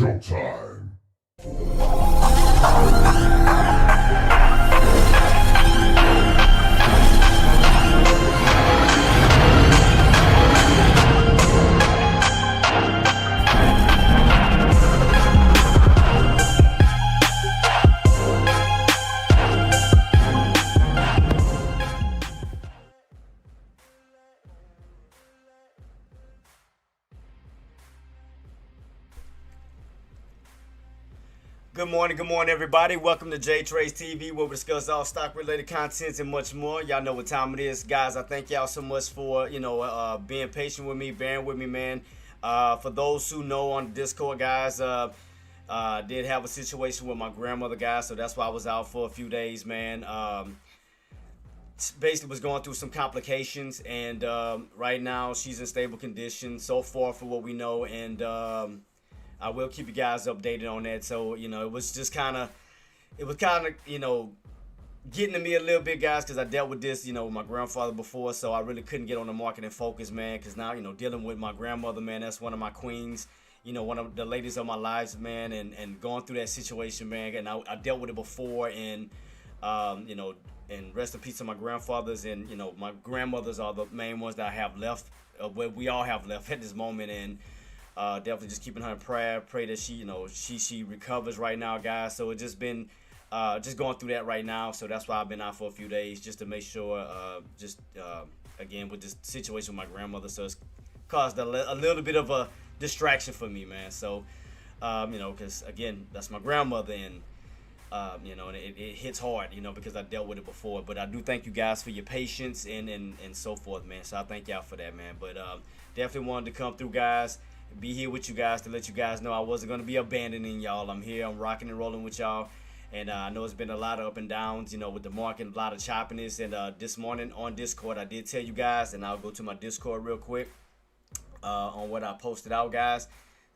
Showtime. Good morning, everybody. Welcome to JTraedz TV, where we discuss all stock-related contents and much more. Y'all know what time it is, guys. I thank y'all so much for being patient with me, bearing with me, man. For those who know on Discord, guys, did have a situation with my grandmother, guys, so that's why I was out for a few days, man. Basically was going through some complications, and right now she's in stable condition so far for what we know, and I will keep you guys updated on that. So, it was just kind of, getting to me a little bit, guys, because I dealt with this, with my grandfather before. So I really couldn't get on the market and focus, man, because now, dealing with my grandmother, man, that's one of my queens, one of the ladies of my lives, man, and going through that situation, man. And I dealt with it before, and, and rest in peace to my grandfathers. And, my grandmothers are the main ones that I have left, we all have left at this moment. And definitely just keeping her in prayer. Pray that she recovers right now, guys. So it's just been just going through that right now. So that's why I've been out for a few days, just to make sure. Again, with this situation with my grandmother, so it's caused a little bit of a distraction for me, man. So because again, that's my grandmother, and and it hits hard, because I dealt with it before. But I do thank you guys for your patience and so forth, man. So I thank y'all for that, man. But definitely wanted to come through, guys. Be here with you guys to let you guys know I wasn't going to be abandoning y'all. I'm here. I'm rocking and rolling with y'all. And I know it's been a lot of up and downs, with the market, a lot of choppiness. And this morning on Discord, I did tell you guys, and I'll go to my Discord real quick on what I posted out, guys.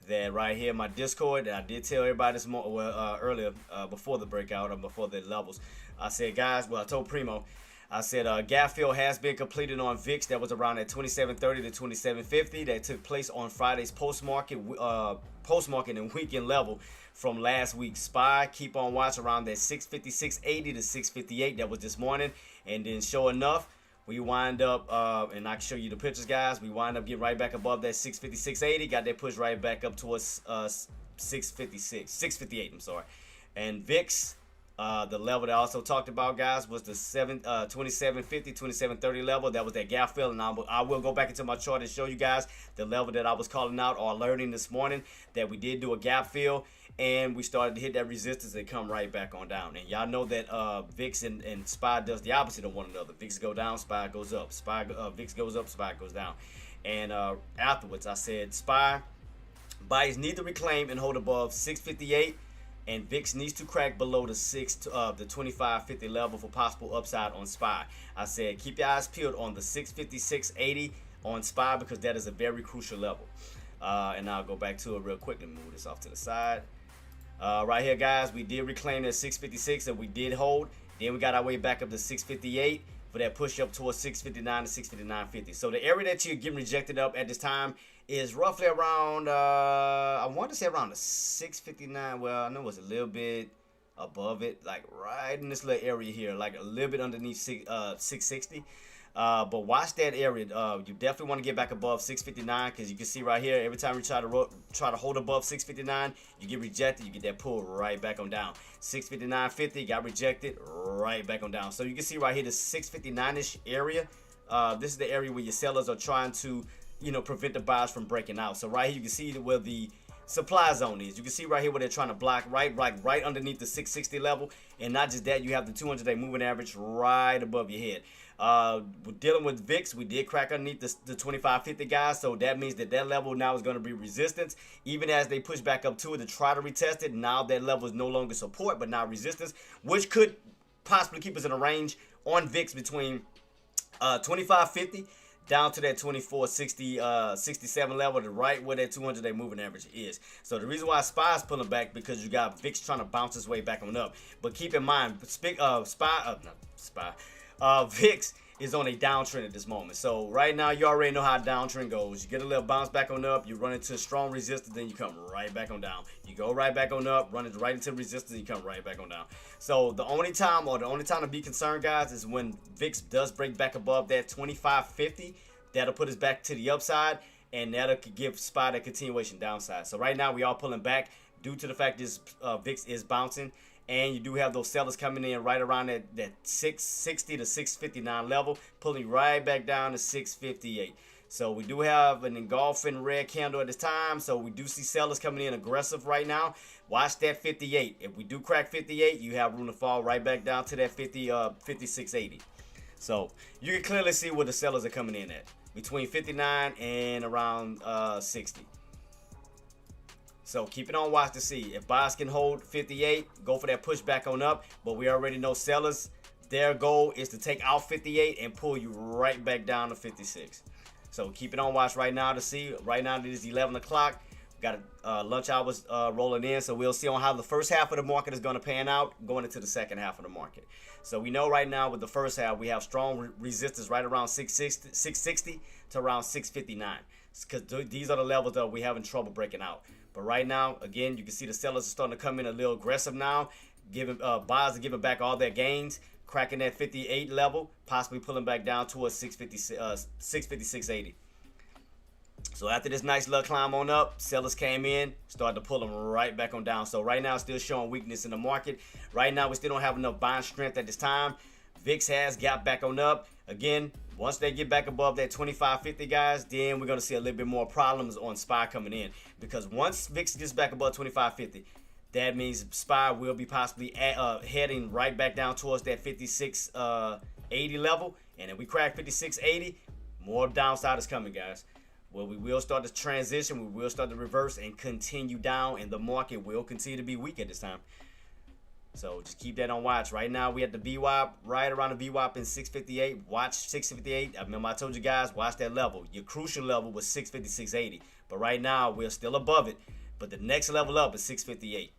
That right here, my Discord, and I did tell everybody this earlier before the breakout or before the levels. I said, guys, I told Primo, I said gap fill has been completed on VIX. That was around at 27.30 to 27.50. That took place on Friday's post-market and weekend level from last week. SPY, keep on watch around that 656.80 to 658. That was this morning. And then sure enough, we wind up, and I can show you the pictures, guys. We wind up getting right back above that 656.80. Got that push right back up towards 658, I'm sorry. And VIX, the level that I also talked about, guys, was the 2750, 2730 level. That was that gap fill, and I will go back into my chart and show you guys the level that I was calling out or alerting this morning, that we did do a gap fill, and we started to hit that resistance and come right back on down. And y'all know that VIX and SPY does the opposite of one another. VIX go down, SPY goes up. VIX goes up, SPY goes down. And afterwards, I said SPY buyers need to reclaim and hold above 658. And VIX needs to crack below the 2550 level for possible upside on SPY. I said keep your eyes peeled on the 656.80 on SPY, because that is a very crucial level. And I'll go back to it real quick and move this off to the side. Right here, guys, we did reclaim that 656 and we did hold. Then we got our way back up to 658 for that push up towards 659 to 659.50. So the area that you're getting rejected up at this time is roughly around, I want to say around the 659. Well, I know it's a little bit above it, like right in this little area here, like a little bit underneath 660. But watch that area. You definitely want to get back above 659, because you can see right here, every time you try to hold above 659, you get rejected. You get that pull right back on down. 659.50 got rejected, right back on down. So you can see right here the 659-ish area. This is the area where your sellers are trying to prevent the buyers from breaking out. So right here you can see where the supply zone is. You can see right here where they're trying to block right underneath the 660 level. And not just that, you have the 200-day moving average right above your head. We're dealing with VIX. We did crack underneath the 2550, guys. So that means that level now is going to be resistance. Even as they push back up to it to try to retest it, now that level is no longer support, but now resistance, which could possibly keep us in a range on VIX between 2550 down to that 2460 level, to right where that 200-day moving average is. So the reason why SPY is pulling back, because you got VIX trying to bounce its way back on up. But keep in mind, VIX is on a downtrend at this moment. So right now, you already know how a downtrend goes. You get a little bounce back on up, you run into strong resistance, then you come right back on down. You go right back on up, run it right into resistance, you come right back on down. So the only time to be concerned, guys, is when VIX does break back above that 25.50. That'll put us back to the upside, and that'll give SPY a continuation downside. So right now, we are pulling back due to the fact this VIX is bouncing. And you do have those sellers coming in right around that 660 to 659 level, pulling right back down to 658. So we do have an engulfing red candle at this time. So we do see sellers coming in aggressive right now. Watch that 58. If we do crack 58, you have room to fall right back down to that 5680. So you can clearly see where the sellers are coming in at, between 59 and around 60. So keep it on watch to see. If buyers can hold 58, go for that pushback on up. But we already know sellers, their goal is to take out 58 and pull you right back down to 56. So keep it on watch right now to see. Right now it is 11 o'clock. Got lunch hours rolling in. So we'll see on how the first half of the market is going to pan out going into the second half of the market. So we know right now with the first half, we have strong resistance right around 660 to around 659. Because these are the levels that we're having trouble breaking out. But right now, again, you can see the sellers are starting to come in a little aggressive now. Buyers are giving back all their gains, cracking that 58 level, possibly pulling back down towards 656.80. So after this nice little climb on up, sellers came in, started to pull them right back on down. So right now, it's still showing weakness in the market. Right now, we still don't have enough buying strength at this time. VIX has gapped back on up. Again, once they get back above that 25.50, guys, then we're going to see a little bit more problems on SPY coming in. Because once VIX gets back above 25.50, that means SPY will be possibly heading right back down towards that 56.80 level. And if we crack 56.80, more downside is coming, guys. Well, we will start to transition. We will start to reverse and continue down. And the market will continue to be weak at this time. So just keep that on watch. Right now, we at the VWAP, right around the VWAP in 658. Watch 658. I remember I told you guys, watch that level. Your crucial level was 656.80. But right now, we're still above it. But the next level up is 658.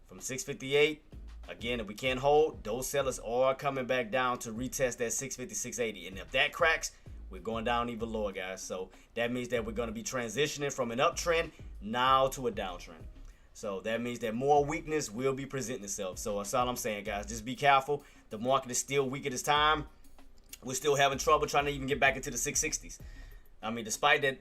From 658, again, if we can't hold, those sellers are coming back down to retest that 656.80. And if that cracks, we're going down even lower, guys. So that means that we're going to be transitioning from an uptrend now to a downtrend. So that means that more weakness will be presenting itself. So that's all I'm saying, guys. Just be careful. The market is still weak at this time. We're still having trouble trying to even get back into the 660s. I mean, despite that,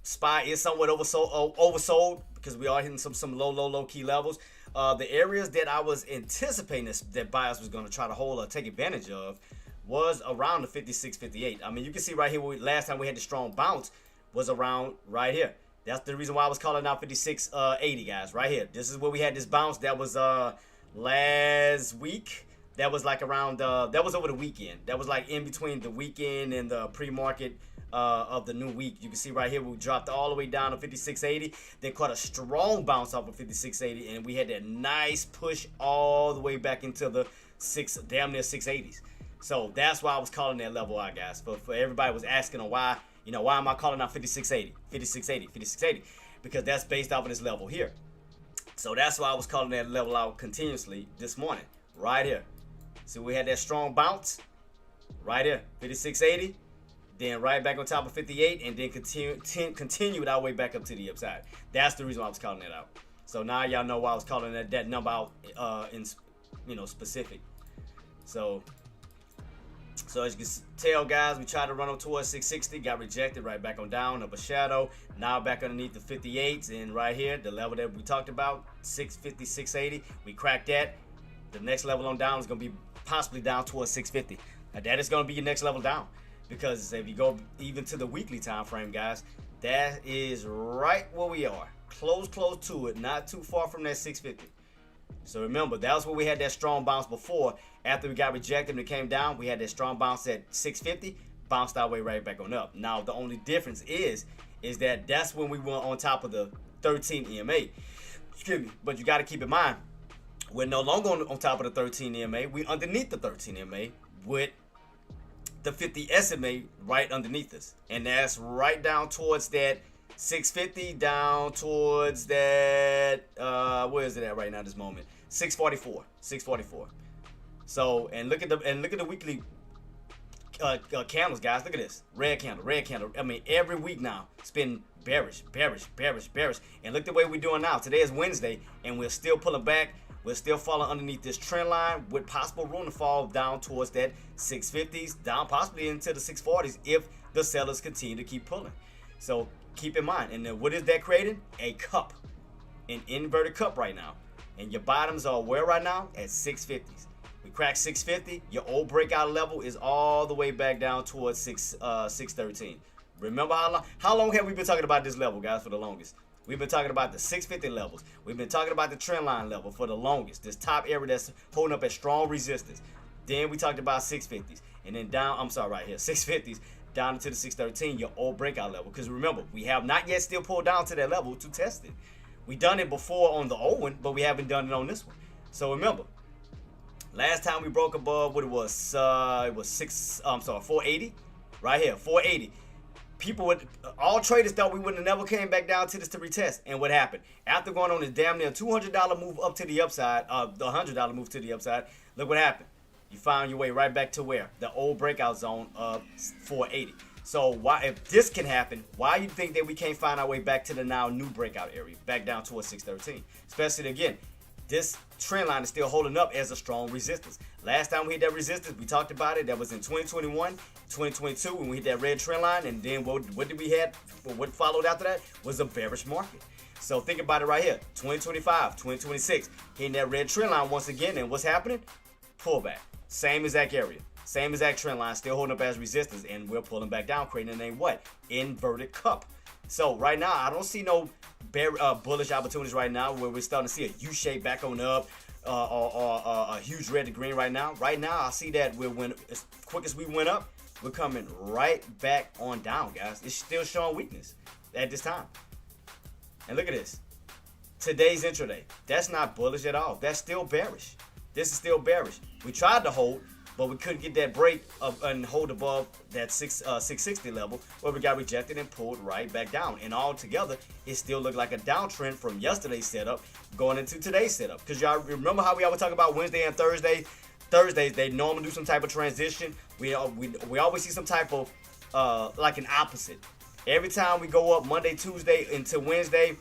SPY is somewhat oversold because we are hitting some low key levels. The areas that I was anticipating that buyers was going to try to hold or take advantage of was around the 56.58. I mean, you can see right here, last time we had the strong bounce was around right here. That's the reason why I was calling out 56.80, guys, right here. This is where we had this bounce. That was last week. That was like around, that was over the weekend. That was like in between the weekend and the pre-market of the new week. You can see right here, we dropped all the way down to 56.80. Then caught a strong bounce off of 56.80, and we had that nice push all the way back into the damn near 680s. So that's why I was calling that level out, guys. For everybody was asking on why. Why am I calling out 56.80, 56.80, 56.80? Because that's based off of this level here. So that's why I was calling that level out continuously this morning, right here. So we had that strong bounce, right here, 56.80, then right back on top of 58, and then continued our way back up to the upside. That's the reason why I was calling that out. So now y'all know why I was calling that number out in specific. So as you can tell, guys, we tried to run up towards 660, got rejected, right back on down, up a shadow. Now back underneath the 58s, and right here, the level that we talked about, 650, 680. We cracked that. The next level on down is going to be possibly down towards 650. Now that is going to be your next level down, because if you go even to the weekly time frame, guys, that is right where we are. Close to it, not too far from that 650. So remember, that was where we had that strong bounce before. After we got rejected and it came down, we had that strong bounce at 650, bounced our way right back on up. Now, the only difference is that that's when we went on top of the 13 EMA. Excuse me. But you got to keep in mind, we're no longer on top of the 13 EMA. We're underneath the 13 EMA with the 50 SMA right underneath us. And that's right down towards that 650, down towards that, where is it at right now this moment? 644. So, and look at the weekly candles, guys. Look at this. Red candle, red candle. I mean, every week now, it's been bearish, bearish, bearish, bearish. And look the way we're doing now. Today is Wednesday, and we're still pulling back. We're still falling underneath this trend line with possible room to fall down towards that 650s, down possibly into the 640s if the sellers continue to keep pulling. So keep in mind. And then what is that creating? A cup, an inverted cup right now. And your bottoms are where right now? At 650s. We cracked 650. Your old breakout level is all the way back down towards 613. Remember how long have we been talking about this level, guys, for the longest? We've been talking about the 650 levels. We've been talking about the trend line level for the longest. This top area that's holding up at strong resistance. Then we talked about 650s. And then down, I'm sorry, right here, 650s down into the 613, your old breakout level. Because remember, we have not yet still pulled down to that level to test it. We done it before on the old one, but we haven't done it on this one. So remember, last time we broke above what it was 480, right here, 480. All traders thought we would have never came back down to this to retest. And what happened? After going on this damn near $200 move up to the upside, the $100 move to the upside, look what happened. You found your way right back to where? The old breakout zone of 480. So if this can happen, why you think that we can't find our way back to the now new breakout area, back down towards 613? Especially again, this trend line is still holding up as a strong resistance. Last time we hit that resistance, we talked about it. That was in 2021, 2022 when we hit that red trend line. And then what did we have? What followed after that was a bearish market. So think about it right here. 2025, 2026, hitting that red trend line once again. And what's happening? Pullback. Same exact area. Same exact trend line, still holding up as resistance. And we're pulling back down, creating a what? Inverted cup. So right now, I don't see no bullish opportunities right now where we're starting to see a U-shape back on up or a huge red to green right now. Right now, I see that as quick as we went up, we're coming right back on down, guys. It's still showing weakness at this time. And look at this. Today's intraday. That's not bullish at all. That's still bearish. This is still bearish. We tried to hold, but we couldn't get that break and hold above that 660 level where we got rejected and pulled right back down. And all together, it still looked like a downtrend from yesterday's setup going into today's setup. Because y'all remember how we always talk about Wednesday and Thursday? Thursdays, they normally do some type of transition. We always see some type of like an opposite. Every time we go up Monday, Tuesday into Wednesday,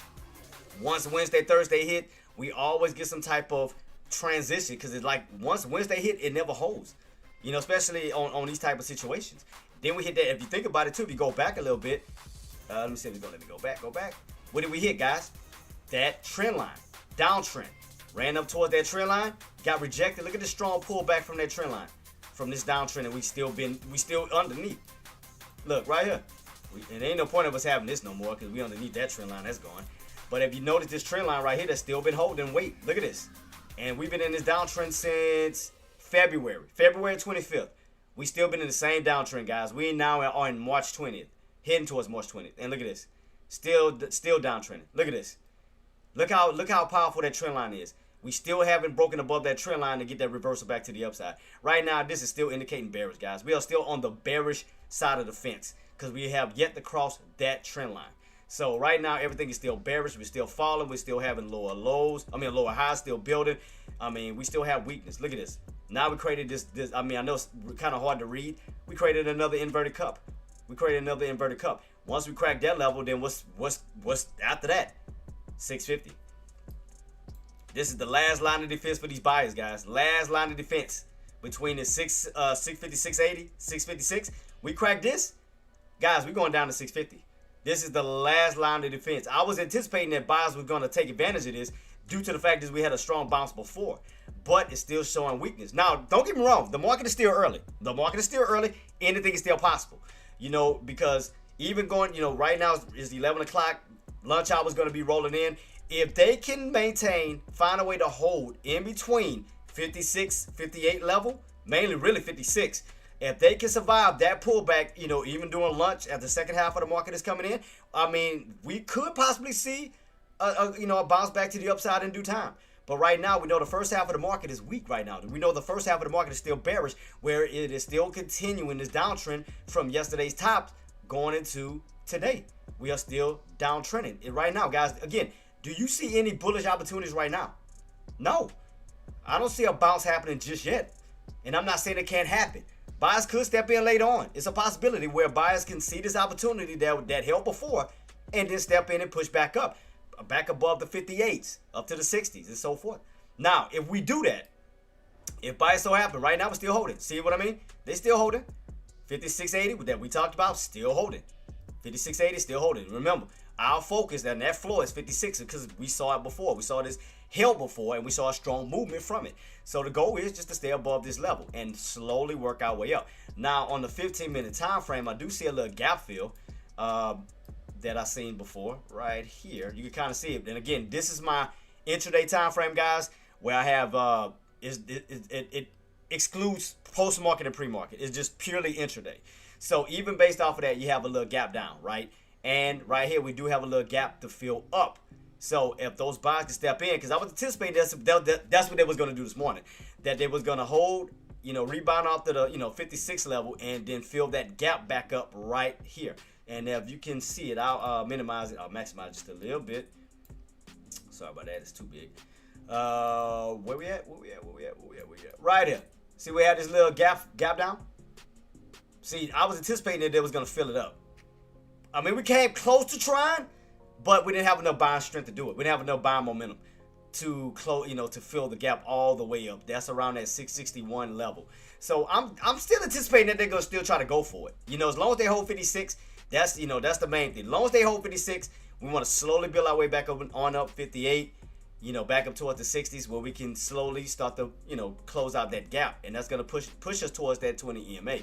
once Wednesday, Thursday hit, we always get some type of transition because it's like once Wednesday hit, it never holds. You know, especially on these type of situations. Then we hit that. If you think about it too, if you go back a little bit, let me see if it's gonna let me go back. Go back. What did we hit, guys? That trend line, downtrend, ran up towards that trend line, got rejected. Look at the strong pullback from that trend line, from this downtrend, and we still underneath. Look right here. And ain't no point of us having this no more because we underneath that trend line. That's gone. But if you notice this trend line right here, that's still been holding weight. Look at this. And we've been in this downtrend since February 25th. We still been in the same downtrend, guys. We now are on March 20th, heading towards March 20th. And look at this, still downtrending. Look at this. Look how powerful that trend line is. We still haven't broken above that trend line to get that reversal back to the upside. Right now, this is still indicating bearish, guys. We are still on the bearish side of the fence because we have yet to cross that trend line. So right now, everything is still bearish. We're still falling. We're still having lower lower highs still building. We still have weakness. Look at this. Now we created this. I know it's kind of hard to read. We created another inverted cup. Once we crack that level, then what's after that? 650. This is the last line of defense for these buyers, guys. Last line of defense between the 650, 680, 656. We cracked this, guys. We're going down to 650. This is the last line of defense. I was anticipating that buyers were going to take advantage of this due to the fact that we had a strong bounce before, but it's still showing weakness. Now, don't get me wrong. The market is still early. Anything is still possible, because even going, right now is 11 o'clock. Lunch hour is going to be rolling in. If they can find a way to hold in between 56, 58 level, mainly really 56, if they can survive that pullback, even during lunch as the second half of the market is coming in, we could possibly see a bounce back to the upside in due time. But right now, we know the first half of the market is weak right now. We know the first half of the market is still bearish, where it is still continuing this downtrend from yesterday's top going into today. We are still downtrending. And right now, guys, again, do you see any bullish opportunities right now? No. I don't see a bounce happening just yet. And I'm not saying it can't happen. Buyers could step in later on. It's a possibility where buyers can see this opportunity that held before and then step in and push back up. Back above the 58s, up to the 60s, and so forth. Now, if we do that, if buyers so happen, right now we're still holding. See what I mean? They still holding. 56.80 that we talked about, still holding. 56.80 still holding. Remember, our focus and that floor is 56 because we saw it before. We saw this held before and we saw a strong movement from it. So the goal is just to stay above this level and slowly work our way up. Now, on the 15-minute time frame, I do see a little gap fill that I seen before right here. You can kind of see it. And again, this is my intraday time frame, guys, where I have it excludes post-market and pre-market. It's just purely intraday. So even based off of that, you have a little gap down, right? And right here, we do have a little gap to fill up. So if those buyers can step in, because I was anticipating that's what they was going to do this morning, that they was going to hold, rebound off to the 56 level and then fill that gap back up right here. And if you can see it, I'll minimize it. I'll maximize just a little bit. Sorry about that. It's too big. Where we at? Right here. See, we had this little gap down. See, I was anticipating that they was going to fill it up. I mean, we came close to trying, but we didn't have enough buying strength to do it. We didn't have enough buying momentum to close, to fill the gap all the way up. That's around that 661 level. So I'm still anticipating that they're going to still try to go for it. As long as they hold 56, that's the main thing. As long as they hold 56, we want to slowly build our way back up on up 58, back up towards the 60s where we can slowly start to, close out that gap. And that's going to push us towards that 20 EMA.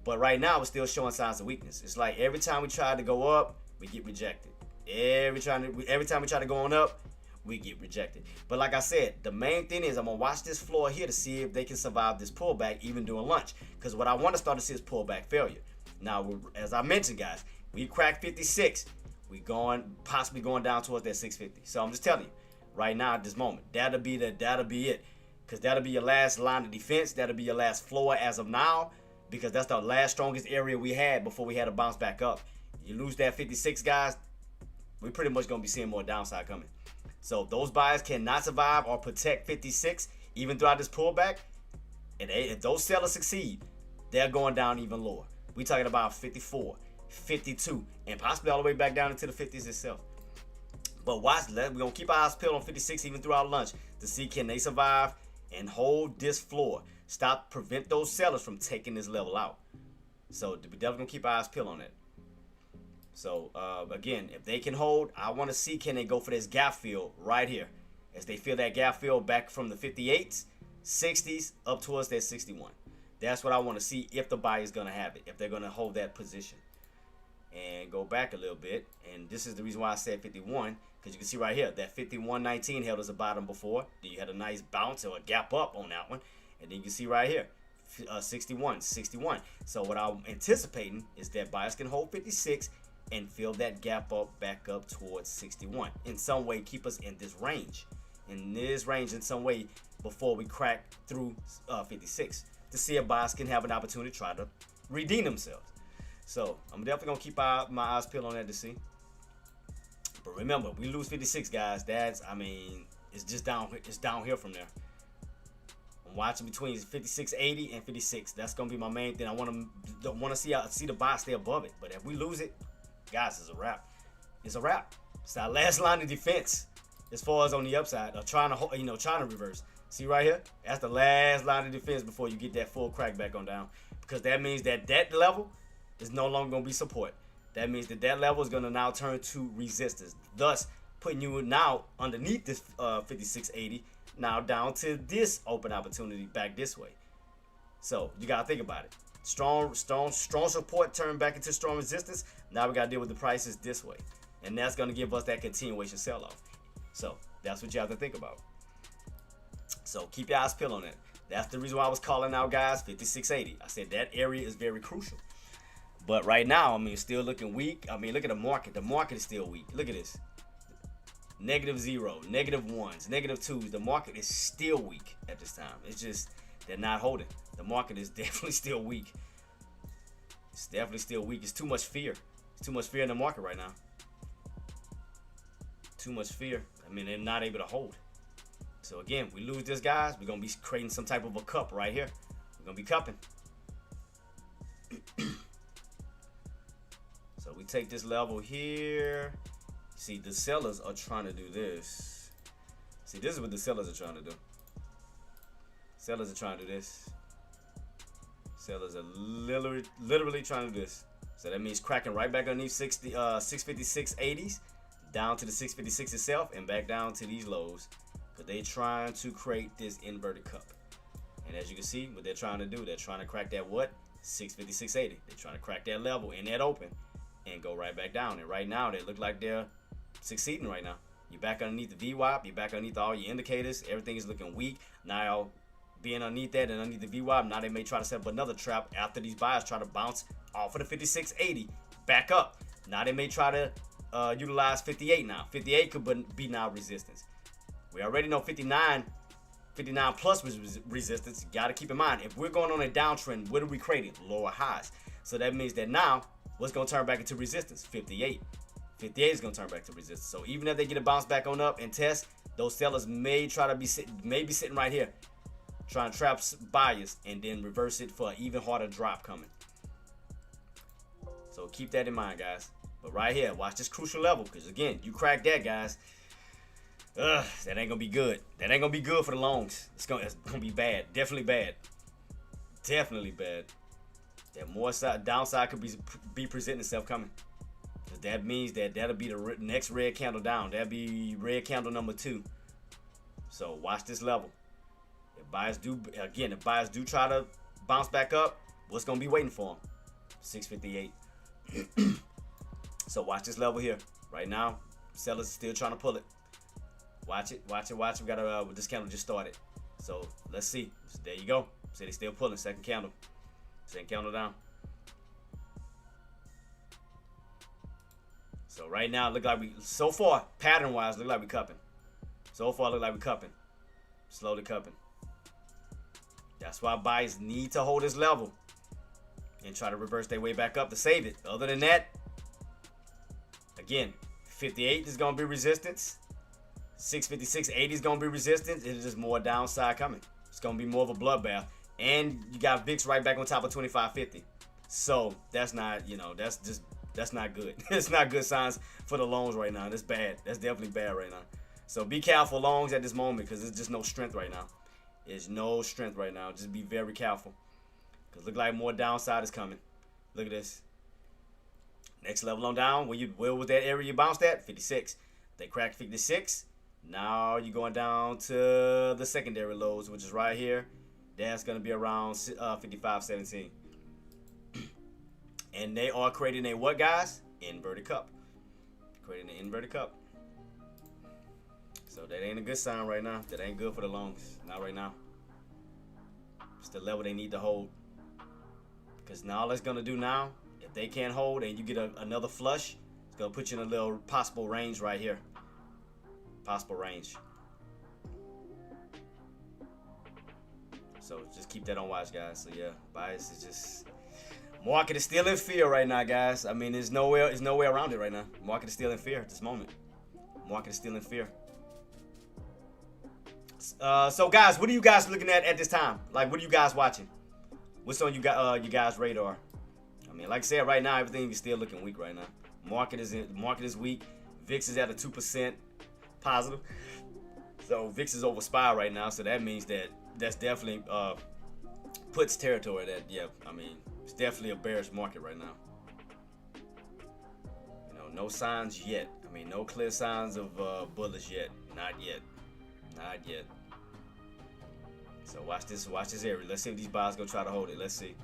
But right now, we're still showing signs of weakness. It's like every time we try to go up, we get rejected. Every time we try to go on up, we get rejected. But like I said, the main thing is I'm going to watch this floor here to see if they can survive this pullback even during lunch. Because what I want to start to see is pullback failure. Now, as I mentioned, guys, we cracked 56. We possibly going down towards that 650. So I'm just telling you, right now at this moment, that'll be it. Because that'll be your last line of defense. That'll be your last floor as of now. Because that's the last strongest area we had before we had to bounce back up. You lose that 56, guys, we're pretty much going to be seeing more downside coming. So those buyers cannot survive or protect 56 even throughout this pullback. And if those sellers succeed, they're going down even lower. We're talking about 54, 52, and possibly all the way back down into the 50s itself. But watch, we're going to keep our eyes peeled on 56 even throughout lunch to see can they survive and hold this floor. Prevent those sellers from taking this level out. So we're definitely going to keep our eyes peeled on that. So again, if they can hold, I want to see can they go for this gap fill right here. As they feel that gap fill back from the 58s, 60s, up towards that 61. That's what I want to see if the buyer is going to have it, if they're going to hold that position. And go back a little bit. And this is the reason why I said 51. Because you can see right here, that 51.19 held as a bottom before. Then you had a nice bounce or a gap up on that one. And then you can see right here, 61. So what I'm anticipating is that buyers can hold 56 and fill that gap up back up towards 61. In some way, keep us in this range. In some way before we crack through 56. To see if buyers can have an opportunity to try to redeem themselves. So I'm definitely going to keep my eyes peeled on that to see. But remember, we lose 56, guys. It's just downhill from there. I'm watching between 56.80 and 56. That's gonna be my main thing. I want to see the buy stay above it. But if we lose it, guys, it's a wrap. It's a wrap. It's our last line of defense as far as on the upside. Trying to reverse. See right here? That's the last line of defense before you get that full crack back on down. Because that means that level is no longer gonna be support. That means that level is gonna now turn to resistance. Thus, putting you now underneath this 56.80. Now down to this open opportunity back this way. So you gotta think about it. Strong support turned back into strong resistance. Now we gotta deal with the prices this way. And that's gonna give us that continuation sell-off. So that's what you have to think about. So keep your eyes peeled on that. That's the reason why I was calling out, guys, 56.80. I said that area is very crucial. But right now, it's still looking weak. Look at the market. The market is still weak. Look at this. -0, -1s, -2s. The market is still weak at this time. It's just they're not holding. The market is definitely still weak. It's definitely still weak. It's too much fear. It's too much fear in the market right now. Too much fear. They're not able to hold. So again, we lose this, guys. We're gonna be creating some type of a cup right here. We're gonna be cupping. So we take this level here. See, the sellers are trying to do this. See, this is what the sellers are trying to do. Sellers are trying to do this. Sellers are literally trying to do this. So that means cracking right back underneath 656.80s, down to the 656 itself, and back down to these lows. Because they're trying to create this inverted cup. And as you can see, what they're trying to do, they're trying to crack that what? 656.80. They're trying to crack that level in that open and go right back down. And right now, they look like they're succeeding right now. You're back underneath the VWAP. You're back underneath all your indicators. Everything is looking weak. Now, being underneath that and underneath the VWAP, now they may try to set up another trap after these buyers try to bounce off of the 56.80 back up. Now they may try to utilize 58 now. 58 could be now resistance. We already know 59 plus was resistance. You got to keep in mind, if we're going on a downtrend, what are we creating? Lower highs. So that means that now, what's going to turn back into resistance? 58. 58 is going to turn back to resistance. So even if they get a bounce back on up and test, those sellers may try to be sitting right here, trying to trap buyers and then reverse it for an even harder drop coming. So keep that in mind, guys. But right here, watch this crucial level, because again, you crack that, guys. That ain't gonna be good. That ain't gonna be good for the longs. It's gonna be bad. Definitely bad. Definitely bad. That more downside could be presenting itself coming. That means that'll be the next red candle down. That'll be red candle number 2. So watch this level. If buyers do try to bounce back up, what's gonna be waiting for them? 658. So watch this level here. Right now, sellers are still trying to pull it. Watch it. We got this candle just started. So let's see. So there you go. See, they still pulling. Second candle down. So right now, look like so far, pattern wise, look like we cupping. Slowly cupping. That's why buyers need to hold this level and try to reverse their way back up to save it. Other than that, again, 58 is going to be resistance. 656.80 is going to be resistance. It's just more downside coming. It's going to be more of a bloodbath. And you got VIX right back on top of 25.50. So that's not, that's not good. It's not good signs for the longs right now. That's bad. That's definitely bad right now. So be careful longs at this moment, because there's just no strength right now. There's no strength right now. Just be very careful, because look like more downside is coming. Look at this. Next level on down. Where was that area you bounced at? 56. They cracked 56. Now you're going down to the secondary lows, which is right here. That's going to be around 55.17. And they are creating a what, guys? Inverted cup. Creating an inverted cup. So that ain't a good sign right now. That ain't good for the longs. Not right now. It's the level they need to hold. Because now all it's going to do now, if they can't hold and you get another flush, it's going to put you in a little possible range right here. Possible range. So just keep that on watch, guys. So yeah, bias is just... Market is still in fear right now, guys. I mean, there's no way around it right now. Market is still in fear at this moment. Market is still in fear. So guys, what are you guys looking at this time? Like, what are you guys watching? What's on you guys' radar? I mean, like I said, right now everything is still looking weak right now. Market is weak. VIX is at a 2% positive. So VIX is over SPY right now. So that means that's definitely puts territory that, yeah, I mean, it's definitely a bearish market right now. No signs yet. I mean, no clear signs of bullish yet. Not yet. So watch this area. Let's see if these buyers go try to hold it. Let's see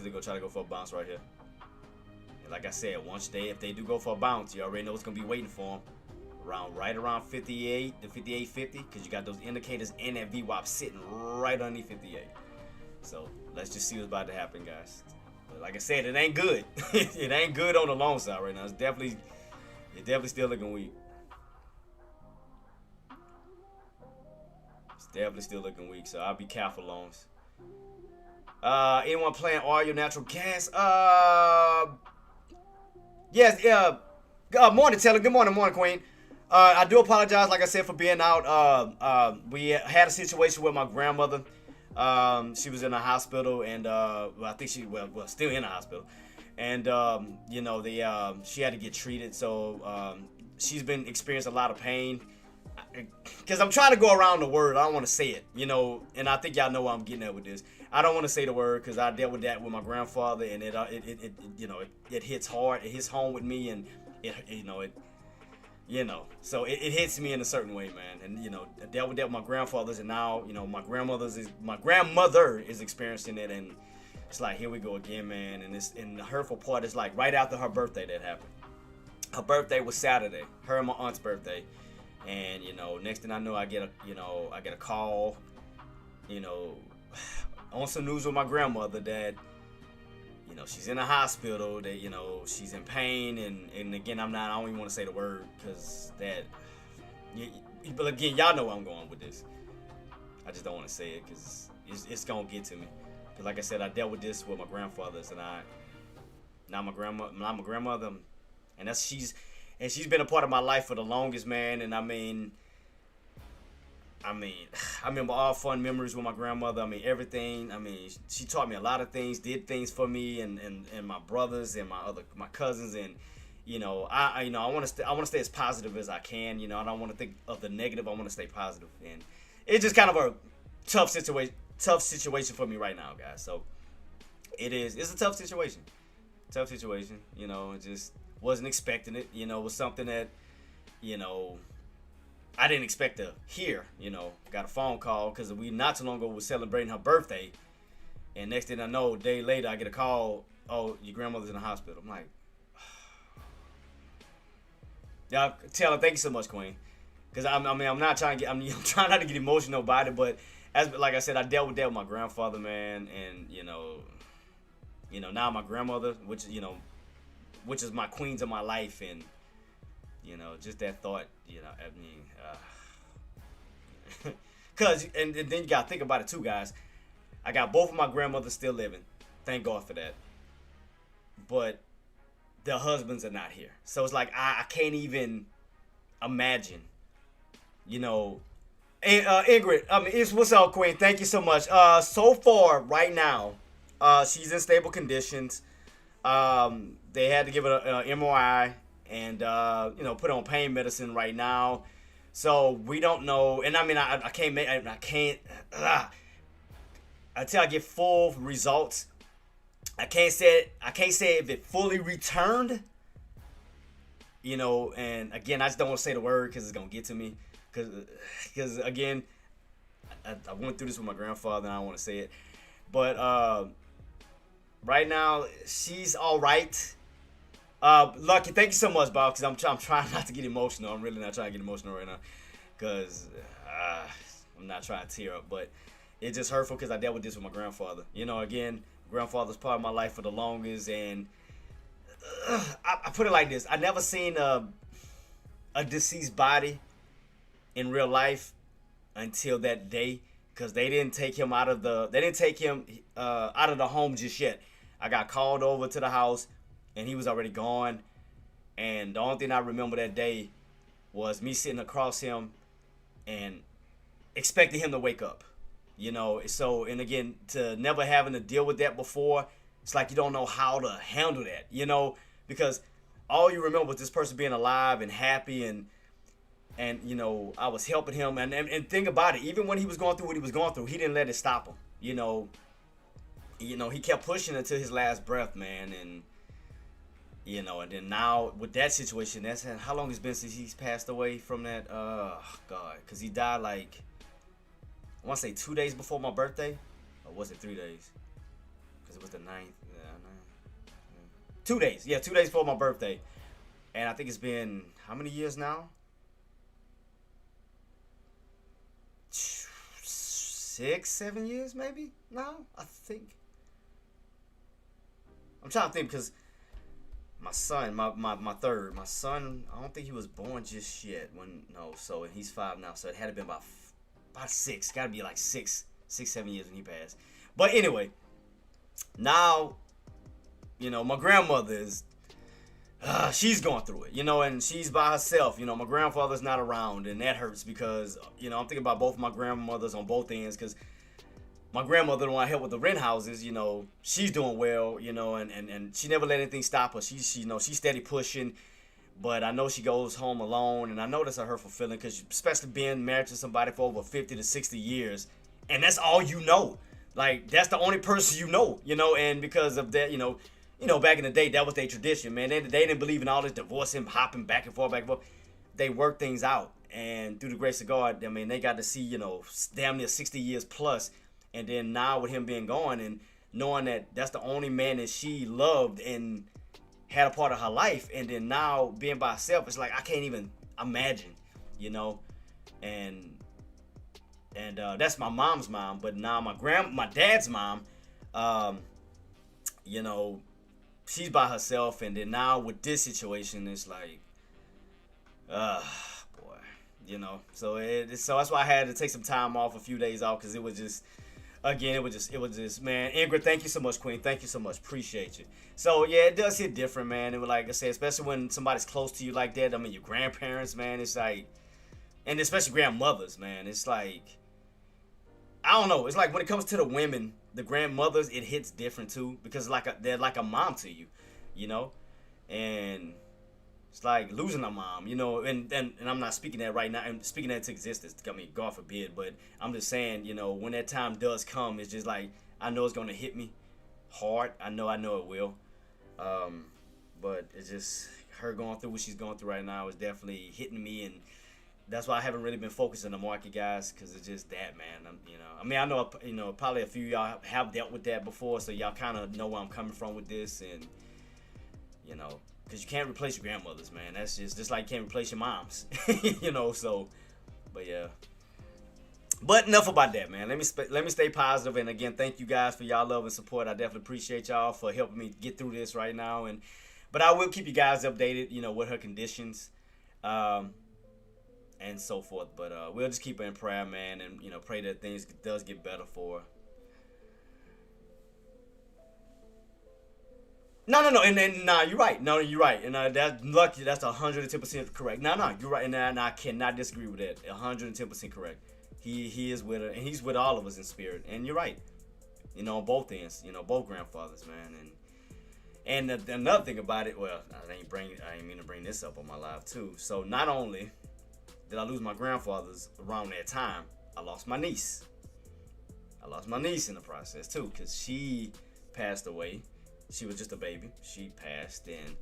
they go try to go for a bounce right here. And like I said, if they do go for a bounce, you already know what's gonna be waiting for them. Right around 58 to 58.50, because you got those indicators and that VWAP sitting right underneath 58. So let's just see what's about to happen, guys. But like I said, it ain't good. It ain't good on the long side right now. It's definitely still looking weak. It's definitely still looking weak. So I'll be careful, longs. Anyone playing oil, natural gas? Yes. Morning, Taylor. Good morning, Queen. I do apologize, like I said, for being out. We had a situation with my grandmother. She was in a hospital, and I think still in a hospital, and she had to get treated. So she's been experiencing a lot of pain. Because I'm trying to go around the word, I don't want to say it, and I think y'all know where I'm getting at with this. I don't want to say the word because I dealt with that with my grandfather, and it hits hard. It hits home with me, and so it hits me in a certain way, man. And I dealt with that with my grandfathers, and now my grandmother is experiencing it, and it's like, here we go again, man. And the hurtful part is like right after her birthday that happened. Her birthday was Saturday, her and my aunt's birthday. And next thing I know, I get a call, on some news with my grandmother that, she's in a hospital, that, she's in pain, and again, I don't even want to say the word, because but again, y'all know where I'm going with this. I just don't want to say it, because it's going to get to me. Because like I said, I dealt with this with my grandfathers, and not my grandmother, and she's been a part of my life for the longest, man. And I remember all fun memories with my grandmother. Everything. She taught me a lot of things, did things for me and my brothers and my cousins. And I want to stay as positive as I can. I don't want to think of the negative. I want to stay positive. And it's just kind of a tough situation for me right now, guys. So it's a tough situation. It just wasn't expecting it. It was something that, I didn't expect to hear. Got a phone call because we not too long ago was celebrating her birthday. And next thing I know, a day later, I get a call, oh, your grandmother's in the hospital. I'm like, y'all tell her, thank you so much, Queen. Because I'm not trying to I'm trying not to get emotional about it, but like I said, I dealt with that with my grandfather, man. And, now my grandmother, which is my queens of my life, and just that thought, cause and then you gotta think about it too, guys. I got both of my grandmothers still living, thank God for that. But their husbands are not here, so it's like I can't even imagine, Ingrid, it's what's up, Queen? Thank you so much. So far right now, she's in stable conditions. They had to give her an MRI and put on pain medicine right now. So we don't know, and I can't until I get full results. I can't say if it fully returned. And again, I just don't want to say the word because it's gonna get to me. Because again, I went through this with my grandfather, and I don't want to say it, but right now she's all right. Lucky, thank you so much, Bob, because I'm trying not to get emotional. I'm really not trying to get emotional right now, because I'm not trying to tear up, but it's just hurtful because I dealt with this with my grandfather. Again, grandfather's part of my life for the longest, and I put it like this: I never seen a deceased body in real life until that day, because they didn't take him out of the home just yet. I got called over to the house, and he was already gone. And the only thing I remember that day was me sitting across him and expecting him to wake up. So, and again, to never having to deal with that before, it's like you don't know how to handle that, because all you remember was this person being alive and happy, and I was helping him. And think about it, even when he was going through what he was going through, he didn't let it stop him. He kept pushing until his last breath, man. And and then now with that situation, that's how long it's been since he's passed away from that. God, because he died like, I want to say 2 days before my birthday, or was it 3 days? Because it was the 9th. Yeah, 2 days. Yeah, 2 days before my birthday. And I think it's been how many years now? 6, 7 years maybe now, I think. I'm trying to think, because my son, my third, my son, I don't think he was born just yet. So he's 5 now, so it had to be about 6. Got to be like 6, 7 years when he passed. But anyway, now, my grandmother is, she's going through it, and she's by herself. My grandfather's not around, and that hurts because, I'm thinking about both my grandmothers on both ends, because, my grandmother, the one I help with the rent houses, she's doing well, and she never let anything stop her. She's steady pushing. But I know she goes home alone, and I know that's a hurtful feeling, because especially being married to somebody for over 50 to 60 years, and that's all you know. Like, that's the only person and because of that, back in the day, that was their tradition, man. They didn't believe in all this divorcing, hopping back and forth. They worked things out, and through the grace of God, I mean, they got to see, damn near 60 years plus, and then now with him being gone, and knowing that that's the only man that she loved and had a part of her life, and then now being by herself, it's like I can't even imagine, and that's my mom's mom. But now my dad's mom, she's by herself, and then now with this situation, it's like, boy, so that's why I had to take some time off, a few days off, because it was just. Again, it was just, man. Ingrid, thank you so much, Queen. Thank you so much. Appreciate you. So, yeah, it does hit different, man. And like I said, especially when somebody's close to you like that. I mean, your grandparents, man. It's like, and especially grandmothers, man. It's like, I don't know. It's like when it comes to the women, the grandmothers, it hits different too, because they're like a mom to you, and it's like losing a mom, and I'm not speaking that right now. I'm speaking that into existence. I mean, God forbid, but I'm just saying, when that time does come, it's just like, I know it's going to hit me hard. I know it will. But it's just, her going through what she's going through right now is definitely hitting me, and that's why I haven't really been focused on the market, guys, because it's just that, man. I mean, I know, probably a few of y'all have dealt with that before, so y'all kind of know where I'm coming from with this, and, because you can't replace your grandmothers, man. That's just like you can't replace your moms, so, but yeah. But enough about that, man. Let me stay positive, and again, thank you guys for y'all love and support. I definitely appreciate y'all for helping me get through this right now, but I will keep you guys updated, with her conditions, and so forth. But we'll just keep her in prayer, man, and pray that things does get better for her. No, and nah, you're right. No, you're right, and that's lucky. That's 110% correct. No, you're right, and I cannot disagree with that. 110% correct. He is with her, and he's with all of us in spirit. And you're right. On both ends. Both grandfathers, man. And another thing about it, well, I ain't mean to bring this up on my live too. So not only did I lose my grandfathers around that time, I lost my niece. I lost my niece in the process too, because she passed away. She was just a baby. She passed, and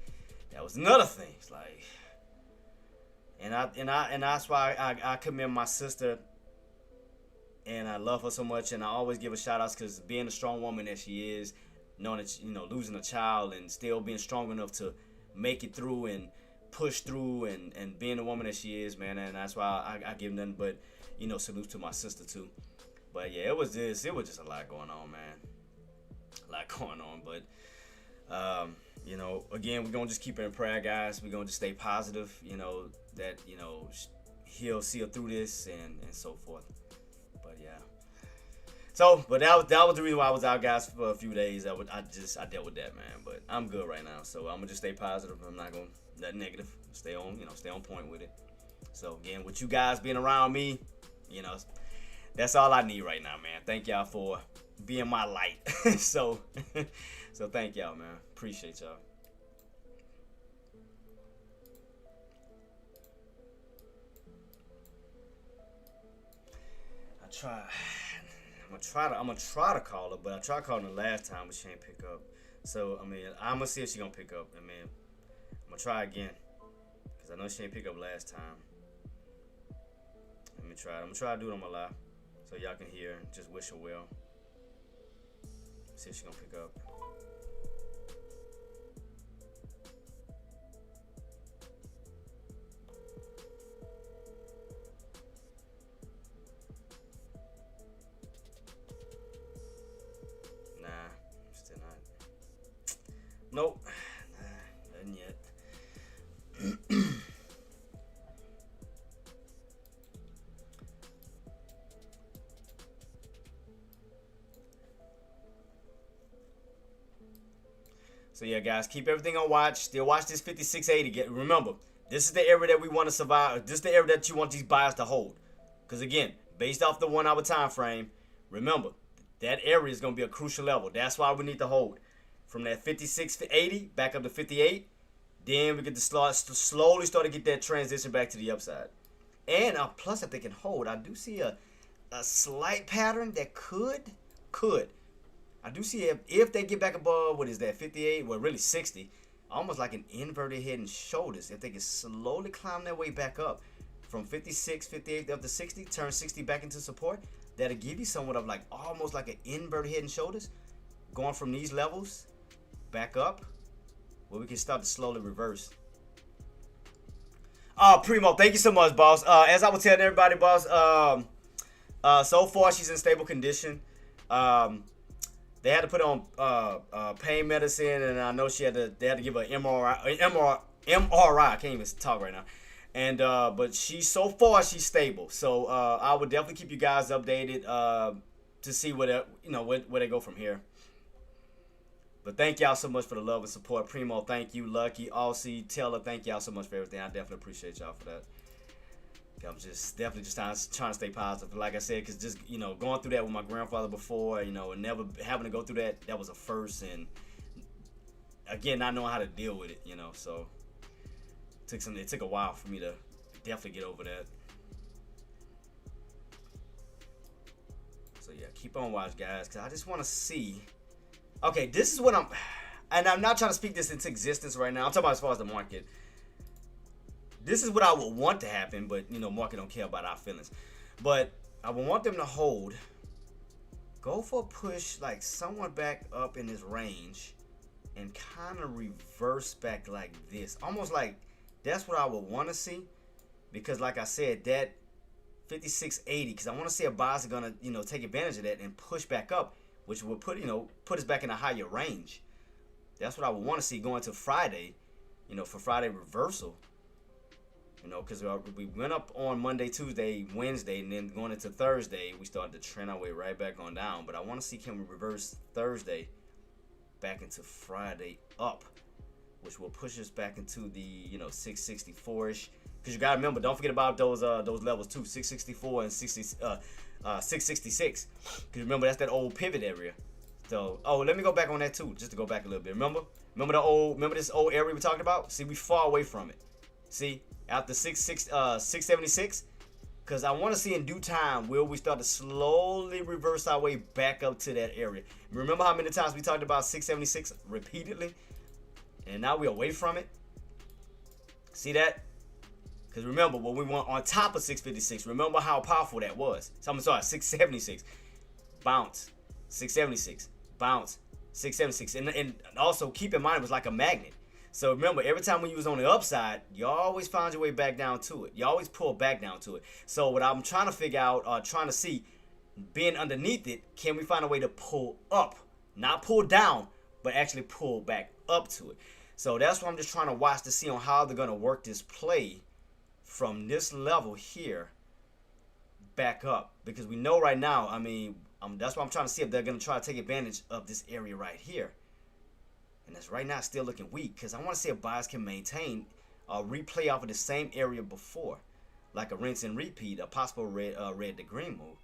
that was another thing. It's like, and that's why I commend my sister, and I love her so much, and I always give her shout outs, because being a strong woman that she is, knowing that losing a child and still being strong enough to make it through and push through, and being the woman that she is, man, and that's why I give nothing but salute to my sister too. But yeah, it was just a lot going on, man. A lot going on, but. Again, we're going to just keep her in prayer, guys. We're going to just stay positive, that, he'll see her through this and so forth. But yeah. So, but that was the reason why I was out, guys, for a few days. I dealt with that, man. But I'm good right now. So I'm going to just stay positive. I'm not going to that negative. Stay on point with it. So again, with you guys being around me, that's all I need right now, man. Thank y'all for being my light. So thank y'all, man. Appreciate y'all. I'm gonna try to call her, but I tried calling her last time, but she ain't pick up. So I mean, I'm gonna see if she gonna pick up. I mean, I'm gonna try again, cause I know she ain't pick up last time. Let me try. I'm gonna try to do it on my live, so y'all can hear and just wish her well. See if she gonna pick up. Nah, still not. Nope. Nah, nothing yet. So yeah, guys, keep everything on watch. Still watch this 5680. Remember, this is the area that we want to survive. This is the area that you want these buyers to hold. Because again, based off the 1 hour time frame, remember, That area is going to be a crucial level. That's why we need to hold from that 56.80 back up to 58. Then we get to slowly start to get that transition back to the upside. And plus, if they can hold, I do see a slight pattern that could. I do see if they get back above, what is that, 58, well, really 60, almost like an inverted head and shoulders. If they can slowly climb their way back up from 56, 58 up to 60, turn 60 back into support, that'll give you somewhat of like almost like an inverted head and shoulders, going from these levels back up, where we can start to slowly reverse. Primo, thank you so much, boss. As I was telling everybody, boss, so far she's in stable condition. They had to put on pain medicine, and I know they had to give her MRI. I can't even talk right now. And but so far she's stable. So I would definitely keep you guys updated to see where they go from here. But thank y'all so much for the love and support. Primo, thank you. Lucky, Aussie, Taylor, thank y'all so much for everything. I definitely appreciate y'all for that. I'm definitely trying to stay positive. Like I said, because just, going through that with my grandfather before, and never having to go through that was a first. And again, not knowing how to deal with it, so it took a while for me to definitely get over that. So yeah, keep on watch, guys, because I just want to see. Okay, this is what and I'm not trying to speak this into existence right now. I'm talking about as far as the market. This is what I would want to happen, but market don't care about our feelings. But I would want them to hold, go for a push like somewhat back up in this range, and kind of reverse back like this. Almost like that's what I would want to see, because like I said, that 56.80, because I want to see a buyers are gonna take advantage of that and push back up, which would put us back in a higher range. That's what I would want to see going to Friday, for Friday reversal. Because we went up on Monday, Tuesday, Wednesday, and then going into Thursday, we started to trend our way right back on down. But I want to see, can we reverse Thursday back into Friday up, which will push us back into the 664ish. Because you gotta remember, don't forget about those levels too, 664 and 666. Because remember, that's that old pivot area. So let me go back on that too, just to go back a little bit. Remember this old area we talked about? See, we far away from it. See, after 676, because I want to see in due time will we start to slowly reverse our way back up to that area. Remember how many times we talked about 676 repeatedly, and now we're away from it. See that? Because remember, when we went on top of 656, remember how powerful that was. So I'm sorry, 676, bounce, 676, bounce, 676, and also keep in mind it was like a magnet. So remember, every time when you was on the upside, you always found your way back down to it. You always pull back down to it. So what I'm trying to figure out, trying to see, being underneath it, can we find a way to pull up? Not pull down, but actually pull back up to it. So that's what I'm just trying to watch to see on how they're going to work this play from this level here back up. Because we know right now, that's what I'm trying to see if they're going to try to take advantage of this area right here. And that's right now still looking weak, because I want to see if buyers can maintain a replay off of the same area before, like a rinse and repeat, a possible red to green move.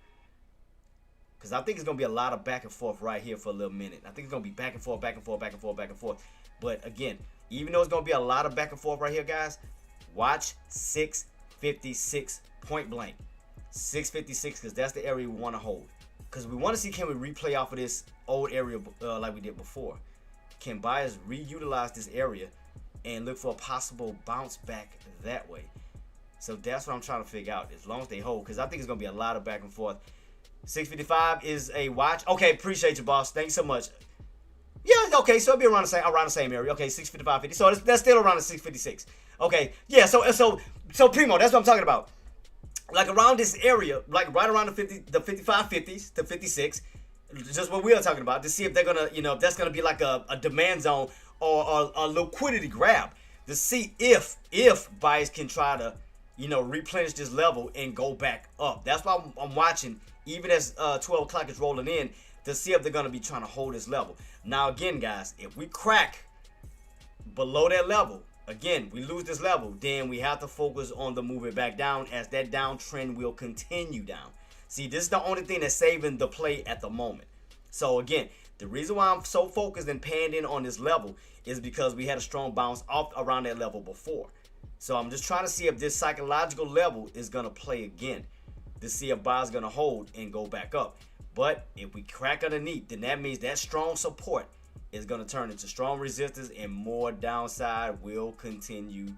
Because I think it's going to be a lot of back and forth right here for a little minute. I think it's going to be back and forth, back and forth, back and forth, back and forth. But again, even though it's going to be a lot of back and forth right here, guys, watch 656 point blank. 656, because that's the area we want to hold. Because we want to see, can we replay off of this old area like we did before. Can buyers reutilize this area and look for a possible bounce back that way? So that's what I'm trying to figure out, as long as they hold, because I think it's going to be a lot of back and forth. 655 is a watch. Okay, appreciate you, boss. Thanks so much. Yeah, okay, so it'll be around the same area. Okay, 655.50. So that's still around the 656. Okay, yeah, so Primo, that's what I'm talking about. Like around this area, like right around the 55.50s to 56, just what we are talking about, to see if they're gonna, if that's gonna be like a demand zone or a liquidity grab, to see if buyers can try to, replenish this level and go back up. That's why I'm watching, even as 12 o'clock is rolling in, to see if they're gonna be trying to hold this level. Now again, guys, if we crack below that level, again, we lose this level, then we have to focus on the moving back down, as that downtrend will continue down. See, this is the only thing that's saving the play at the moment. So again, the reason why I'm so focused and panned in on this level is because we had a strong bounce off around that level before. So I'm just trying to see if this psychological level is going to play again, to see if buyers going to hold and go back up. But if we crack underneath, then that means that strong support is going to turn into strong resistance, and more downside will continue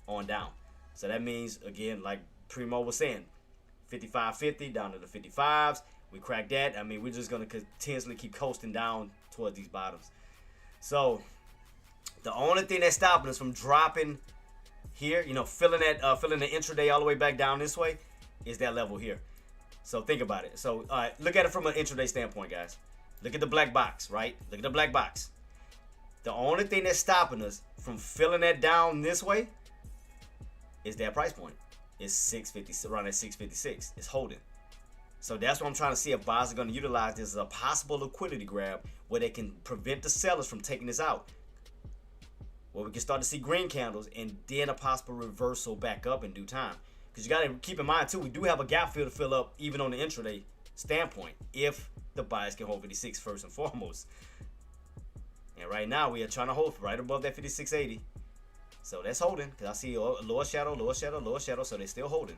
on down. So that means, again, like Primo was saying, 55.50 down to the 55s. We crack that. I mean, we're just going to continuously keep coasting down towards these bottoms. So the only thing that's stopping us from dropping here, you know, filling the intraday all the way back down this way, is that level here. So think about it. So look at it from an intraday standpoint, guys. Look at the black box, right? Look at the black box. The only thing that's stopping us from filling that down this way is that price point. It's 650, around at 656. It's holding. So that's what I'm trying to see if buyers are going to utilize this as a possible liquidity grab where they can prevent the sellers from taking this out. Where we can start to see green candles and then a possible reversal back up in due time. Because you got to keep in mind too, we do have a gap fill to fill up even on the intraday standpoint if the buyers can hold 56 first and foremost. And right now we are trying to hold right above that 56.80. So that's holding, because I see a lower shadow, lower shadow, lower shadow. So they're still holding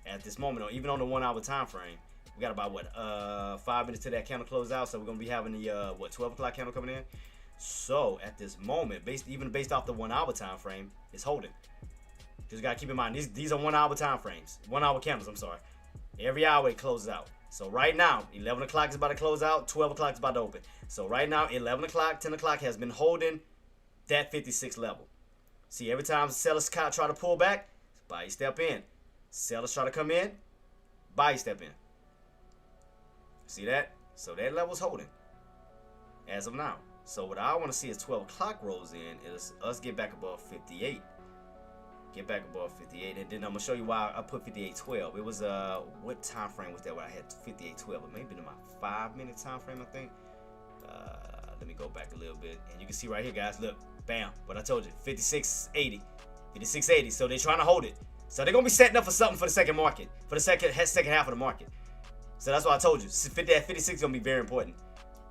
at this moment, or even on the 1 hour time frame. We got about what 5 minutes to that candle close out, so we're gonna be having the 12 o'clock candle coming in. So at this moment, even based off the 1 hour time frame, it's holding. Just gotta keep in mind these are 1 hour time frames, 1 hour candles. I'm sorry. Every hour it closes out. So right now, 11 o'clock is about to close out, 12 o'clock is about to open. So right now, 11 o'clock, 10 o'clock has been holding that 56 level. See, every time sellers try to pull back, buy you step in. Sellers try to come in, buy you step in. See that? So that level's holding as of now. So what I want to see is 12 o'clock rolls in is us get back above 58. Get back above 58, and then I'm gonna show you why I put 58.12. It was what time frame was that where I had 58.12? It may have been in my 5-minute time frame, I think. Let me go back a little bit, and you can see right here, guys. Look, bam! What I told you, 56.80, 56.80. So they're trying to hold it. So they're gonna be setting up for something for the second market, for the second half of the market. So that's why I told you, 56 is gonna be very important.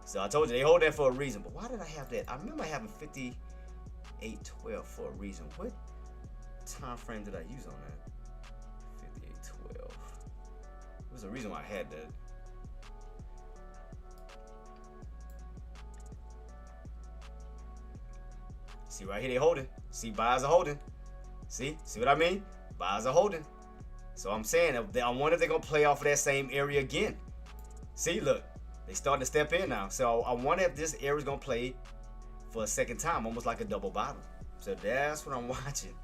So I told you they hold that for a reason. But why did I have that? I remember having 58.12 for a reason. What time frame did I use on that? 58.12. There's a reason why I had that. See right here, they holding. See, buyers are holding. See what I mean? Buyers are holding. So I'm saying, I wonder if they're gonna play off of that same area again. See, look, they starting to step in now. So I wonder if this area is gonna play for a second time, almost like a double bottom. So that's what I'm watching.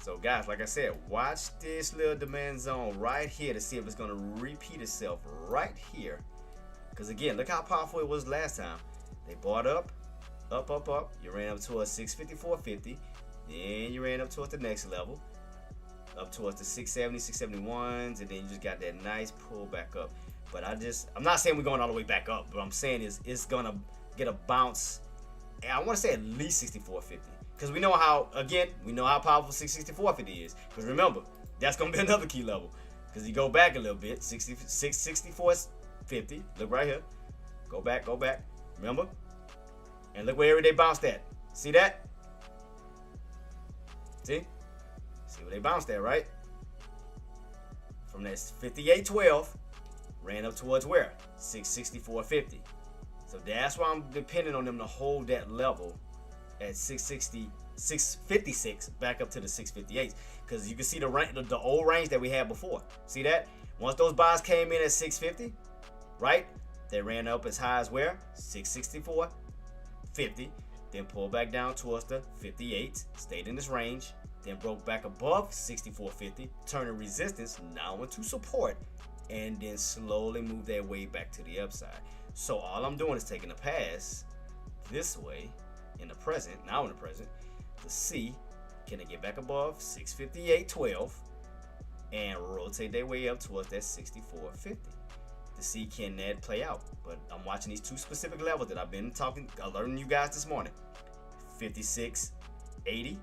So guys, like I said, watch this little demand zone right here to see if it's gonna repeat itself right here. Because again, look how powerful it was last time. They bought up. You ran up towards 654.50. Then you ran up towards the next level. Up towards the 670, 671s. And then you just got that nice pull back up. But I'm not saying we're going all the way back up. But I'm saying is it's going to get a bounce. And I want to say at least 64.50. Because we know how powerful 664.50 is. Because remember, that's going to be another key level. Because you go back a little bit. 664.50. Look right here. Go back. Remember? And look where every day bounced at. See that? See where they bounced at, right? From that 58.12, ran up towards where? 664.50. So that's why I'm depending on them to hold that level at 656 back up to the 658s. Because you can see the old range that we had before. See that? Once those buys came in at 650, right? They ran up as high as where? 664.50. Then pulled back down towards the 58, stayed in this range, then broke back above 64.50, turning resistance now into support, and then slowly moved their way back to the upside. So all I'm doing is taking a pass this way in the present, to see can they get back above 658.12 and rotate their way up towards that 64.50. To see can that play out. But I'm watching these two specific levels that I've been alerting you guys this morning. 56.80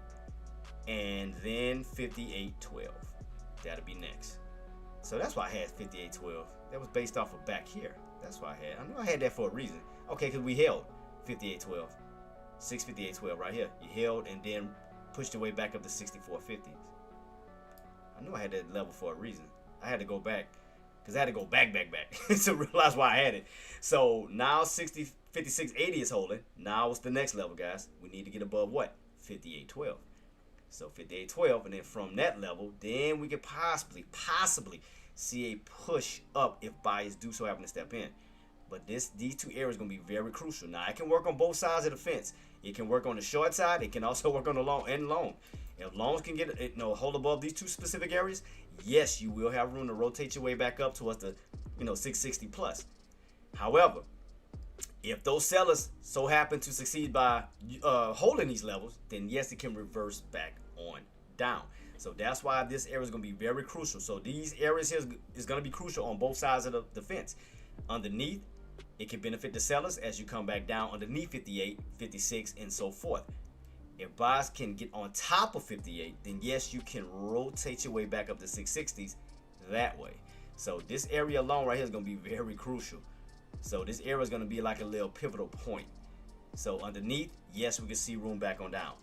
and then 58.12. That'll be next. So that's why I had 58.12. That was based off of back here. That's why I had. I knew I had that for a reason. Okay, because we held 58.12. 658.12 right here. You held and then pushed your way back up to 64.50. I knew I had that level for a reason. I had to go back because I had to go back to realize why I had it. So now 56.80 is holding. Now it's the next level, guys. We need to get above what? 58.12. So 58.12, and then from that level, then we could possibly see a push up if buyers do so happen to step in. But these two areas are going to be very crucial. Now, it can work on both sides of the fence. It can work on the short side. It can also work on the long and long. If longs can get hold above these two specific areas, yes, you will have room to rotate your way back up towards the 660 plus. However, if those sellers so happen to succeed by holding these levels, then yes, it can reverse back on down. So that's why this area is going to be very crucial. So these areas here is going to be crucial on both sides of the fence. Underneath, it can benefit the sellers as you come back down underneath 58, 56, and so forth. If buyers can get on top of 58, then yes, you can rotate your way back up to 660s that way. So this area alone right here is going to be very crucial. So this area is going to be like a little pivotal point. So underneath, yes, we can see room back on down.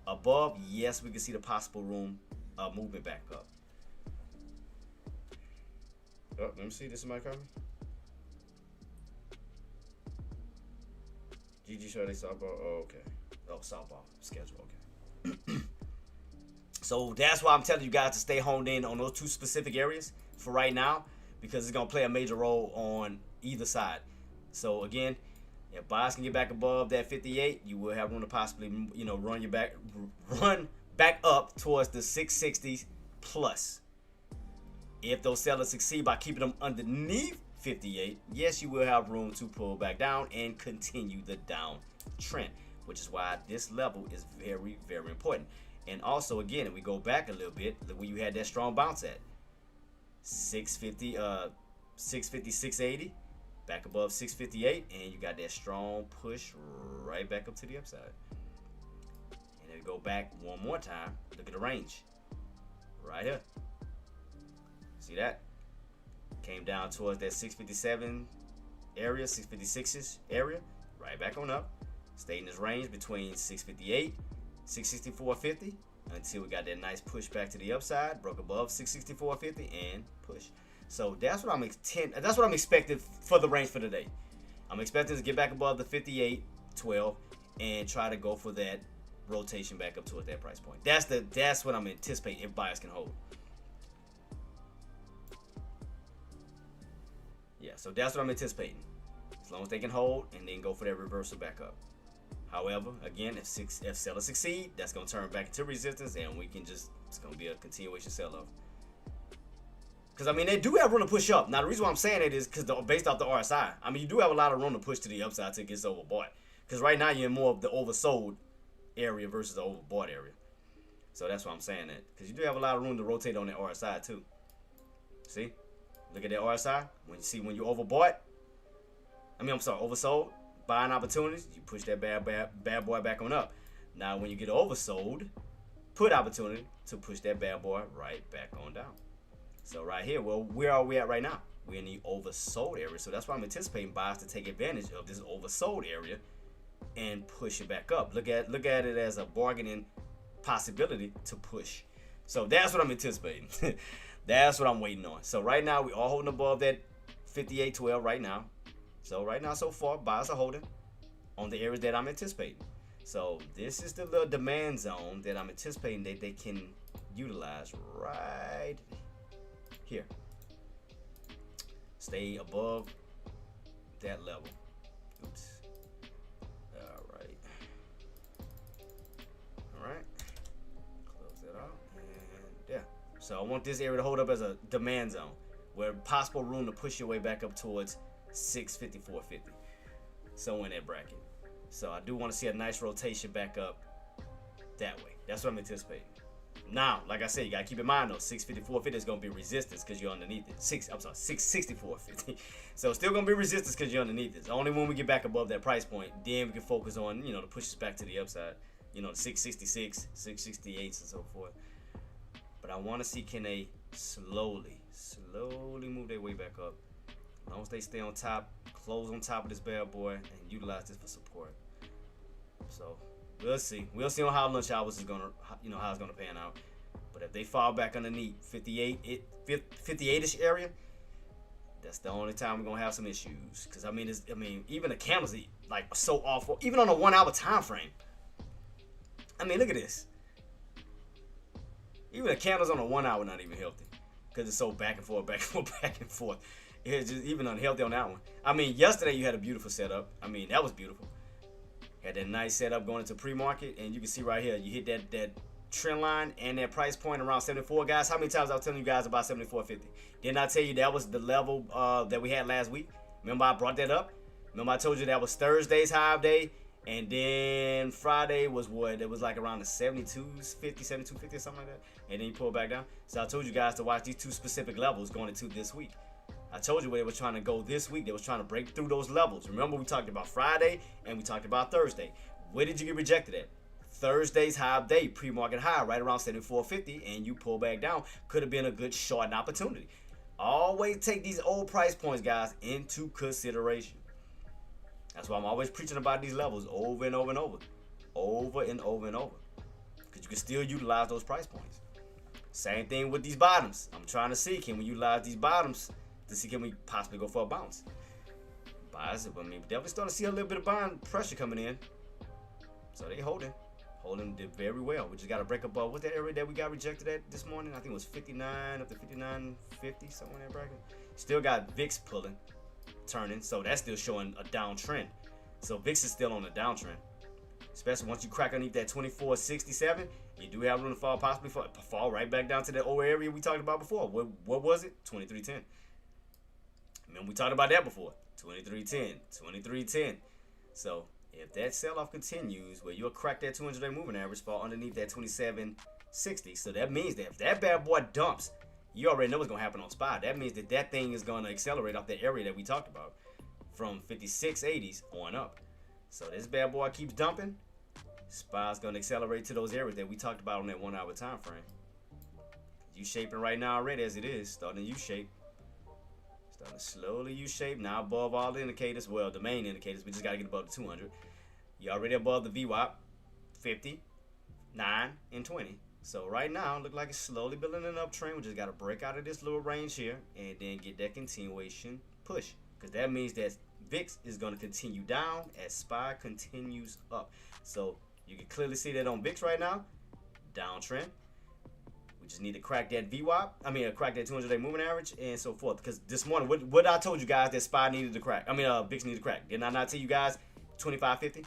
Above, yes, we can see the possible room movement back up. Oh, let me see. This is my comment. GG Traedz softball. Oh, okay. Oh, softball schedule. Okay. So that's why I'm telling you guys to stay honed in on those two specific areas for right now, because it's gonna play a major role on either side. So again, if buyers can get back above that 58, you will have room to possibly run back up towards the 660s plus. If those sellers succeed by keeping them underneath 58, yes, you will have room to pull back down and continue the down trend, which is why this level is very, very important. And also, again, if we go back a little bit, when you had that strong bounce at 650, 680, back above 658, and you got that strong push right back up to the upside. And then we go back one more time. Look at the range right here. See that? Came down towards that 657 area, 656ish area, right back on up. Stayed in this range between 658, 664.50 until we got that nice push back to the upside, broke above 664.50 and push. So that's what I'm expecting for the range for today. I'm expecting to get back above the 58.12 and try to go for that rotation back up towards that price point. That's what I'm anticipating if buyers can hold. Yeah, so that's what I'm anticipating. As long as they can hold and then go for that reversal back up. However, again, if sellers succeed, that's going to turn back into resistance, and it's going to be a continuation sell-off. Because, I mean, they do have room to push up. Now, the reason why I'm saying it is because based off the RSI. I mean, you do have a lot of room to push to the upside till it gets overbought. Because right now, you're in more of the oversold area versus the overbought area. So that's why I'm saying that. Because you do have a lot of room to rotate on that RSI, too. See? Look at that RSI. When you overbought, oversold, buying opportunities, you push that bad boy back on up. Now, when you get oversold, put opportunity to push that bad boy right back on down. So right here, well, where are we at right now? We're in the oversold area. So that's why I'm anticipating buyers to take advantage of this oversold area and push it back up. Look at it as a bargaining possibility to push. So that's what I'm anticipating. That's what I'm waiting on. So right now, we are holding above that 58.12 right now. So right now, so far, buyers are holding on the areas that I'm anticipating. So this is the little demand zone that I'm anticipating that they can utilize right here. Stay above that level. Oops. All right. Close that out. And yeah. So I want this area to hold up as a demand zone where possible room to push your way back up towards 654.50. So in that bracket. So I do want to see a nice rotation back up that way. That's what I'm anticipating. Now, like I said, you gotta keep in mind though, 654.50 is gonna be resistance because you're underneath it. 664.50. So it's still gonna be resistance because you're underneath it. Only when we get back above that price point, then we can focus on, the pushes back to the upside. The 666, 668, and so forth. But I want to see, can they slowly move their way back up. As long as they stay on top, close on top of this bad boy, and utilize this for support. So we'll see. We'll see on how lunch hours is gonna, how it's gonna pan out. But if they fall back underneath 58-ish area, that's the only time we're gonna have some issues. Cause even the candles like so awful, even on a 1 hour time frame. I mean, look at this. Even the candles on a 1 hour not even healthy, cause it's so back and forth, back and forth, back and forth. It's just even unhealthy on that one. I mean, yesterday you had a beautiful setup. I mean, that was beautiful. Had that nice setup going into pre-market, and you can see right here, you hit that trend line and that price point around 74, guys. How many times I was telling you guys about 74.50? Didn't I tell you that was the level that we had last week? Remember I brought that up? Remember I told you that was Thursday's high day, and then Friday was what? It was like around the 72.50, 72.50 or something like that, and then you pull back down. So I told you guys to watch these two specific levels going into this week. I told you where they were trying to go this week. They was trying to break through those levels. Remember, we talked about Friday and we talked about Thursday. Where did you get rejected at? Thursday's high day, pre-market high, right around 74.50, and you pull back down. Could have been a good short opportunity. Always take these old price points, guys, into consideration. That's why I'm always preaching about these levels over and over and over. Over and over and over. Because you can still utilize those price points. Same thing with these bottoms. I'm trying to see, can we utilize these bottoms to see, can we possibly go for a bounce? Buys, I mean, definitely starting to see a little bit of buying pressure coming in. So they holding it very well. We just got to break above. What's that area that we got rejected at this morning? I think it was 59 up to 59.50, somewhere in that bracket. Still got VIX pulling, turning, so that's still showing a downtrend. So VIX is still on a downtrend. Especially once you crack underneath that 24.67, you do have room to fall, possibly fall right back down to that old area we talked about before. What was it? 23.10. Remember, we talked about that before. 23.10, 23.10. So if that sell-off continues, where you'll crack that 200-day moving average, fall underneath that 27.60. So that means that if that bad boy dumps, you already know what's going to happen on SPY. That means that thing is going to accelerate off that area that we talked about from 56.80s on up. So this bad boy keeps dumping, SPY's going to accelerate to those areas that we talked about on that 1 hour time frame. U-shaping right now already as it is, starting to U-shape. Starting to slowly U-shape, now above all the indicators. Well, the main indicators, we just got to get above the 200. You're already above the VWAP, 50, 9, and 20. So right now, look like it's slowly building an uptrend. We just got to break out of this little range here and then get that continuation push. Because that means that VIX is going to continue down as SPY continues up. So you can clearly see that on VIX right now, downtrend. We just need to crack that VWAP. Crack that 200-day moving average and so forth. Because this morning, what I told you guys that SPY needed to crack. VIX needed to crack. Didn't I not tell you guys 25.50?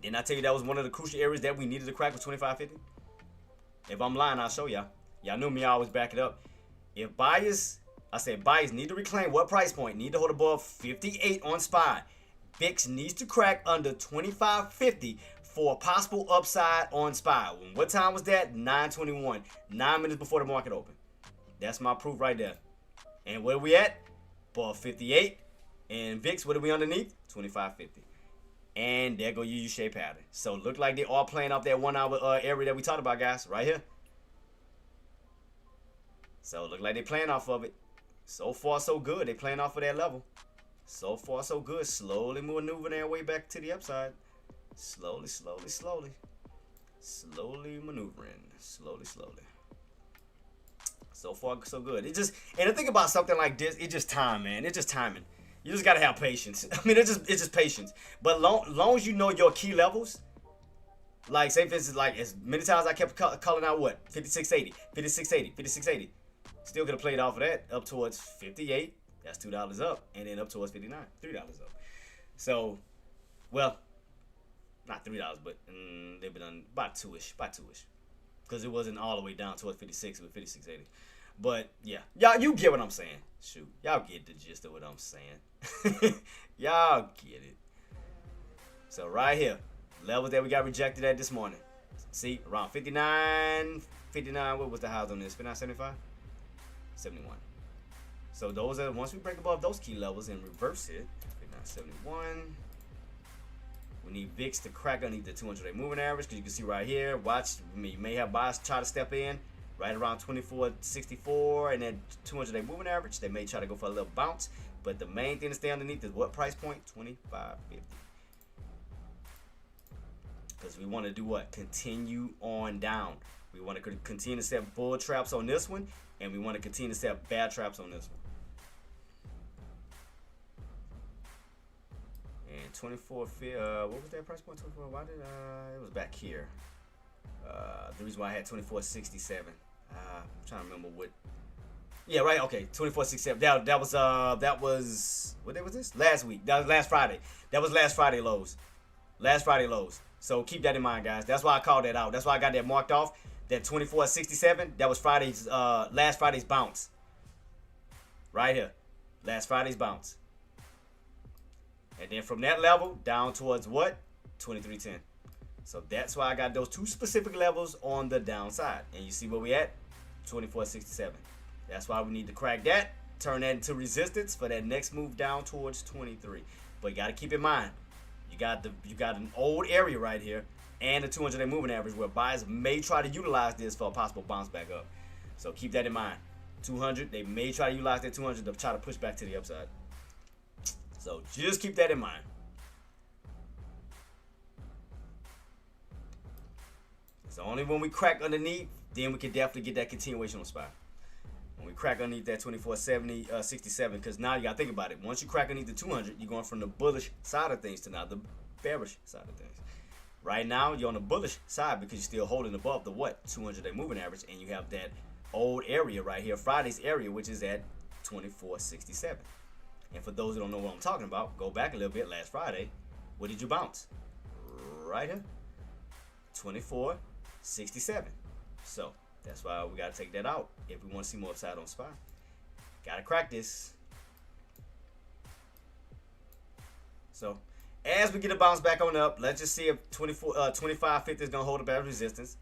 Didn't I tell you that was one of the crucial areas that we needed to crack was 25.50? If I'm lying, I'll show y'all. Y'all knew me, I always back it up. If buyers need to reclaim what price point? Need to hold above 58 on SPY. VIX needs to crack under 25.50 for a possible upside on SPY. What time was that? 9:21. 9 minutes before the market opened. That's my proof right there. And where we at? Above 58. And VIX, what are we underneath? 25.50. And there go your U-shaped pattern. So look like they are playing off that 1 hour area that we talked about, guys, right here. So look like they playing off of it. So far, so good. They playing off of that level. So far, so good. Slowly maneuvering their way back to the upside. Slowly, slowly, slowly. Slowly maneuvering. Slowly, slowly. So far, so good. And the thing about something like this, it's just time, man. It's just timing. You just gotta have patience. It's just patience. But long as you know your key levels, like say for instance, like as many times I kept calling out what 56.80, 56.80, 56.80. Still could have played off of that up towards 58. That's $2 up, and then up towards 59, $3 up. So, well, not $3, but they've been done about two-ish, because it wasn't all the way down towards 56 with 56.80. But yeah, y'all, you get what I'm saying. Shoot, y'all get the gist of what I'm saying. Y'all get it. So right here, levels that we got rejected at this morning. See, around 59. What was the highs on this? 59.75, 71. So those are, once we break above those key levels and reverse it, 59.71. We need VIX to crack underneath the 200-day moving average, because you can see right here. Watch, you may have buyers try to step in. right around 24.64, and then 200-day moving average. They may try to go for a little bounce, but the main thing to stay underneath is what price point? 25.50. Because we want to do what? Continue on down. We want to continue to set bull traps on this one, and we want to continue to set bad traps on this one. And 24, what was that price point? 24. Why did it was back here? The reason why I had 24.67. I'm trying to remember what. Yeah, right. Okay, 24.67. That was what day was this? Last week. That was last Friday. That was last Friday lows. Last Friday lows. So keep that in mind, guys. That's why I called that out. That's why I got that marked off. That 24.67. That was Friday's last Friday's bounce. Right here, last Friday's bounce. And then from that level down towards what? 23.10. So that's why I got those two specific levels on the downside. And you see where we at? 24.67. That's why we need to crack that, turn that into resistance for that next move down towards 23. But you got to keep in mind, you got an old area right here and the 200-day moving average where buyers may try to utilize this for a possible bounce back up. So keep that in mind. 200, they may try to utilize that 200 to try to push back to the upside. So just keep that in mind. So only when we crack underneath, then we can definitely get that continuation on spot. When we crack underneath that 24.67, because now you got to think about it. Once you crack underneath the 200, you're going from the bullish side of things to now the bearish side of things. Right now, you're on the bullish side because you're still holding above the what? 200-day moving average, and you have that old area right here, Friday's area, which is at 24.67. And for those who don't know what I'm talking about, go back a little bit. Last Friday, what did you bounce? Right here, 24.67. So that's why we got to take that out if we want to see more upside on SPY. Got to crack this. So as we get a bounce back on up, let's just see if 25.50 is going to hold up as resistance.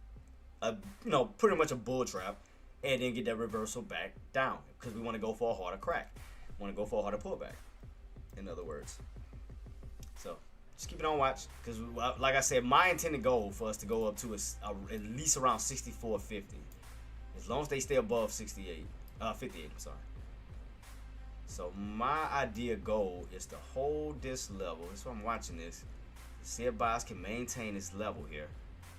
Pretty much a bull trap. And then get that reversal back down because we want to go for a harder crack. Want to go for a harder pullback, in other words. So just keep it on watch because, like I said, my intended goal for us to go up to is at least around 64.50, as long as they stay above 58, 58. I'm sorry. So my idea goal is to hold this level. That's why I'm watching this. See if buyers can maintain this level here,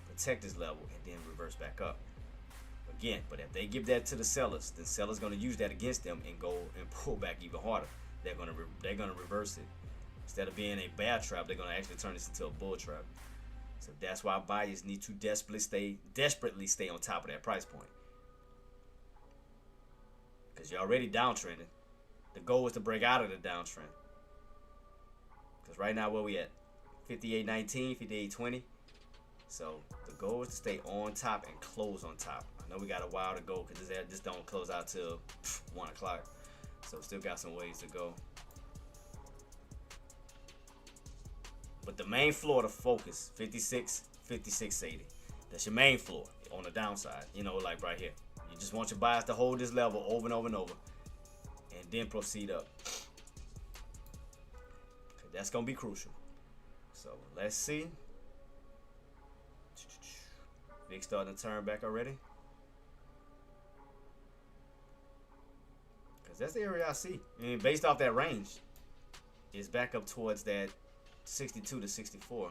protect this level, and then reverse back up. Again, but if they give that to the sellers, then sellers going to use that against them and go and pull back even harder. They're going to reverse it. Instead of being a bear trap, they're going to actually turn this into a bull trap. So that's why buyers need to desperately stay on top of that price point. Because you're already downtrending. The goal is to break out of the downtrend. Because right now, where we at? 58.19, 58.20. So the goal is to stay on top and close on top. I know we got a while to go because this don't close out till 1 o'clock. So still got some ways to go. But the main floor to focus, 56, 56.80. That's your main floor on the downside. Like right here. You just want your buyers to hold this level over and over and over. And then proceed up. That's going to be crucial. So let's see. VIX starting to turn back already. Because that's the area I see. Based off that range, it's back up towards that 62 to 64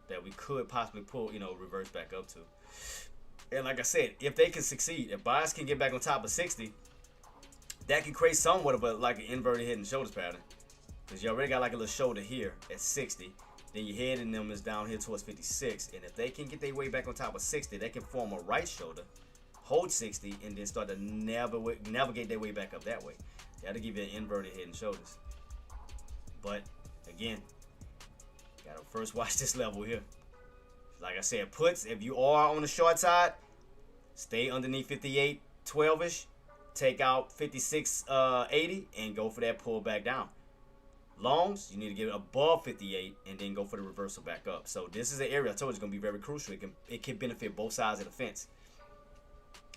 that we could possibly pull, reverse back up to. And like I said, if they can succeed, if buyers can get back on top of 60, that can create somewhat of an inverted head and shoulders pattern. Because you already got like a little shoulder here at 60. Then your head in them is down here towards 56. And if they can get their way back on top of 60, they can form a right shoulder, hold 60, and then start to navigate their way back up that way. That'll give you an inverted head and shoulders. But again, gotta first watch this level here. Like I said, puts, if you are on the short side, stay underneath 58.12ish, take out 56.80, and go for that pull back down. Longs, you need to get above 58 and then go for the reversal back up. So this is an area I told you it's going to be very crucial. It can benefit both sides of the fence.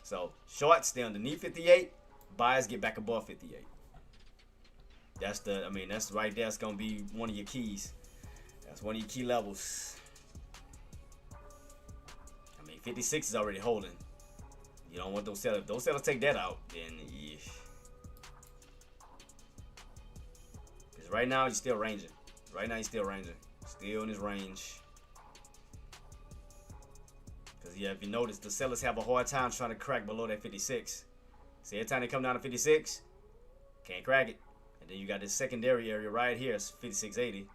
So shorts stay underneath 58, buyers get back above 58. That's right there. It's going to be one of your keys. That's one of your key levels. 56 is already holding. You don't want those sellers. If those sellers take that out, then yeah. Because right now you're still ranging. Right now you're still ranging. Still in this range. Because yeah, if you notice, the sellers have a hard time trying to crack below that 56. See, every time they come down to 56, can't crack it. And then you got this secondary area right here, it's 56.80.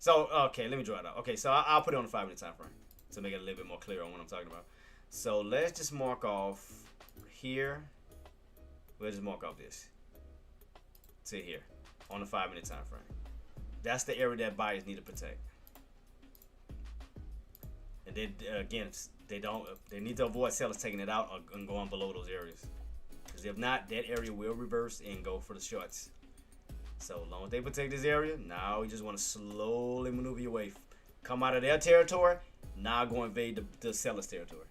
So, okay, let me draw it out. Okay, so I'll put it on the 5-minute time frame to make it a little bit more clear on what I'm talking about. So let's just mark off here. We'll just mark off this to here on the 5-minute time frame. That's the area that buyers need to protect. And then again, they need to avoid sellers taking it out and going below those areas. Because if not, that area will reverse and go for the shorts. So long as they protect this area, now we just want to slowly maneuver your way. Come out of their territory, now go invade the seller's territory.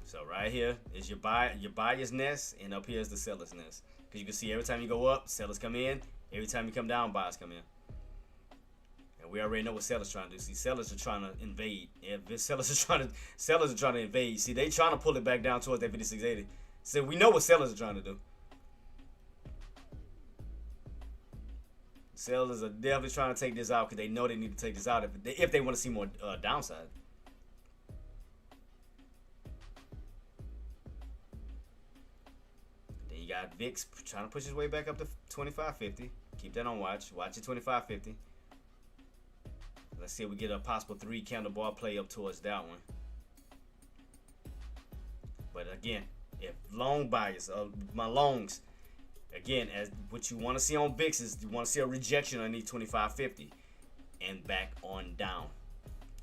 So right here is your buyer's nest, and up here is the seller's nest. Because you can see every time you go up, sellers come in. Every time you come down, buyers come in. And we already know what sellers trying to do. See, sellers are trying to invade. Yeah, sellers are trying to invade. See, they trying to pull it back down towards that 56.80. So we know what sellers are trying to do. Sellers are definitely trying to take this out because they know they need to take this out if they want to see more downside. Then you got VIX trying to push his way back up to 25.50. Keep that on watch. Watch it 25.50. Let's see if we get a possible 3 candle bar play up towards that one. But again, if long buyers, my longs, again, as what you want to see on VIX is you want to see a rejection underneath 25.50 and back on down.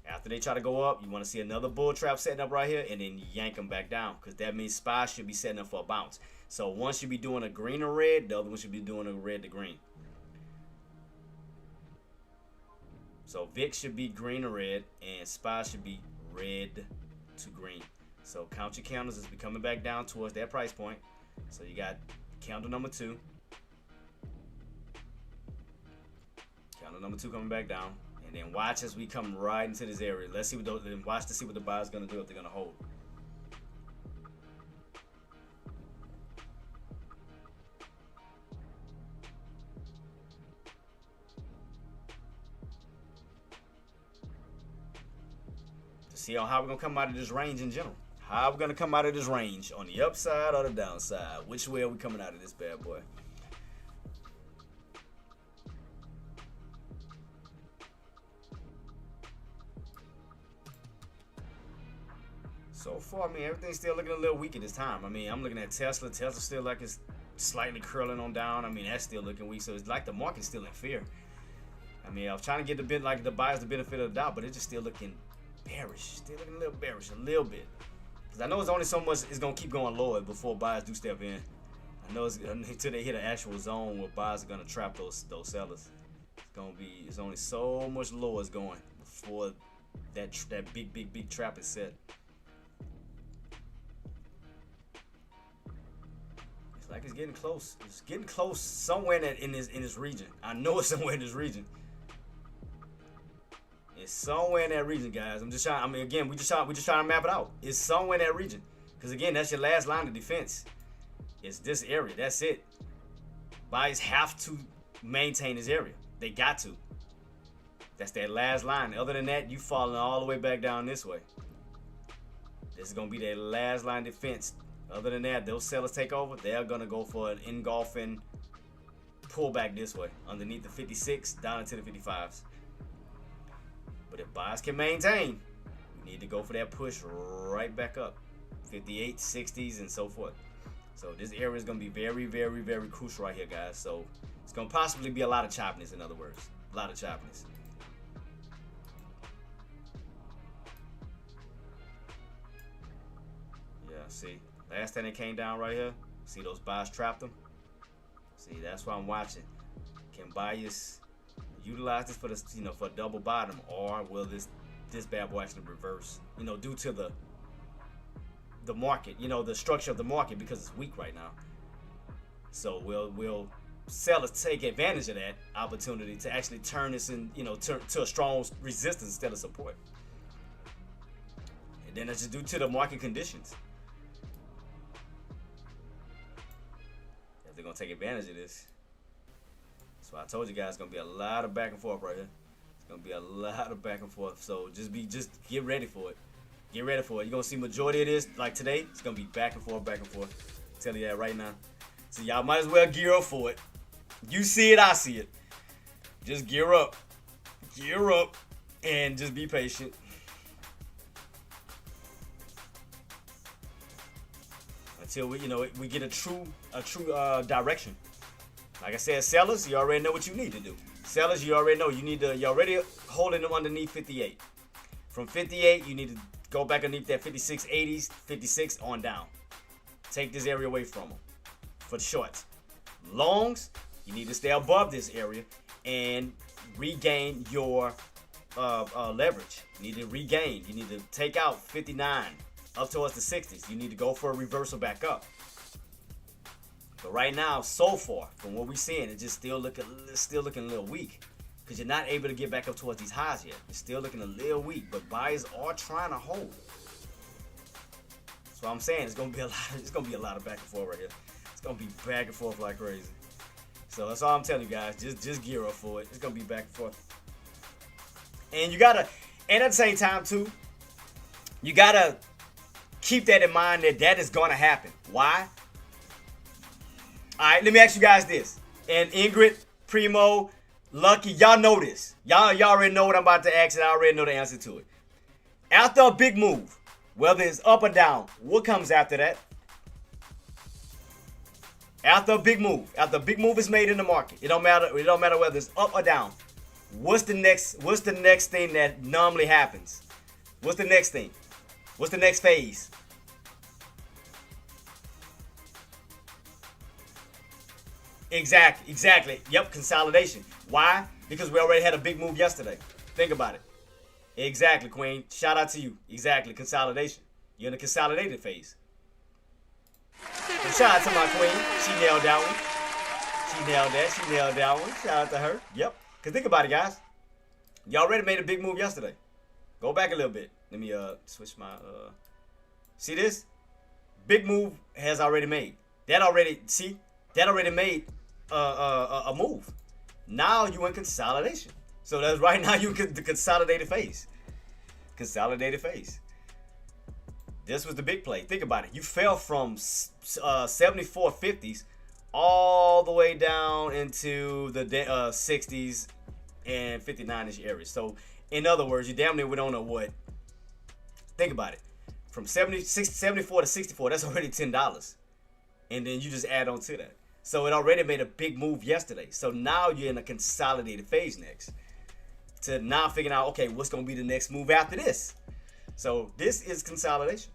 After they try to go up, you want to see another bull trap setting up right here and then yank them back down because that means SPY should be setting up for a bounce. So one should be doing a green or red, the other one should be doing a red to green. So VIX should be green or red, and SPY should be red to green. So count your candles as we coming back down towards that price point. So you got candle number 2. Candle number 2 coming back down. And then watch as we come right into this area. Let's see watch to see what the buyer's gonna do if they're gonna hold. See how we're going to come out of this range in general. How we're going to come out of this range on the upside or the downside. Which way are we coming out of this bad boy? So far, I mean, everything's still looking a little weak at this time. I mean, I'm looking at Tesla. Tesla still like it's slightly curling on down. I mean, that's still looking weak. So it's like the market's still in fear. I mean, I was trying to get the buyers the benefit of the doubt, but it's just still looking bearish, still looking a little bearish, a little bit. Because I know it's only so much it's gonna keep going lower before buyers do step in. I know it's until they hit an actual zone where buyers are gonna trap those sellers. It's only so much lower it's going before that big trap is set. It's like it's getting close. It's getting close somewhere in this region. I know it's somewhere in this region. It's somewhere in that region, guys. I'm just trying. I mean, again, we just trying to map it out. It's somewhere in that region, because again, that's your last line of defense. It's this area. That's it. Buyers have to maintain this area. They got to. That's that last line. Other than that, you falling all the way back down this way. This is gonna be their last line of defense. Other than that, those sellers take over. They're gonna go for an engulfing pullback this way, underneath the 56, down into the 55s. But if buyers can maintain, we need to go for that push right back up. 58, 60s, and so forth. So this area is going to be very, very, very crucial right here, guys. So it's going to possibly be a lot of choppiness, in other words. A lot of choppiness. Yeah, see. Last time they came down right here, see those buyers trapped them? See, that's what I'm watching. Can buyers utilize this for the, for a double bottom, or will this bad boy actually reverse, due to the market, the structure of the market, because it's weak right now. So will sellers take advantage of that opportunity to actually turn this in, to a strong resistance instead of support. And then that's just due to the market conditions. If they're gonna take advantage of this. So I told you guys, it's gonna be a lot of back and forth right here. It's gonna be a lot of back and forth. So just get ready for it. Get ready for it. You're gonna see majority of this, like today, it's gonna be back and forth, back and forth. I'm telling you that right now. So y'all might as well gear up for it. You see it, I see it. Just gear up. Gear up and just be patient. Until we get a true direction. Like I said, sellers, you already know what you need to do. Sellers, you already know you're already holding them underneath 58. From 58, you need to go back underneath that 56.80s, 56 on down. Take this area away from them for the shorts. Longs, you need to stay above this area and regain your leverage. You need to regain. You need to take out 59 up towards the 60s. You need to go for a reversal back up. But right now, so far, from what we're seeing, it's just still looking a little weak. Because you're not able to get back up towards these highs yet. It's still looking a little weak, but buyers are trying to hold. So I'm saying it's gonna be a lot of back and forth right here. It's gonna be back and forth like crazy. So that's all I'm telling you guys. Just gear up for it. It's gonna be back and forth. And you gotta, and at the same time too, you gotta keep that in mind that is gonna happen. Why? All right, let me ask you guys this. And Ingrid, Primo, Lucky, y'all know this. Y'all already know what I'm about to ask, and I already know the answer to it. After a big move, whether it's up or down, what comes after that? After a big move is made in the market, it don't matter whether it's up or down. What's the next thing that normally happens? What's the next thing? What's the next phase? Exactly. Yep, consolidation. Why? Because we already had a big move yesterday. Think about it. Exactly, Queen. Shout out to you. Exactly, consolidation. You're in the consolidated phase. And shout out to my queen. She nailed that one. She nailed that one. Shout out to her. Yep. Because think about it, guys. You already made a big move yesterday. Go back a little bit. Let me switch my... See this? Big move has already made. That already made a move. Now you in consolidation. So that's right now you in the consolidated phase. Consolidated phase. This was the big play. Think about it. You fell from 74.50s all the way down into the 60s and 59-ish areas. So in other words, you damn near went on a what? Think about it. From 74 to 64, that's already $10. And then you just add on to that. So it already made a big move yesterday. So now you're in a consolidated phase next. To now figuring out, okay, what's going to be the next move after this? So this is consolidation.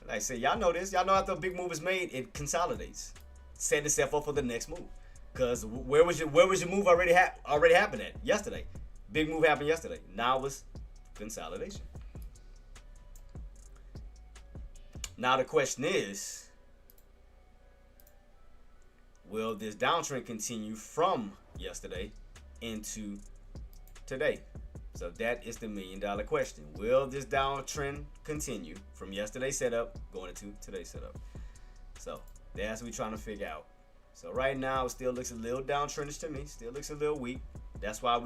Like I said, y'all know this. Y'all know after a big move is made, it consolidates. Setting itself up for the next move. Because where was your move already happened at? Yesterday. Big move happened yesterday. Now it's consolidation. Now the question is, will this downtrend continue from yesterday into today? So that is the $1 million question. Will this downtrend continue from yesterday's setup going into today's setup? So that's what we're trying to figure out. So right now it still looks a little downtrendish to me. Still looks a little weak. That's why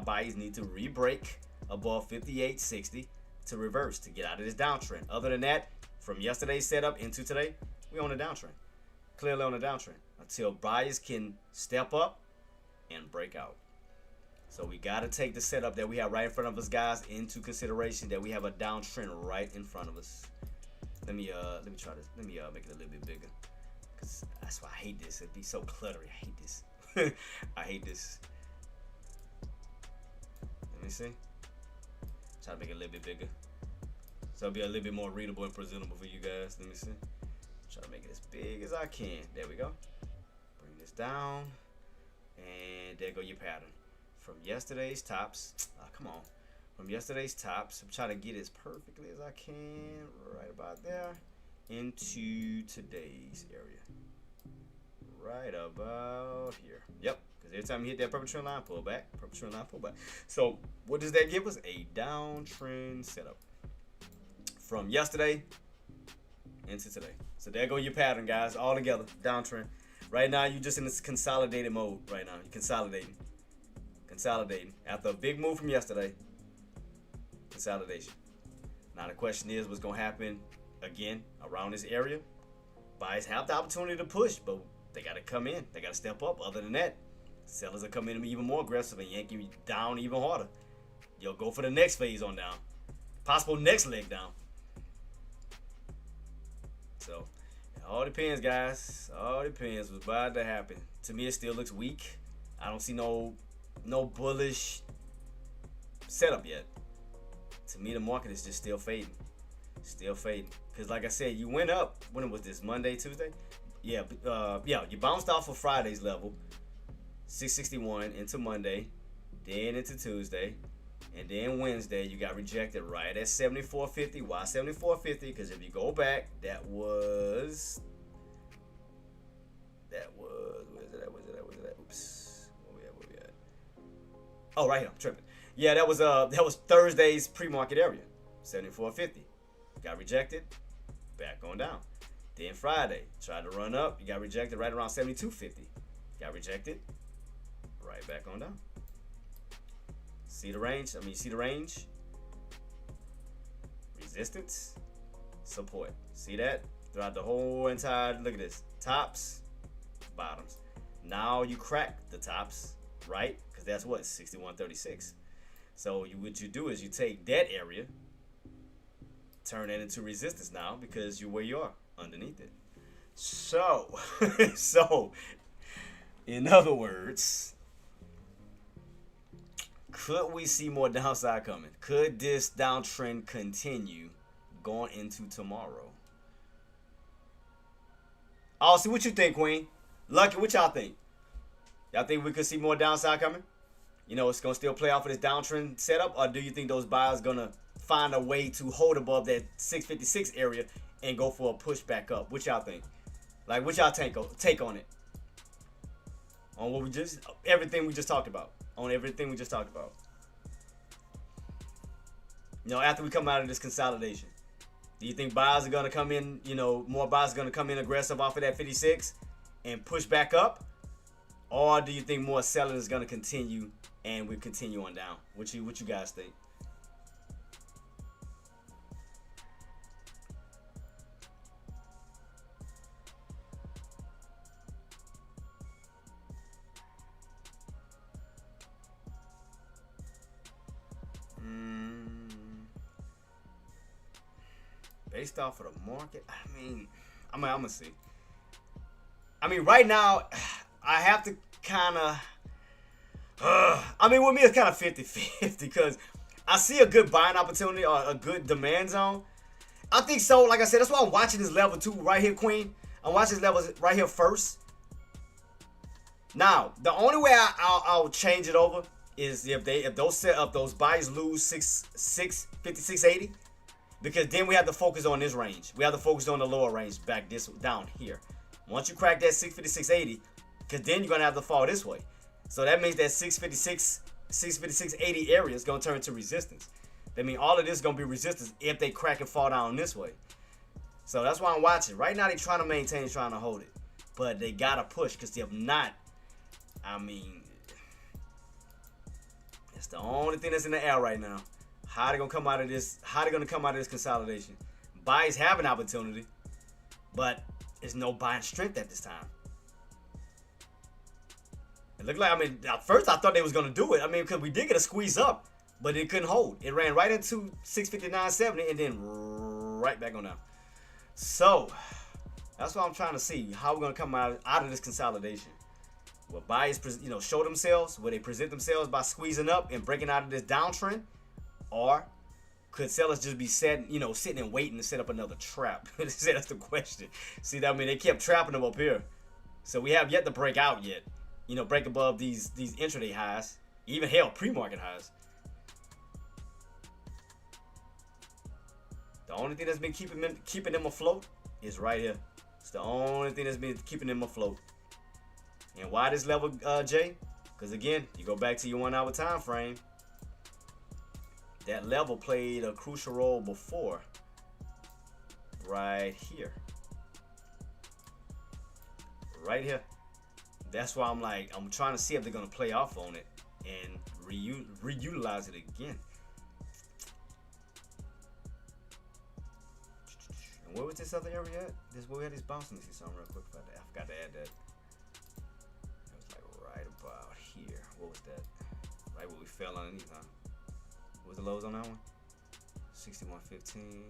buyers need to re-break above 58.60 to reverse to get out of this downtrend. Other than that, from yesterday's setup into today, we're on a downtrend. Clearly on a downtrend until buyers can step up and break out. So we got to take the setup that we have right in front of us, guys, into consideration that we have a downtrend right in front of us. Let me try this. Let me make it a little bit bigger. Cause that's why I hate this. It'd be so cluttery. I hate this. I hate this. Let me see. Try to make it a little bit bigger. So it'll be a little bit more readable and presentable for you guys. Let me see. Try to make it as big as I can. There we go. Bring this down. And there go your pattern. From yesterday's tops. Come on. From yesterday's tops. I'm trying to get as perfectly as I can. Right about there. Into today's area. right about here. Yep, because every time you hit that purple trend line, pull back, purple trend line, pull back. So what does that give us? A downtrend setup from yesterday into today. So there go your pattern, guys, all together, downtrend. Right now, you're just in this consolidated mode right now. You're consolidating. After a big move from yesterday, consolidation. Now the question is, what's going to happen again around this area? Buyers have the opportunity to push, but they got to come in. They got to step up. Other than that, sellers are coming in even more aggressive and yanking you down even harder. You'll go for the next phase on down. Possible next leg down. So, it all depends, guys. All depends what's about to happen. To me, it still looks weak. I don't see no bullish setup yet. To me, the market is just still fading. Because like I said, you went up. When was this? Monday, Tuesday? Yeah, you bounced off of Friday's level, 661, into Monday, then into Tuesday, and then Wednesday you got rejected right at 74.50. Why 74.50? Because if you go back, that was where's it at? Oops. Where we at? Oh, right here. I'm tripping. Yeah, that was Thursday's pre-market area, 74.50. Got rejected, back on down. Then Friday, tried to run up, you got rejected right around 72.50. Got rejected, right back on down. See the range? See the range? Resistance, support. See that? Throughout the whole entire, look at this. Tops, bottoms. Now you crack the tops, right? Because that's what, 61.36. So what you do is you take that area, turn it into resistance now because you're where you are underneath it. So, in other words, could we see more downside coming? Could this downtrend continue going into tomorrow? Oh, see what you think, Queen. Lucky, what y'all think? Y'all think we could see more downside coming? It's going to still play out for this downtrend setup? Or do you think those buyers going to find a way to hold above that 656 area and go for a push back up? What y'all think? Like, what y'all take on it? On what everything we just talked about. After we come out of this consolidation, do you think buyers are going to come in, more buyers are going to come in aggressive off of that 56 and push back up? Or do you think more sellers is going to continue and we continue on down? What you guys think? Based off of the market, I'm gonna see. Right now, I have to kind of. With me, it's kind of 50-50 because I see a good buying opportunity or a good demand zone. I think so. Like I said, that's why I'm watching this level 2 right here, Queen. I'm watching this level right here first. Now, the only way I'll change it over is if those buyers lose 656.80, because then we have to focus on this range. We have to focus on the lower range back down here. Once you crack that 656.80, because then you're gonna have to fall this way. So that means that 656.80 area is gonna turn to resistance. That means all of this is gonna be resistance if they crack and fall down this way. So that's why I'm watching. Right now they're trying to maintain, trying to hold it, but they gotta push, because if not, it's the only thing that's in the air right now. How they gonna come out of this? How they gonna come out of this consolidation? Buyers have an opportunity, but there's no buying strength at this time. It looked like, at first I thought they was gonna do it. Because we did get a squeeze up, but it couldn't hold. It ran right into 659.70 and then right back on down. So that's what I'm trying to see. How we're gonna come out of this consolidation? Will buyers, show themselves? Will they present themselves by squeezing up and breaking out of this downtrend? Or could sellers just be sitting and waiting to set up another trap? That's the question. See, they kept trapping them up here. So we have yet to break out yet. Break above these intraday highs. Even pre-market highs. The only thing that's been keeping them afloat is right here. It's the only thing that's been keeping them afloat. And why this level, Jay? Because again, you go back to your 1 hour time frame. That level played a crucial role before. Right here. Right here. That's why I'm like, I'm trying to see if they're going to play off on it and reutilize it again. And where was this other area at? This where we had this bounce. Let me see something real quick about that. I forgot to add that. It was like right about here. What was that? Right where we fell underneath, huh? What was the lows on that one? 61.15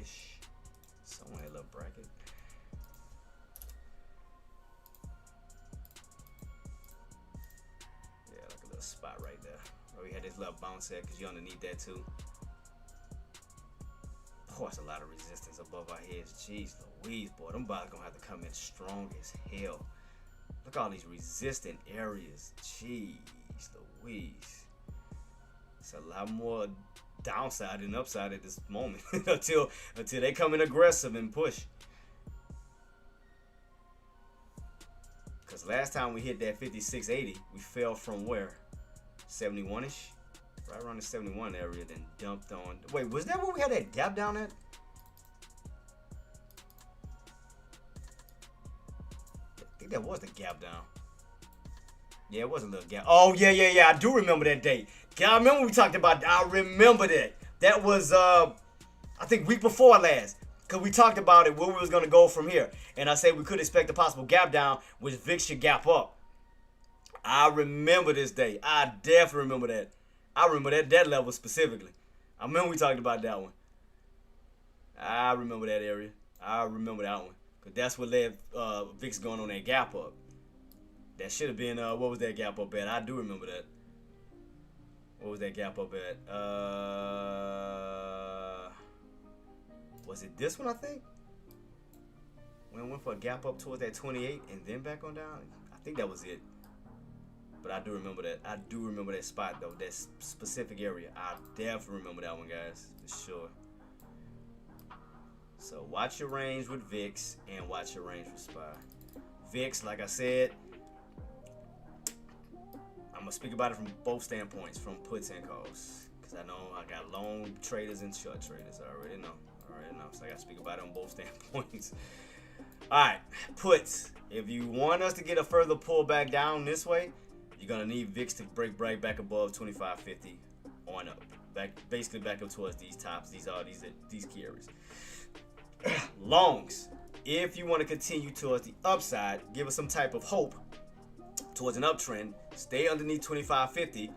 ish. Somewhere in a little bracket. Yeah, like a little spot right there. Where we had this little bounce at, because you're underneath that too. Of course, a lot of resistance above our heads. Jeez Louise, boy, them bodies gonna have to come in strong as hell. Look at all these resistant areas. Jeez Louise. It's a lot more downside than upside at this moment until they come in aggressive and push. Because last time we hit that 56.80, we fell from where? 71-ish? Right around the 71 area, then dumped on. Wait, was that where we had that gap down at? I think that was the gap down. Yeah, it was a little gap. Oh, yeah. I do remember that date. I remember we talked about that. I remember that. That was, I think, week before last. Because we talked about it, where we was going to go from here. And I said we could expect a possible gap down, which VIX should gap up. I remember this day. I definitely remember that. I remember that level specifically. I remember we talked about that one. I remember that area. I remember that one. Because that's what led VIX going on that gap up. That should have been, what was that gap up at? I do remember that. What was that gap up at? Was it this one, I think? When it went for a gap up towards that 28 and then back on down? I think that was it. But I do remember that. I do remember that spot, though. That specific area. I definitely remember that one, guys. For sure. So, watch your range with VIX and watch your range with SPY. VIX, like I said, I'm going to speak about it from both standpoints, from puts and calls. Because I know I got long traders and short traders. I already know. So I got to speak about it on both standpoints. Alright, puts. If you want us to get a further pullback down this way, you're going to need VIX to break back above 25.50 on up. Basically back up towards these tops. These key areas. Longs. If you want to continue towards the upside, give us some type of hope towards an uptrend, stay underneath 25.50,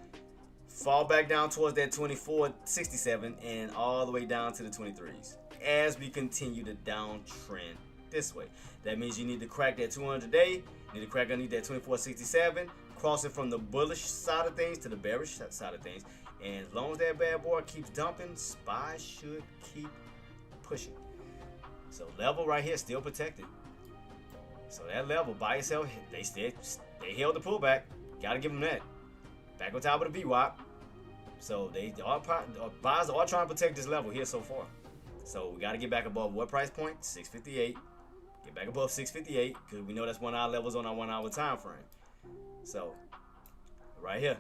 fall back down towards that 24.67 and all the way down to the 23s as we continue the downtrend this way. That means you need to crack that 200 day, you need to crack underneath that 24.67, cross it from the bullish side of things to the bearish side of things, and as long as that bad boy keeps dumping, SPY should keep pushing. So level right here still protected. So that level by itself, they held the pullback. Gotta give them that. Back on top of the VWAP. So buyers are trying to protect this level here so far. So we gotta get back above what price point? 658. Get back above 658 because we know that's 1 hour levels on our 1 hour time frame. So right here,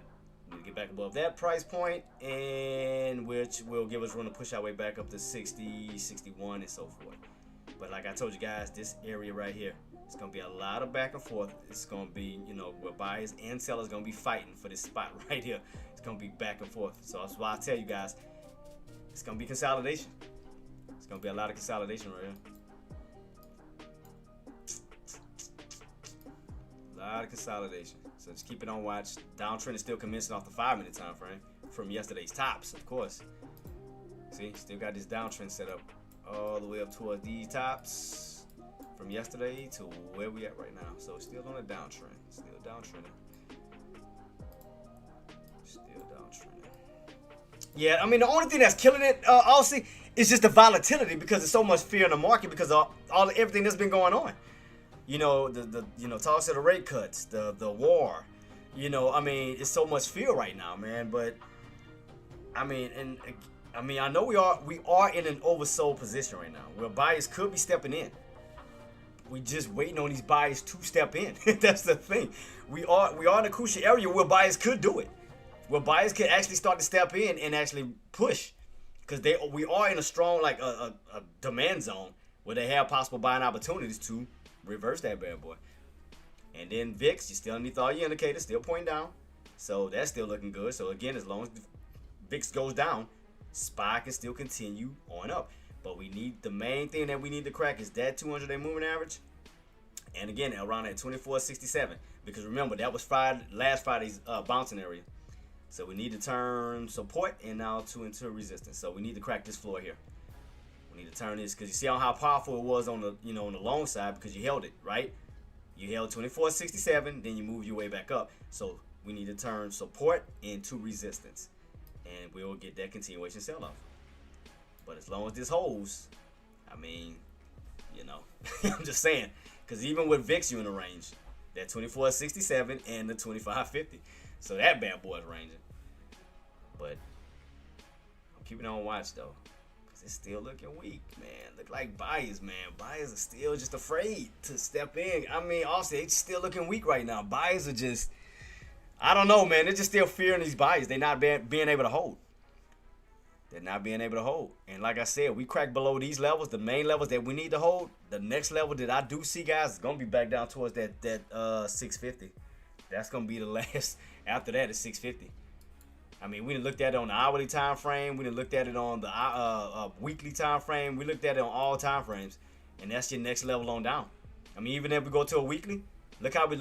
we need to get back above that price point, and which will give us room to push our way back up to 60, 61, and so forth. But like I told you guys, this area right here, it's going to be a lot of back and forth. It's going to be, where buyers and sellers going to be fighting for this spot right here. It's going to be back and forth. So that's why I tell you guys, it's going to be consolidation. It's going to be a lot of consolidation right here. A lot of consolidation. So just keep it on watch. Downtrend is still commencing off the 5-minute time frame from yesterday's tops, of course. See, still got this downtrend set up all the way up towards these tops from yesterday to where we at right now. So it's still on a downtrend. Still downtrending. Yeah, I mean, the only thing that's killing it, obviously, is just the volatility because there's so much fear in the market because of everything that's been going on. The talks of the rate cuts, the war. I mean, it's so much fear right now, man. But I know we are in an oversold position right now where buyers could be stepping in. We just waiting on these buyers to step in. That's the thing. We are in a crucial area where buyers could do it. Where buyers could actually start to step in and actually push. Because we are in a strong, like a demand zone where they have possible buying opportunities to reverse that bad boy. And then VIX, you still underneath all your indicators, still pointing down. So that's still looking good. So again, as long as the VIX goes down, SPY can still continue on up. But we need, the main thing that we need to crack is that 200-day moving average. And again, around at 24.67. Because remember, that was last Friday's bouncing area. So we need to turn support and now into resistance. So we need to crack this floor here. We need to turn this, because you see how powerful it was on the on the long side, because you held it, right? You held 24.67, then you move your way back up. So we need to turn support into resistance, and we'll get that continuation sell-off. But as long as this holds, I mean, I'm just saying, because even with VIX, you're in a range, that 24.67 and the 25.50. So that bad boy is ranging. But I'm keeping on watch though, because it's still looking weak, man. Look like buyers, man. Buyers are still just afraid to step in. I mean, also, it's still looking weak right now. Buyers are just, I don't know, man. They're just still fearing these buyers. They're not being able to hold. They're not being able to hold. And like I said, we crack below these levels, the main levels that we need to hold. The next level that I do see, guys, is going to be back down towards that 650. That's going to be the last. After that, it's 650. I mean, we done looked at it on the hourly time frame. We done looked at it on the weekly time frame. We looked at it on all time frames. And that's your next level on down. I mean, even if we go to a weekly, look how we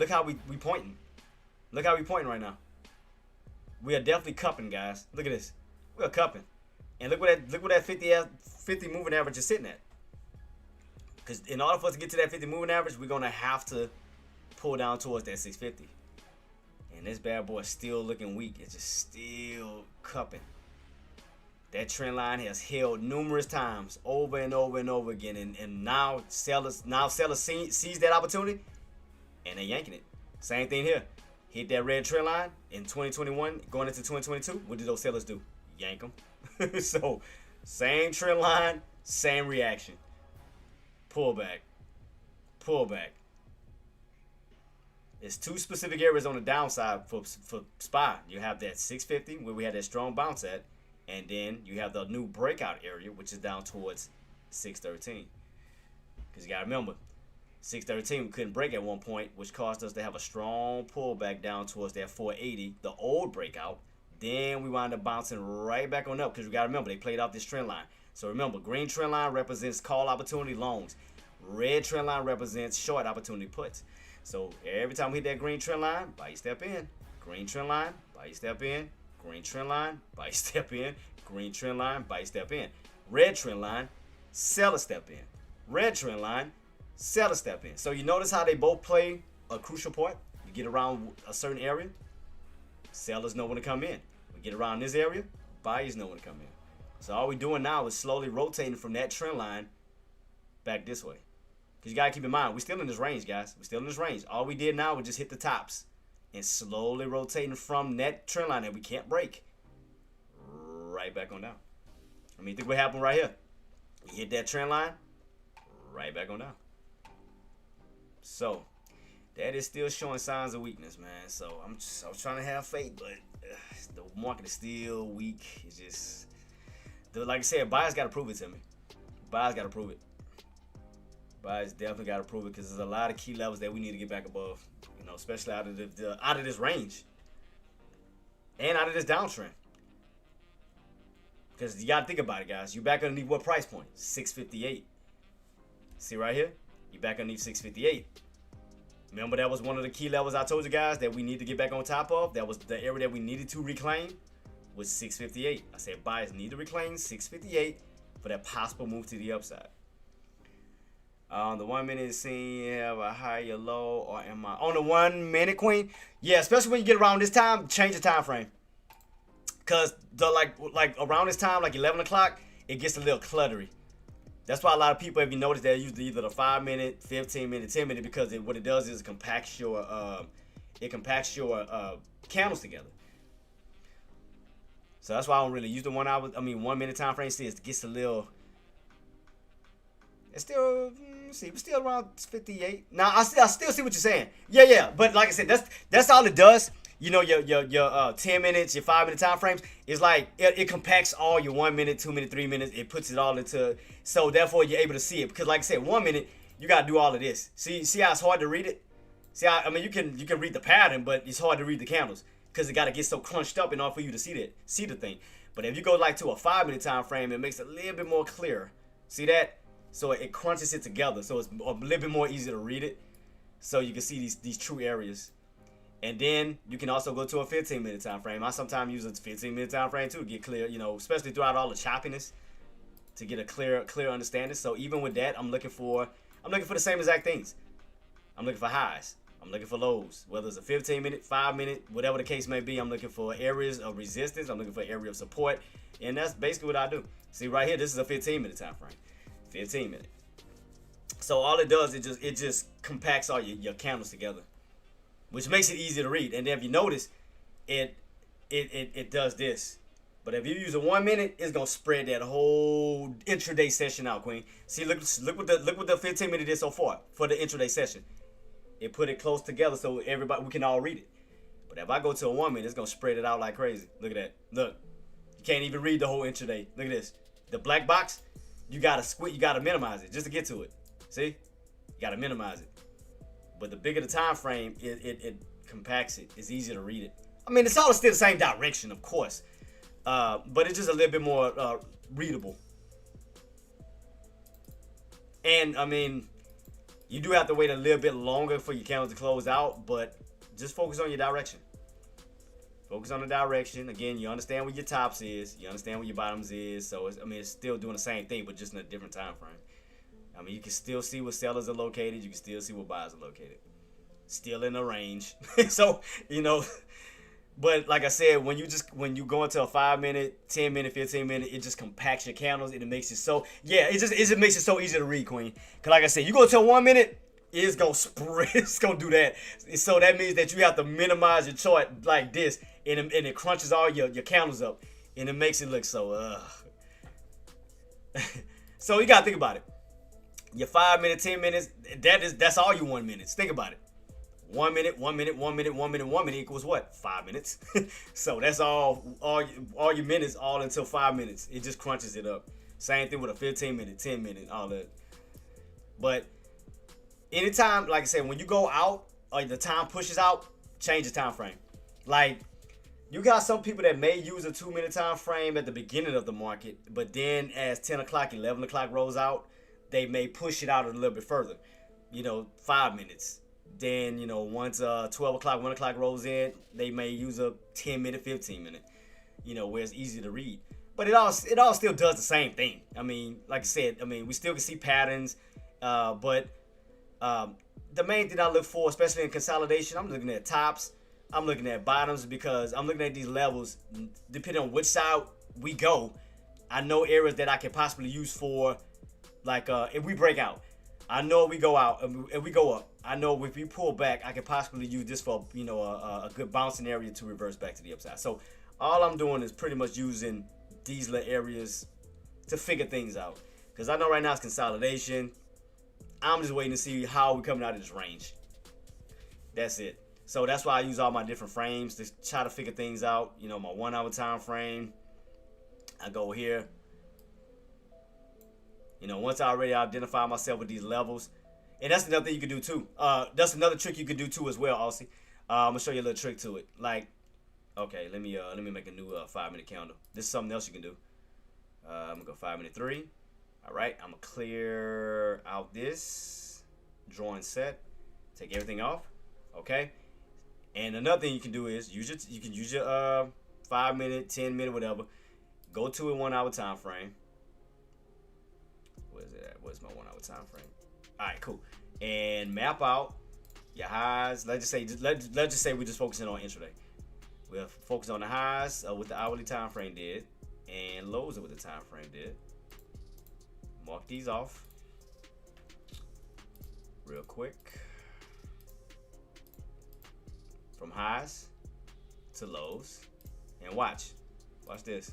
pointing. Look how we pointing right now. We are definitely cupping, guys. Look at this. We are cupping. And look what that 50 moving average is sitting at. Because in order for us to get to that 50 moving average, we're going to have to pull down towards that 650. And this bad boy is still looking weak. It's just still cupping. That trend line has held numerous times over and over and over again. And now sellers sees that opportunity and they're yanking it. Same thing here. Hit that red trend line in 2021, going into 2022. What did those sellers do? Yank them. So, same trend line, same reaction. Pull back. Pull back. It's two specific areas on the downside for SPY. You have that 650 where we had that strong bounce at, and then you have the new breakout area, which is down towards 613. Because you got to remember, 613 we couldn't break at one point, which caused us to have a strong pullback down towards that 480, the old breakout. Then we wound up bouncing right back on up, because we got to remember, they played off this trend line. So remember, green trend line represents call opportunity longs. Red trend line represents short opportunity puts. So every time we hit that green trend line, buy step in. Green trend line, buy step in. Green trend line, buy step in. Green trend line, buy step in. Red trend line, sell a step in. Red trend line, sell a step in. So you notice how they both play a crucial part. You get around a certain area, sellers know when to come in. We get around this area, buyers know when to come in. So all we're doing now is slowly rotating from that trend line back this way. Because you got to keep in mind, we're still in this range, guys. We're still in this range. All we did now was just hit the tops and slowly rotating from that trend line that we can't break right back on down. I mean, think what happened right here. You hit that trend line, right back on down. So that is still showing signs of weakness, man. So I was trying to have faith, but the market is still weak. It's just, like I said, buyers got to prove it to me. Buyers got to prove it. Buyers definitely got to prove it, because there's a lot of key levels that we need to get back above. Especially out of this range and out of this downtrend. Because you got to think about it, guys. You back underneath what price point? 658. See right here? You back underneath 658. Remember, that was one of the key levels I told you guys that we need to get back on top of. That was the area that we needed to reclaim, was 658. I said buyers need to reclaim 658 for that possible move to the upside. The 1 minute scene, you have a higher low, or am I on the 1 minute, Queen? Yeah, especially when you get around this time, change the time frame. Cause the like around this time, like 11 o'clock, it gets a little cluttery. That's why a lot of people, if you notice, they use either the 5 minute, 15 minute, 10 minute, because what it does is it compacts your candles together. So that's why I don't really use the 1 minute time frame. See, it gets a little. It's still See, we're still around 58. Now I still see what you're saying. Yeah. But like I said, that's all it does. You know, your 10 minutes, your 5 minute time frames is like it compacts all your 1 minute, 2 minute, 3 minutes. It puts it all into, so therefore you're able to see it. Because like I said, 1 minute you gotta do all of this. See how it's hard to read it. See how, I mean, you can read the pattern, but it's hard to read the candles because it gotta get so crunched up in order for you to see the thing. But if you go like to a 5 minute time frame, it makes it a little bit more clear. See that? So it crunches it together, so it's a little bit more easy to read it. So you can see these true areas. And then you can also go to a 15 minute time frame. I sometimes use a 15 minute time frame too to get clear, you know, especially throughout all the choppiness, to get a clear understanding. So even with that, I'm looking for the same exact things. I'm looking for highs. I'm looking for lows. Whether it's a 15 minute, 5 minute, whatever the case may be, I'm looking for areas of resistance. I'm looking for area of support. And that's basically what I do. See right here, this is a 15 minute time frame. 15 minute. So all it does, it just compacts all your candles together, which makes it easy to read. And then if you notice, it does this. But if you use a 1 minute, it's gonna spread that whole intraday session out, Queen. See, look what the 15 minute did so far for the intraday session. It put it close together so we can all read it. But if I go to a 1 minute, it's gonna spread it out like crazy. Look at that. Look, you can't even read the whole intraday. Look at this. The black box, you gotta minimize it just to get to it. See, you gotta minimize it. But the bigger the time frame, it compacts it. It's easier to read it. I mean, it's all still the same direction, of course, but it's just a little bit more readable. And I mean, you do have to wait a little bit longer for your candle to close out, but just focus on your direction. Focus on the direction. Again, you understand where your tops is. You understand where your bottoms is. So it's still doing the same thing, but just in a different time frame. I mean, you can still see where sellers are located. You can still see where buyers are located. Still in the range. So, you know, but like I said, when you go into a 5 minute, 10 minute, 15 minute, it just compacts your candles and it makes it so, it just makes it so easy to read, Queen. Cause like I said, you go to a 1 minute, it's gonna spread, it's gonna do that. So that means that you have to minimize your chart like this, and it crunches all your candles up, and it makes it look so, So you gotta think about it. Your 5 minute, 10 minutes, that's all your 1 minutes. Think about it. 1 minute, 1 minute, 1 minute, 1 minute, 1 minute equals what? 5 minutes. So that's all your minutes, all until 5 minutes. It just crunches it up. Same thing with a 15 minute, 10 minute, all that. But anytime, like I said, when you go out or the time pushes out, change the time frame. Like, you got some people that may use a 2 minute time frame at the beginning of the market, but then as 10 o'clock, 11 o'clock rolls out, they may push it out a little bit further. 5 minutes. Then, once 12 o'clock, 1 o'clock rolls in, they may use a 10 minute, 15 minute, where it's easy to read. But it all still does the same thing. I mean, like I said, we still can see patterns, but the main thing I look for, especially in consolidation, I'm looking at tops, I'm looking at bottoms, because I'm looking at these levels. Depending on which side we go, I know areas that I can possibly use for, like, if we break out. I know if we go out, if we go up, I know if we pull back, I can possibly use this for, a good bouncing area to reverse back to the upside. So all I'm doing is pretty much using these little areas to figure things out. Because I know right now it's consolidation. I'm just waiting to see how we're coming out of this range. That's it. So that's why I use all my different frames to try to figure things out. My 1 hour time frame. I go here. Once I already identify myself with these levels. And that's another thing you can do too. That's another trick you can do too as well, Aussie. I'm gonna show you a little trick to it. Like, okay, let me make a new 5 minute candle. This is something else you can do. I'm gonna go 5 minute 3. All right, I'm gonna clear out this drawing set. Take everything off. Okay. And another thing you can do is you can use your 5 minute, 10 minute, whatever. Go to a 1 hour time frame. Where's it at? Where's my 1 hour time frame? All right, cool. And map out your highs. Let's just say we're just focusing on intraday. We're focusing on the highs what the hourly time frame did, and lows of what the time frame did. Mark these off real quick. From highs to lows, and watch this.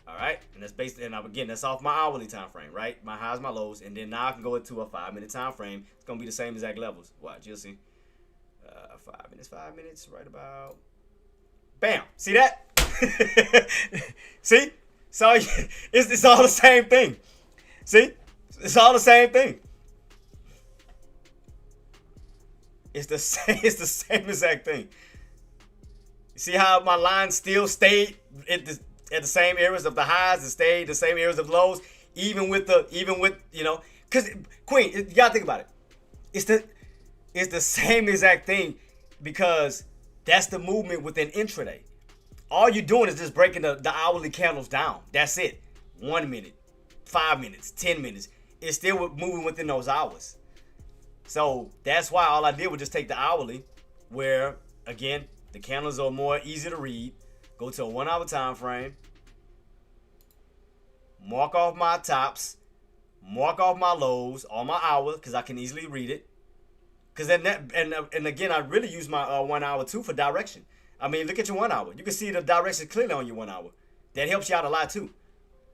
All right, and that's based, and again, that's off my hourly time frame, right? My highs, my lows, and then now I can go into a 5-minute time frame. It's gonna be the same exact levels. Watch, you'll see. 5 minutes, right about. Bam! See that? See? So it's all the same thing. See? It's all the same thing. It's the same exact thing. See how my line still stayed at the same areas of the highs, and stayed the same areas of lows, even with because Queen, you gotta think about it. It's the same exact thing, because that's the movement within intraday. All you're doing is just breaking the hourly candles down. That's it. 1 minute, 5 minutes, 10 minutes. It's still moving within those hours. So that's why all I did was just take the hourly, where again the candles are more easy to read. Go to a 1 hour time frame. Mark off my tops. Mark off my lows on my hour, because I can easily read it. Because and again, I really use my 1 hour too for direction. I mean, look at your 1 hour. You can see the direction clearly on your 1 hour. That helps you out a lot too.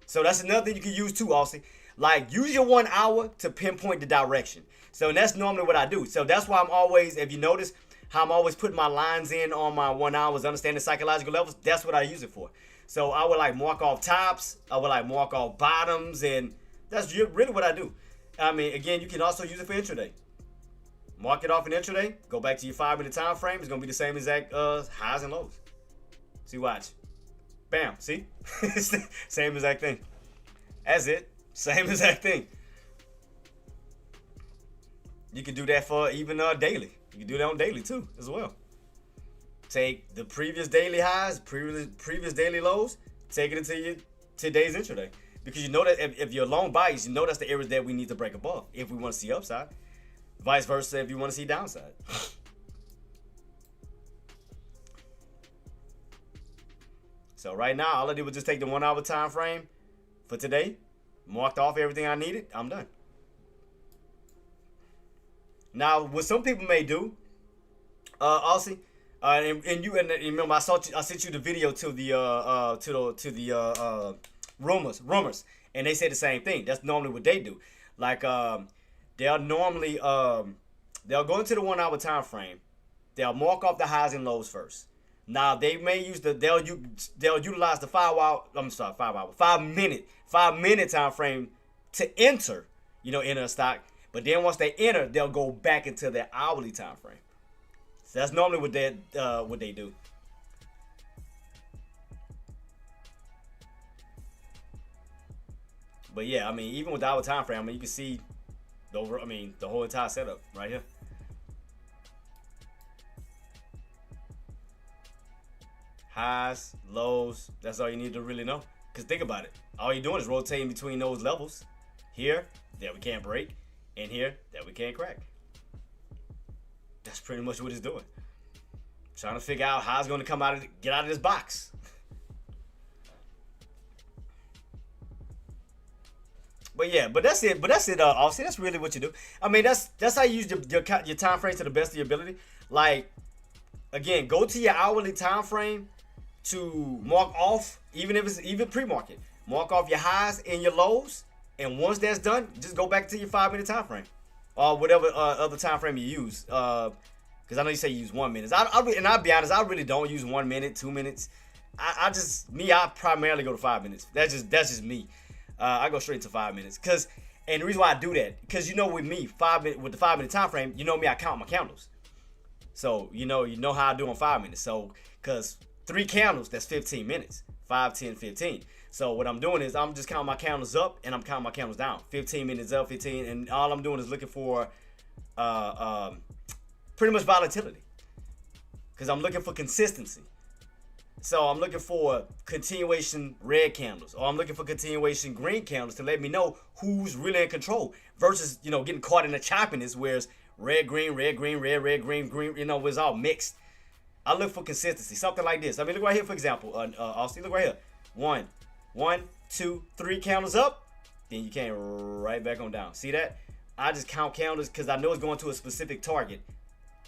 So that's another thing you can use too, Aussie. Like, use your 1 hour to pinpoint the direction. So that's normally what I do. So that's why I'm always, if you notice how I'm always putting my lines in on my 1 hours, understanding psychological levels, that's what I use it for. So I would like mark off tops. I would like mark off bottoms. And that's really what I do. I mean, again, you can also use it for intraday. Mark it off in intraday. Go back to your 5-minute time frame. It's going to be the same exact highs and lows. See, watch. Bam. See? Same exact thing. That's it. Same exact thing. You can do that for even daily. You can do that on daily too as well. Take the previous daily highs, previous daily lows, take it into your today's intraday. Because you know that if you're long bias, you know that's the areas that we need to break above if we want to see upside. Vice versa if you want to see downside. So right now, all I did was just take the 1 hour time frame for today, marked off everything I needed. I'm done. Now, what some people may do, Aussie, and you remember I sent you the video to the rumors, and they say the same thing. That's normally what they do. Like they'll normally they'll go into the 1 hour time frame. They'll mark off the highs and lows first. Now they may use they'll utilize the 5 minute time frame to enter a stock. But then once they enter, they'll go back into their hourly time frame. So that's normally what they do. But yeah, I mean, even with the hour time frame, I mean, you can see the whole entire setup right here. Highs, lows, that's all you need to really know. Because think about it. All you're doing is rotating between those levels. Here, that we can't break. And here, that we can't crack. That's pretty much what it's doing. Trying to figure out how it's going to get out of this box. But that's it. Aussie, that's really what you do. I mean, that's how you use your time frame to the best of your ability. Like, again, go to your hourly time frame to mark off, even if it's pre-market. Mark off your highs and your lows. And once that's done, just go back to your 5 minute time frame, or whatever other time frame you use. Because I know you say you use 1 minute. And I'll be honest, I really don't use 1 minute, 2 minutes. I primarily go to 5 minutes. That's just me. I go straight to 5 minutes. And the reason why I do that, because with me, with the 5 minute time frame, me, I count my candles. So you know how I do on 5 minutes. So because 3 candles, that's 15 minutes. 5, 10, 15. So what I'm doing is I'm just counting my candles up and I'm counting my candles down. 15 minutes up, 15, and all I'm doing is looking for pretty much volatility. Because I'm looking for consistency. So I'm looking for continuation red candles, or I'm looking for continuation green candles to let me know who's really in control versus, getting caught in the choppiness where it's red, green, red, green, red, red, green, green, it's all mixed. I look for consistency, something like this. I mean, look right here, for example. Austin, look right here. 1, 2, 3 candles up, then you came right back on down. See that? I just count candles because I know it's going to a specific target.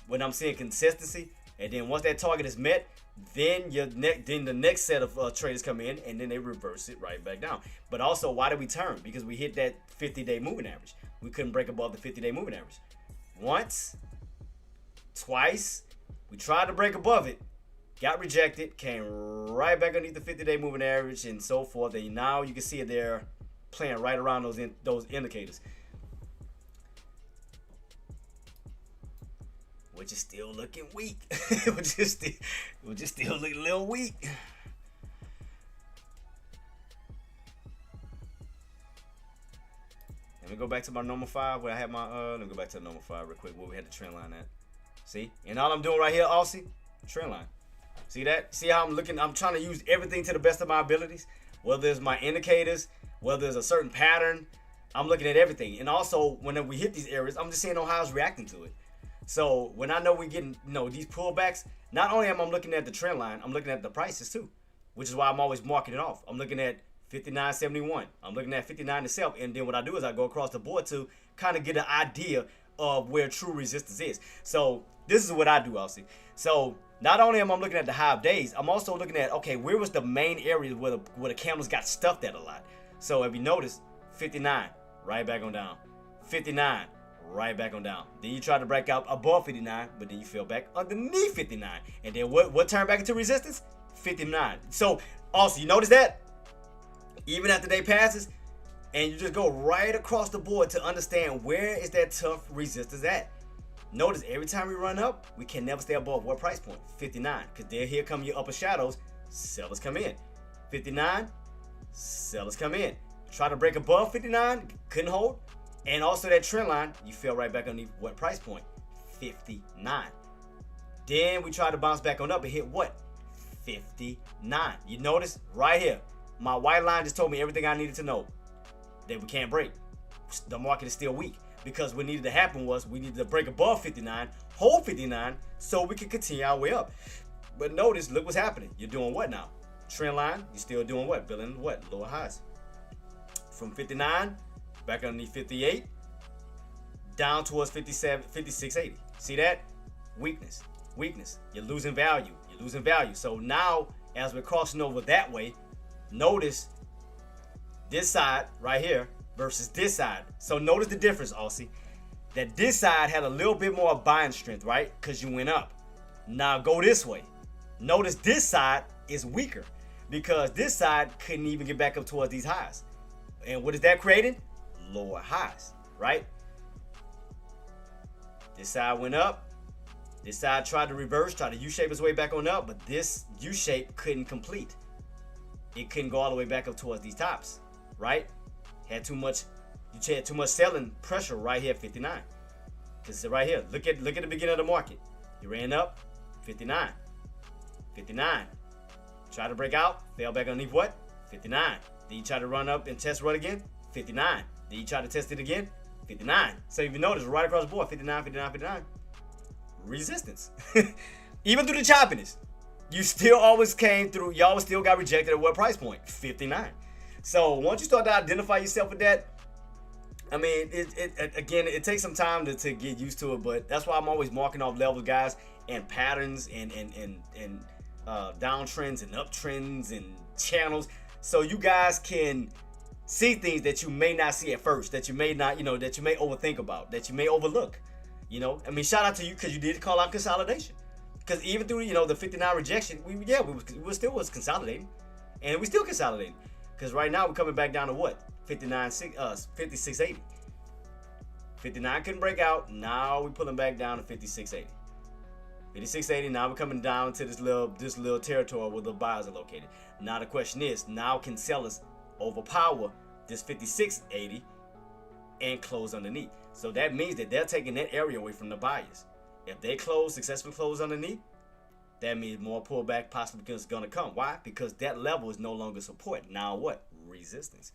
When I'm seeing consistency, And then once that target is met, then the next set of traders come in, and then they reverse it right back down. But also, why did we turn? Because we hit that 50-day moving average. We couldn't break above the 50-day moving average. Once, twice, we tried to break above it, got rejected, came right back underneath the 50-day moving average, and so forth. And now you can see it there playing right around those indicators, which is still looking weak. which is still looking a little weak. Let me go back to my normal 5 where I had my let me go back to the normal 5 real quick where we had the trend line at. See? And all I'm doing right here, Aussie, trend line. See that? See how I'm looking? I'm trying to use everything to the best of my abilities. Whether it's my indicators, whether it's a certain pattern, I'm looking at everything. And also, whenever we hit these areas, I'm just seeing how it's reacting to it. So when I know we're getting, these pullbacks, not only am I looking at the trend line, I'm looking at the prices too, which is why I'm always marking it off. I'm looking at 59.71. I'm looking at 59 itself, and then what I do is I go across the board to kind of get an idea of where true resistance is. So this is what I do, Aussie. So not only am I looking at the high of days, I'm also looking at, okay, where was the main area where the candles got stuffed at a lot. So if you notice, 59, right back on down. 59, right back on down. Then you try to break out above 59, but then you fell back underneath 59. And then what turned back into resistance? 59. So also, you notice that? Even after day passes, and you just go right across the board to understand where is that tough resistance at. Notice every time we run up, we can never stay above what price point? 59. Because there, here come your upper shadows. Sellers come in. 59, sellers come in. Try to break above 59, couldn't hold. And also that trend line, you fell right back underneath what price point? 59. Then we try to bounce back on up and hit what? 59. You notice right here, my white line just told me everything I needed to know. That we can't break. The market is still weak. Because what needed to happen was we needed to break above 59, hold 59, so we can continue our way up. But notice, look what's happening. You're doing what now? Trend line, you're still doing what? Building what? Lower highs. From 59, back underneath 58, down towards 57, 56.80. See that? Weakness. Weakness. You're losing value. You're losing value. So now, as we're crossing over that way, notice this side right here versus this side. So notice the difference, Aussie. That this side had a little bit more buying strength, right? Because you went up. Now go this way. Notice this side is weaker because this side couldn't even get back up towards these highs. And what is that creating? Lower highs, right? This side went up. This side tried to reverse, tried to U-shape its way back on up, but this U-shape couldn't complete. It couldn't go all the way back up towards these tops, right? You had too much selling pressure right here at 59. Because right here, look at the beginning of the market. You ran up, 59. 59. Try to break out, fell back underneath what? 59. Then you try to run up and test run again, 59. Then you try to test it again, 59. So if you notice, right across the board, 59, 59, 59. Resistance. Even through the choppiness, you still always came through, you always still got rejected at what price point? 59. So once you start to identify yourself with that, I mean, it takes some time to get used to it, but that's why I'm always marking off levels, guys, and patterns and downtrends and uptrends and channels, so you guys can see things that you may not see at first, that you may not, that you may overthink about, that you may overlook. I mean, shout out to you because you did call out consolidation. Because even through the 59 rejection, we still was consolidating, and we still consolidating. Because right now we're coming back down to what? 56.80. 59 couldn't break out. Now we're pulling back down to 56.80. 56.80. Now we're coming down to this little territory where the buyers are located. Now the question is, now can sellers overpower this 56.80 and close underneath? So that means that they're taking that area away from the buyers. If they successfully close underneath, that means more pullback possibly is going to come. Why? Because that level is no longer support. Now what? Resistance.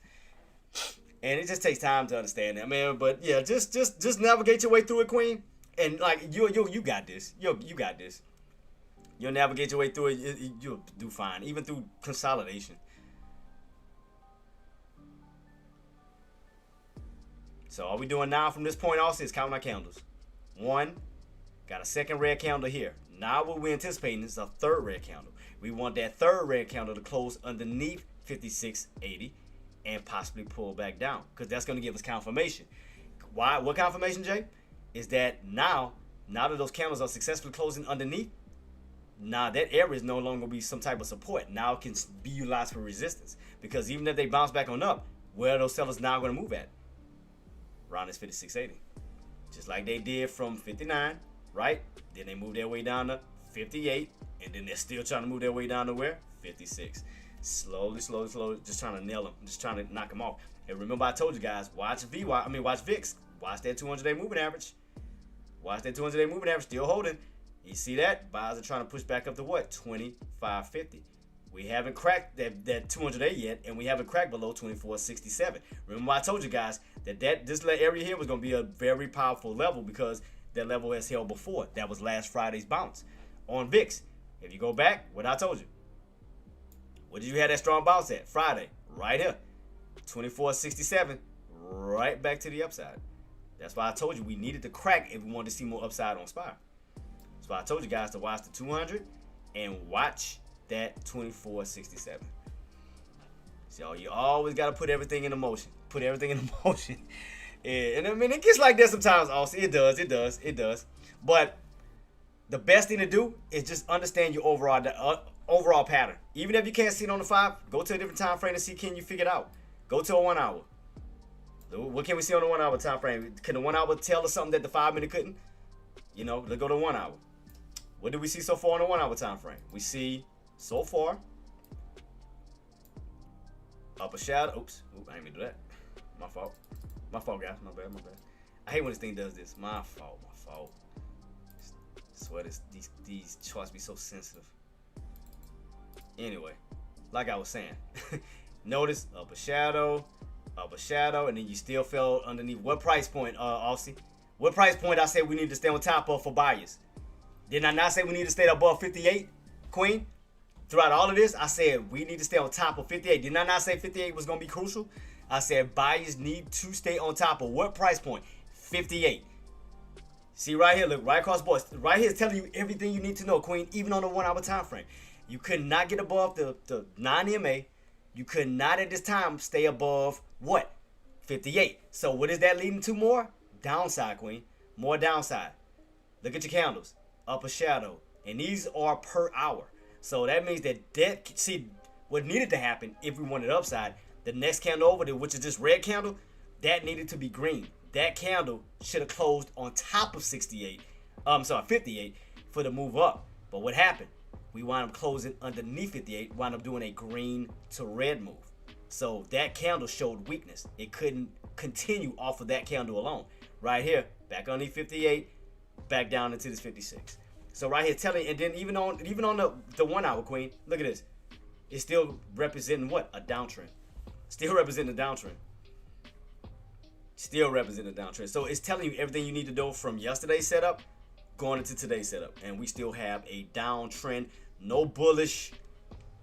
And it just takes time to understand that, man. But yeah, just navigate your way through it, Queen. And like you got this. You got this. You'll navigate your way through it. You'll do fine, even through consolidation. So all we doing now from this point also is counting our candles. 1, got a second red candle here. Now what we're anticipating is a third red candle. We want that third red candle to close underneath 56.80 and possibly pull back down, because that's going to give us confirmation. Why? What confirmation, Jay? Is that now that those candles are successfully closing underneath, now that area is no longer going to be some type of support. Now it can be utilized for resistance, because even if they bounce back on up, where are those sellers now going to move at? Around this 56.80. Just like they did from 59, right? Then they moved their way down to 58, and then they're still trying to move their way down to where? 56. Slowly, just trying to nail them, just trying to knock them off. And remember, I told you guys, watch VIX, watch that 200-day moving average. Watch that 200-day moving average still holding. You see that? Buyers are trying to push back up to what? 25.50. We haven't cracked that 200-day yet, and we haven't cracked below 24.67. Remember, I told you guys that this area here was going to be a very powerful level, because that level has held before. That was last Friday's bounce on VIX. If you go back, what I told you, what did you have that strong bounce at? Friday, right here, 24.67, right back to the upside. That's why I told you we needed to crack if we wanted to see more upside on SPY. That's why I told you guys to watch the 200 and watch that 24.67. So you always got to put everything in motion. Put everything in motion. And I mean, it gets like that sometimes also. It does. But the best thing to do is just understand your overall pattern. Even if you can't see it on the 5, go to a different time frame and see, can you figure it out. Go to a 1 hour. What can we see on the 1 hour time frame? Can the 1 hour tell us something that the 5 minute couldn't? You know, let's go to 1 hour. What did we see so far on the 1 hour time frame? We see so far upper shadow. Oops, I didn't mean to do that. My fault, guys. My bad. I hate when this thing does this. My fault. I swear these charts be so sensitive. Anyway, like I was saying, notice upper shadow, and then you still fell underneath. What price point, Aussie? What price point I said we need to stay on top of for buyers? Did I not say we need to stay above 58, Queen? Throughout all of this, I said we need to stay on top of 58. Did I not say 58 was going to be crucial? I said buyers need to stay on top of what price point? 58. See right here, look, right across the board. Right here is telling you everything you need to know, Queen, even on the 1 hour time frame. You could not get above the 9 EMA. You could not at this time stay above what? 58. So what is that leading to more? Downside, Queen. More downside. Look at your candles. Upper shadow. And these are per hour. So that means that see what needed to happen if we wanted upside. The next candle over there, which is this red candle, that needed to be green. That candle should have closed on top of 58 for the move up. But what happened? We wound up closing underneath 58, wound up doing a green to red move. So that candle showed weakness. It couldn't continue off of that candle alone. Right here, back underneath 58, back down into this 56. So right here telling, and then even on the 1 hour, Queen, look at this. It's still representing what? A downtrend. Still representing a downtrend. So it's telling you everything you need to know from yesterday's setup going into today's setup. And we still have a downtrend. No bullish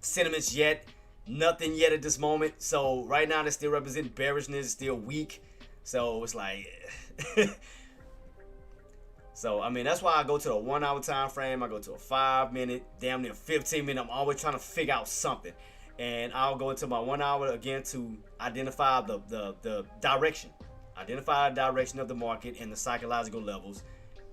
sentiments yet. Nothing yet at this moment. So right now, they still represent bearishness, still weak. So it's like... So, I mean, that's why I go to the 1 hour time frame. I go to a 5 minute, damn near 15 minute. I'm always trying to figure out something. And I'll go into my 1 hour again to identify the direction. Identify the direction of the market and the psychological levels.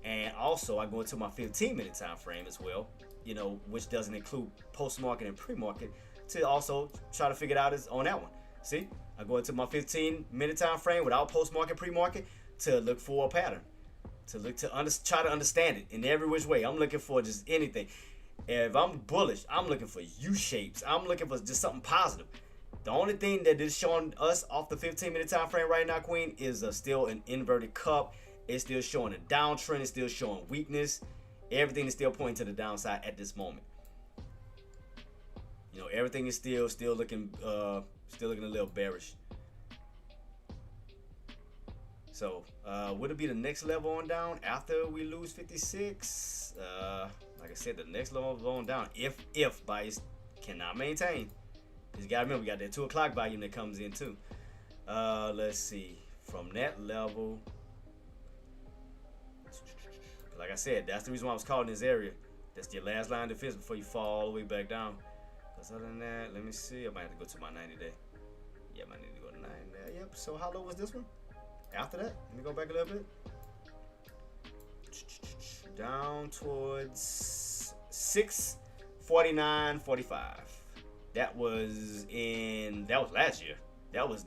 And also, I go into my 15 minute time frame as well, you know, which doesn't include post-market and pre-market, to also try to figure it out on that one. See, I go into my 15 minute time frame without post-market, pre-market to look for a pattern. Try to understand it in every which way. I'm looking for just anything. If I'm bullish, I'm looking for U-shapes. I'm looking for just something positive. The only thing that is showing us off the 15-minute time frame right now, Queen, is still an inverted cup. It's still showing a downtrend. It's still showing weakness. Everything is still pointing to the downside at this moment. You know, everything is still looking a little bearish. So, would it be the next level on down after we lose 56? Like I said, the next level on down, if buyers cannot maintain. Because you got to remember, we got that 2 o'clock volume that comes in too. Let's see. From that level, like I said, that's the reason why I was calling this area That's your last line of defense before you fall all the way back down. Because other than that, let me see. I might have to go to my 90 day. Yeah, I might need to go to 90 day. Yep. So how low was this one? After that, let me go back a little bit. Down towards 649.45. That was last year. That was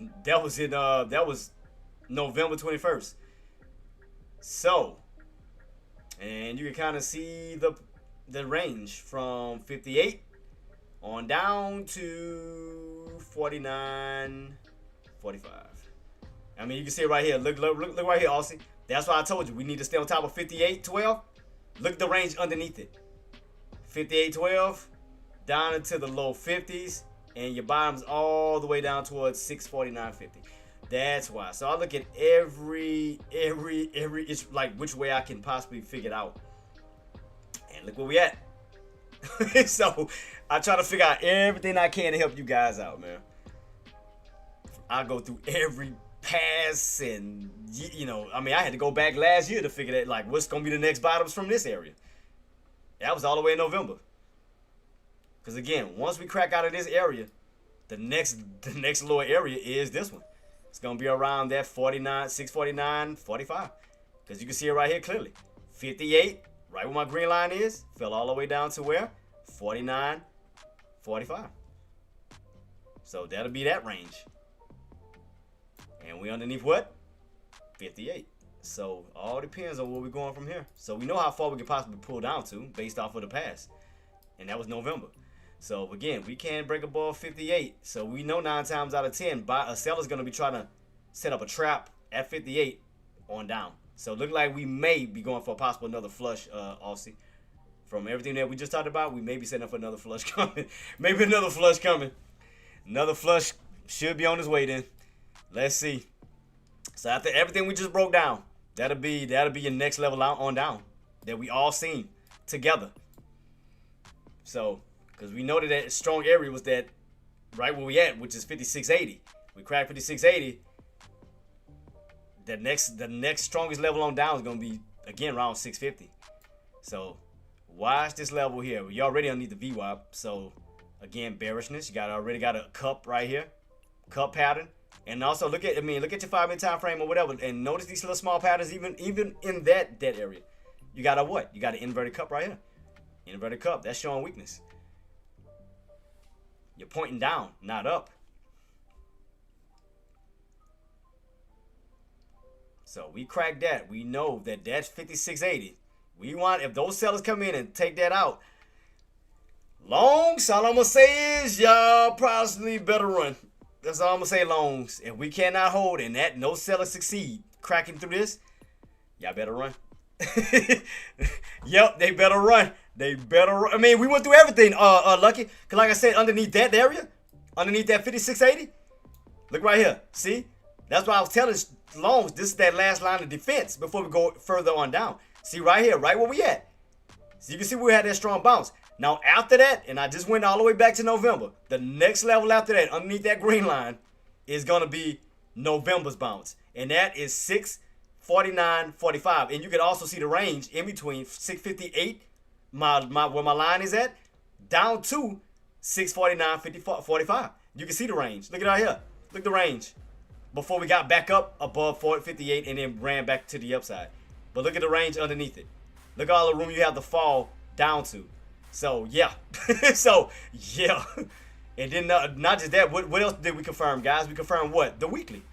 November 21st. So, and you can kind of see the range from 58 on down to 49.45. I mean, you can see it right here. Look right here, Aussie. That's why I told you we need to stay on top of 58.12. Look at the range underneath it. 58.12 down into the low 50s, and your bottom's all the way down towards 649.50. That's why. So I look at every it's like which way I can possibly figure it out. And look where we at. So I try to figure out everything I can to help you guys out, man. I go through every pass, and I mean, I had to go back last year to figure that, like, what's gonna be the next bottoms from this area. That was all the way in November. Because again, once we crack out of this area, the next lower area is this one. It's gonna be around that 649.45. Because you can see it right here clearly. 58, right where my green line is, fell all the way down to where? 49.45. So that'll be that range. And we underneath what? 58. So all depends on where we're going from here. So we know how far we can possibly pull down to based off of the past. And that was November. So again, we can't break above 58. So we know 9 times out of 10, a seller's going to be trying to set up a trap at 58 on down. So it looks like we may be going for a possible another flush, Aussie. From everything that we just talked about, we may be setting up for another flush coming. Maybe another flush coming. Another flush should be on its way then. Let's see. So after everything we just broke down, that'll be your next level out on down that we all seen together. So, because we know that strong area was that right where we at, which is 56.80. We cracked 56.80. The next strongest level on down is gonna be again around 650. So watch this level here. You already underneath the VWAP. So again, bearishness. You already got a cup right here, cup pattern. And also look at your 5-minute time frame or whatever, and notice these little small patterns even in that area. You got a what? You got an inverted cup right here. Inverted cup, that's showing weakness. You're pointing down, not up. So we cracked that. We know that that's 56.80. We want, if those sellers come in and take that out, longs, all I'm gonna say is y'all probably better run. That's all I'm gonna say, longs. If we cannot hold and that no seller succeed cracking through this, y'all better run. Yep, they better run. They better run. I mean, we went through everything, Lucky. Cause like I said, underneath that area, underneath that 56.80, look right here. See? That's why I was telling longs, this is that last line of defense before we go further on down. See right here, right where we at. So you can see we had that strong bounce. Now after that, and I just went all the way back to November, the next level after that, underneath that green line, is going to be November's bounce. And that is 649.45. And you can also see the range in between 658, where my line is at, down to 649.45. You can see the range. Look at it right here. Look at the range. Before we got back up above 458 and then ran back to the upside. But look at the range underneath it. Look at all the room you have to fall down to. So, yeah. And then not just that, what else did we confirm, guys? We confirmed what? The weekly.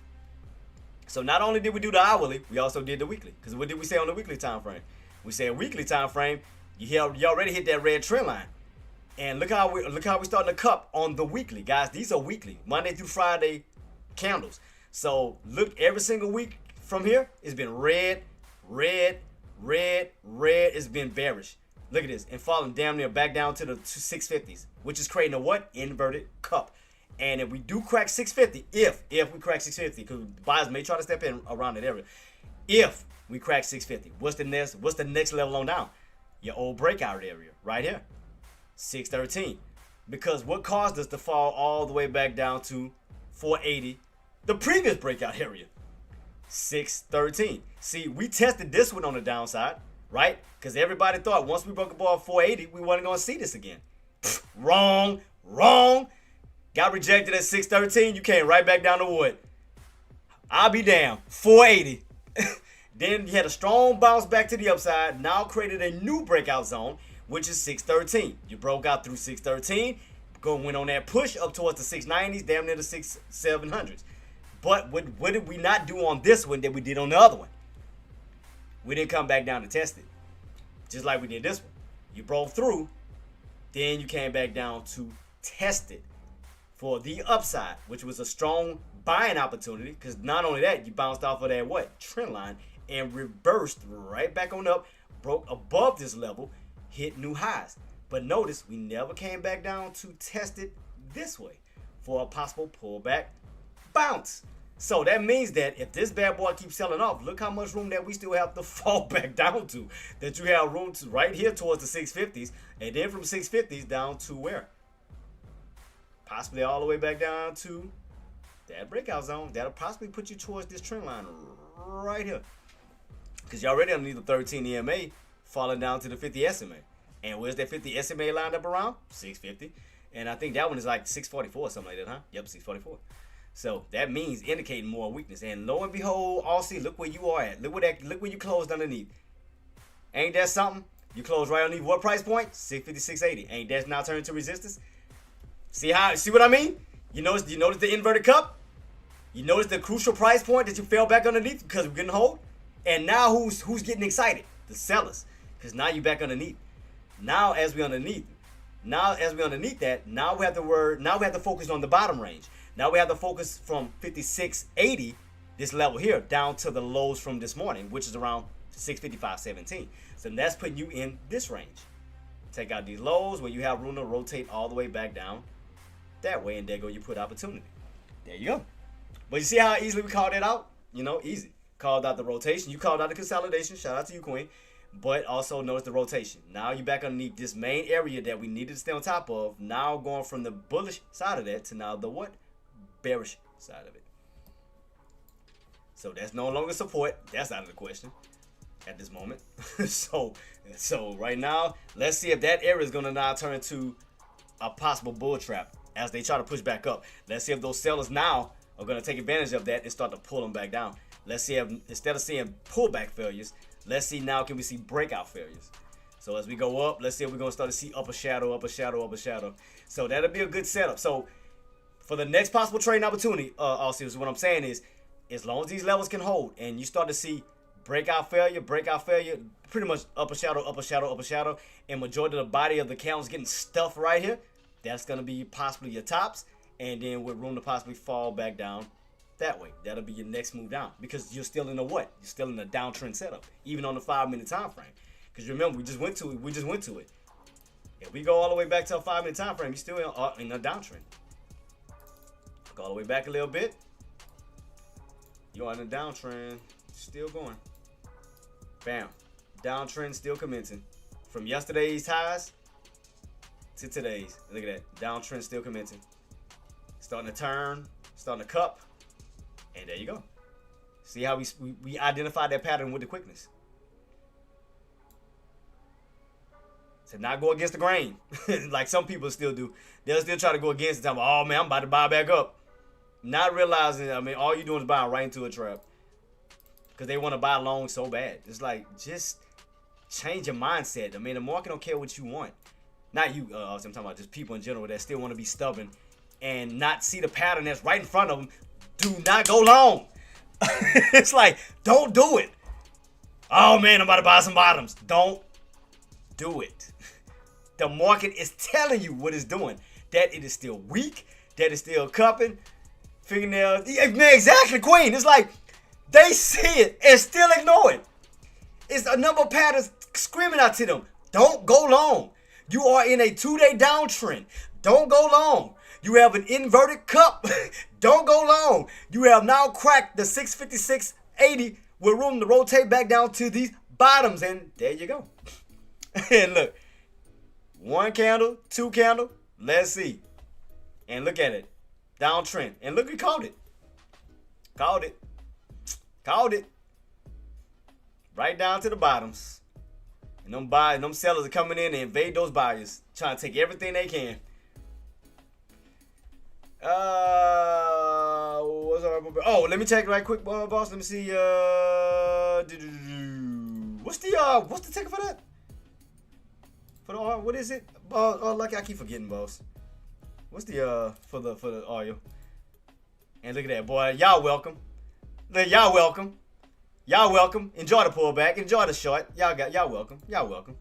So not only did we do the hourly, we also did the weekly. Because what did we say on the weekly time frame? We said weekly time frame, you already hit that red trend line. And look how we're starting to cup on the weekly, guys. These are weekly, Monday through Friday candles. So look, every single week from here, it's been red, red, red, red. It's been bearish. Look at this, and falling damn near back down to the 650s, which is creating a what? Inverted cup. And if we do crack 650, if we crack 650, because buyers may try to step in around that area. If we crack 650, what's the next level on down? Your old breakout area right here, 613. Because what caused us to fall all the way back down to 480, the previous breakout area, 613. See, we tested this one on the downside right? Because everybody thought once we broke above 480, we weren't going to see this again. Wrong. Got rejected at 613. You came right back down to wood. I'll be damned. 480. Then you had a strong bounce back to the upside. Now created a new breakout zone, which is 613. You broke out through 613. Went on that push up towards the 690s, damn near the 700s. But what did we not do on this one that we did on the other one? We didn't come back down to test it. Just like we did this one. You broke through. Then you came back down to test it for the upside, which was a strong buying opportunity. Because not only that, you bounced off of that trend line and reversed right back on up, broke above this level, hit new highs. But notice we never came back down to test it this way for a possible pullback bounce. So that means that if this bad boy keeps selling off, look how much room that we still have to fall back down to. That you have room to right here towards the 650s, and then from 650s down to where? Possibly all the way back down to that breakout zone. That'll possibly put you towards this trend line right here. Because you're already underneath the 13 EMA, falling down to the 50 SMA. And where's that 50 SMA lined up around? 650. And I think that one is like 644 or something like that, huh? Yep, 644. So that means indicating more weakness. And lo and behold, Aussie, look where you are at. Look where you closed underneath. Ain't that something? You closed right underneath what price point? 650, 680. Ain't that now turned to resistance? See what I mean? You notice the inverted cup? You notice the crucial price point that you fell back underneath because we're getting hold? And now who's getting excited? The sellers. Because now you're back underneath. Now as we underneath that, now we have to focus on the bottom range. Now we have to focus from 56.80, this level here, down to the lows from this morning, which is around 655.17. So that's putting you in this range. Take out these lows where you have room to rotate all the way back down that way, and there go your put opportunity. There you go. But you see how easily we called it out? Easy. Called out the rotation. You called out the consolidation. Shout out to you, Queen. But also notice the rotation. Now you're back underneath this main area that we needed to stay on top of. Now going from the bullish side of that to now the what? Bearish side of it. So that's no longer support. That's out of the question at this moment. so right now, let's see if that area is going to now turn into a possible bull trap as they try to push back up. Let's see if those sellers now are going to take advantage of that and start to pull them back down. Let's see if instead of seeing pullback failures, let's see now can we see breakout failures. So as we go up, let's see if we're going to start to see upper shadow. So that'll be a good setup. So for the next possible trading opportunity, also what I'm saying is, as long as these levels can hold and you start to see breakout failure, pretty much upper shadow, and majority of the body of the candles getting stuffed right here, that's going to be possibly your tops, and then with room to possibly fall back down that way. That'll be your next move down because you're still in a what? You're still in a downtrend setup, even on the 5-minute time frame. Because remember, we just went to it. If we go all the way back to a 5-minute time frame, you're still in a downtrend. Go all the way back a little bit. You're in a downtrend, still going. Bam. Downtrend still commencing. From yesterday's highs to today's. Look at that. Downtrend still commencing. Starting to turn, starting to cup. And there you go. See how we identified that pattern with the quickness. To not go against the grain. Like some people still do. They'll still try to go against the time. Oh man, I'm about to buy back up. Not realizing, all you're doing is buying right into a trap. Because they want to buy long so bad. It's like, just change your mindset. The market don't care what you want. Not you, I'm talking about just people in general that still want to be stubborn and not see the pattern that's right in front of them. Do not go long. It's like, don't do it. Oh man, I'm about to buy some bottoms. Don't do it. The market is telling you what it's doing. That it is still weak. That it's still cupping. Fingernails. Yeah, man, exactly, Queen. It's like they see it and still ignore it. It's a number of patterns screaming out to them. Don't go long. You are in a 2-day downtrend. Don't go long. You have an inverted cup. Don't go long. You have now cracked the 656.80 with room to rotate back down to these bottoms. And there you go. And look. 1 candle, 2 candle. Let's see. And look at it. Downtrend. And look, we called it. Called it. Right down to the bottoms. And them sellers are coming in and invade those buyers, trying to take everything they can. Oh, let me check right quick, boss. Let me see. What's the ticker for that? For the oil, what is it? Lucky, I keep forgetting, boss. What's the for the oil? And look at that, boy. Y'all welcome. Y'all welcome. Y'all welcome. Enjoy the pullback. Enjoy the short. Y'all welcome. Y'all welcome.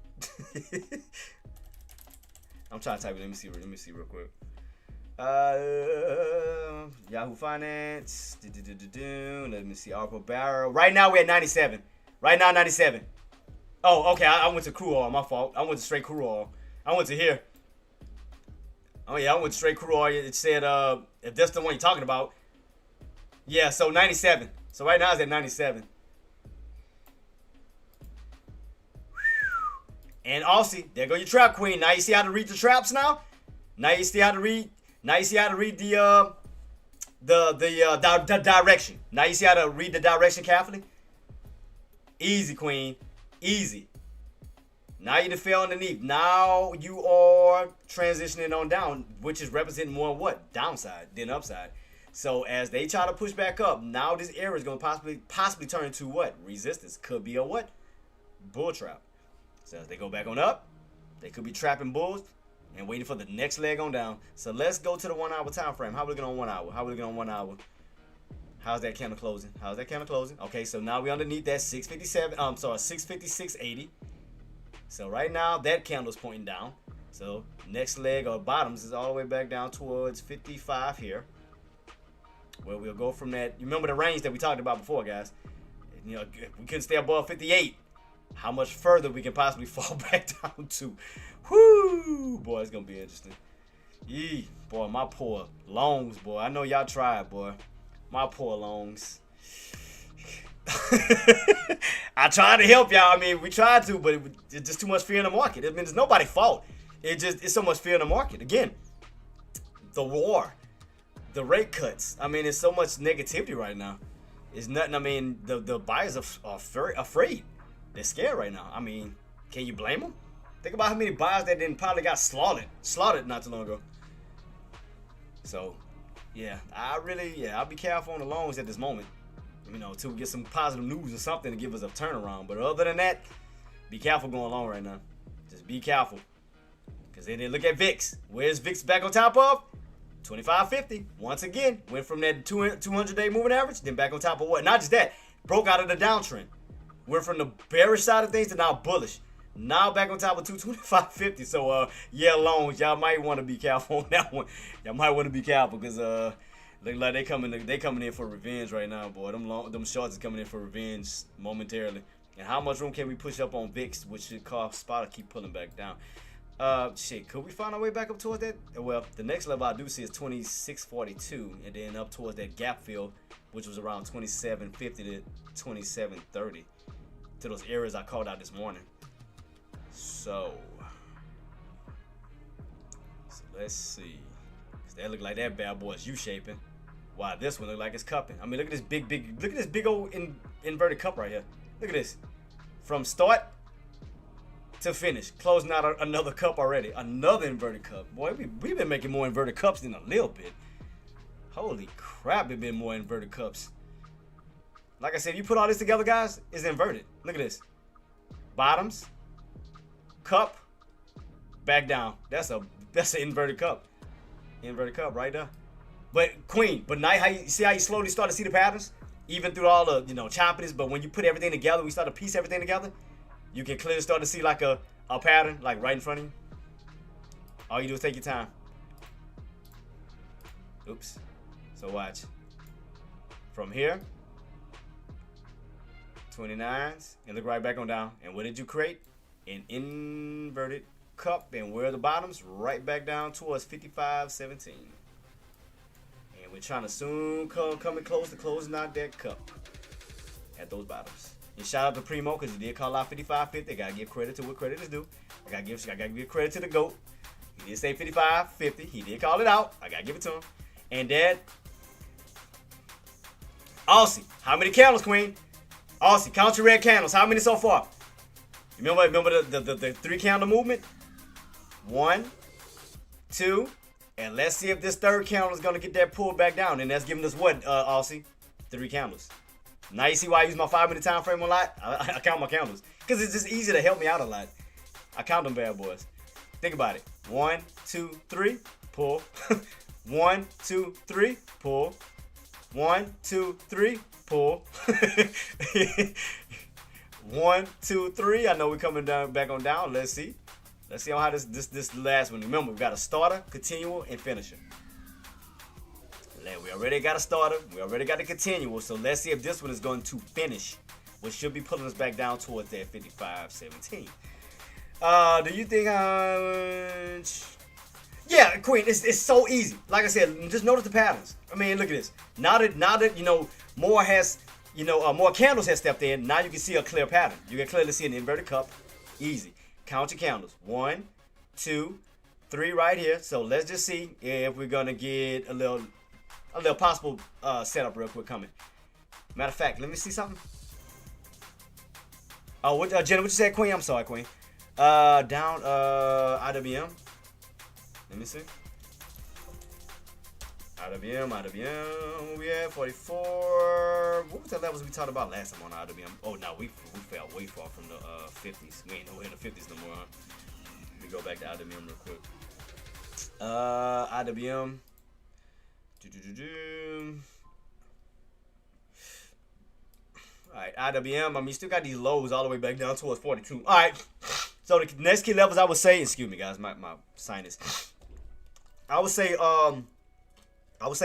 I'm trying to type it. Let me see real quick. Yahoo Finance. Let me see. Arco Barrel. Right now we're at 97. Right now 97. Oh, okay. I went to crude oil. My fault. I went to straight crude oil. I went to here. Oh yeah, I went to straight crude oil. It said if that's the one you're talking about. Yeah, so 97. So right now it's at 97. And Aussie, there go your trap queen. Now you see how to read the traps now? Now you see how to read the direction. Now you see how to read the direction carefully? Easy, queen. Easy. Now you done fell underneath. Now you are transitioning on down, which is representing more what? Downside than upside. So as they try to push back up, now this area is going to possibly turn into what? Resistance. Could be a what? Bull trap. So as they go back on up, they could be trapping bulls and waiting for the next leg on down. So let's go to the 1 hour time frame. How are we looking on 1 hour? How are we looking on 1 hour? How's that candle closing? How's that candle closing? Okay, so now we're underneath that 656.80. So right now that candle's pointing down. So next leg or bottoms is all the way back down towards 55 here. Where we'll go from that. You remember the range that we talked about before, guys? You know, we couldn't stay above 58. How much further we can possibly fall back down to? Whoo! Boy, it's gonna be interesting. Yee, boy, my poor longs, boy. I know y'all tried, boy. My poor longs. I tried to help y'all. I mean, we tried to, but it's just too much fear in the market. I mean, it's nobody's fault. It's so much fear in the market. Again, the war, the rate cuts. I mean, there's so much negativity right now. It's nothing. I mean, the buyers are very afraid. They're scared right now. I mean, can you blame them? Think about how many buyers that then probably got slaughtered not too long ago. So, yeah, I'll be careful on the longs at this moment. You know, till we get some positive news or something to give us a turnaround. But other than that, be careful going long right now. Just be careful. Because then look at VIX. Where's VIX back on top of? 25.50. Once again, went from that 200-day moving average, then back on top of what? Not just that, broke out of the downtrend. Went from the bearish side of things to now bullish. Now back on top of 225.50. So, yeah, longs, y'all might want to be careful on that one. Y'all might want to be careful because look like they coming in for revenge right now, boy. Them shorts is coming in for revenge momentarily. And how much room can we push up on VIX, which should cause spot to keep pulling back down? Shit, could we find our way back up towards that? Well, the next level I do see is 26.42, and then up towards that gap fill, which was around 27.50 to 27.30, to those areas I called out this morning. So let's see. That look like that bad boy is U-shaping. Wow, this one look like it's cupping. I mean, look at this big old inverted cup right here. Look at this. From start to finish, closing out another cup already. Another inverted cup. Boy, we've been making more inverted cups than a little bit. Holy crap, there've been more inverted cups. Like I said, if you put all this together, guys, it's inverted. Look at this. Bottoms, cup, back down. That's an inverted cup. Inverted cup right there. But queen, but now see how you slowly start to see the patterns? Even through all the, choppiness, but when you put everything together, we start to piece everything together, you can clearly start to see like a pattern, like right in front of you. All you do is take your time. Oops. So watch. From here, 29s, and look right back on down. And what did you create? An inverted cup. And where are the bottoms? Right back down towards 55.17. And we're trying to soon come and close to closing out that cup at those bottoms. And shout out to Primo because he did call out 55.50. I gotta give credit to what credit is due. I gotta give credit to the GOAT. He did say 55.50. He did call it out. I gotta give it to him. And that Aussie, how many candles, Queen? Aussie, count your red candles. How many so far? Remember the 3 candle movement? 1, 2, and let's see if this third candle is gonna get that pulled back down. And that's giving us what, Aussie? 3 candles. Now you see why I use my 5-minute time frame a lot? I count my candles. Because it's just easy to help me out a lot. I count them bad boys. Think about it. 1, 2, 3, pull. 1, 2, 3, pull. 1, 2, 3, pull. 1, 2, 3. I know we're coming down back on down. Let's see. Let's see how this last one. Remember, we got a starter, continual, and finisher. We already got a starter. We already got a continual. So let's see if this one is going to finish, which should be pulling us back down towards that 55.17. Do you think? Yeah, Queen. It's so easy. Like I said, just notice the patterns. I mean, look at this. Now that you know more has, more candles have stepped in. Now you can see a clear pattern. You can clearly see an inverted cup. Easy. Count your candles. 1, 2, 3 right here. So let's just see if we're gonna get a little possible setup real quick coming. Matter of fact, let me see something. Oh, what, Jenna, what you said, Queen? I'm sorry, Queen. Down, IWM. Let me see. IWM, where we at? 44. What was the levels we talked about last time on IWM? Oh, no, we fell way far from the 50s. We ain't nowhere in the 50s no more, huh? Let me go back to IWM real quick. IWM. Alright, IWM. I mean, you still got these lows all the way back down towards 42. Alright. So the next key levels I would say, excuse me guys, my sinus. I would say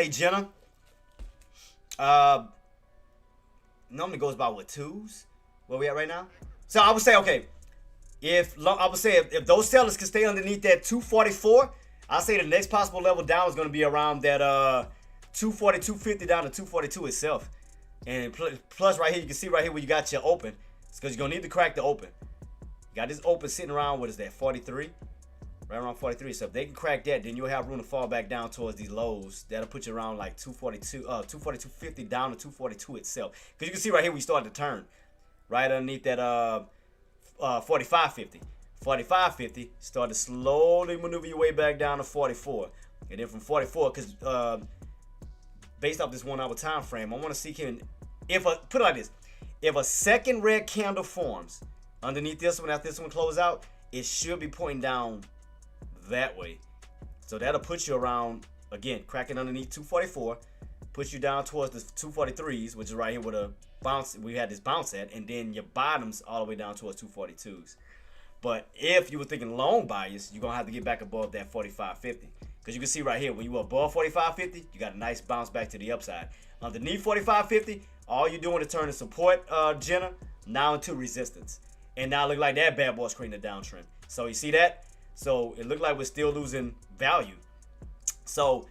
Jenna. Normally goes by with 2s. Where we at right now? So I would say, okay, if those sellers can stay underneath that 244, I'll say the next possible level down is going to be around that 242.50 down to 242 itself. And plus right here, you can see right here where you got your open. It's because you're going to need to crack the open. You got this open sitting around, what is that, 43? Right around 43. So if they can crack that, then you'll have room to fall back down towards these lows. That'll put you around like 242.50 down to 242 itself. Because you can see right here we started to turn. Right underneath that 45.50. 45.50, start to slowly maneuver your way back down to 44. And then from 44, because based off this 1 hour time frame, I want to see put it like this. If a second red candle forms underneath this one after this one close out, it should be pointing down that way. So that'll put you around, again, cracking underneath 244, push you down towards the 243s, which is right here where the bounce, we had this bounce at, and then your bottoms all the way down towards 242s. But if you were thinking long bias, you're going to have to get back above that 45.50. Because you can see right here, when you were above 45.50, you got a nice bounce back to the upside. Underneath 45.50, all you're doing is turning support, Jenna, now into resistance. And now look like that bad boy's creating a downtrend. So you see that? So it looked like we're still losing value. So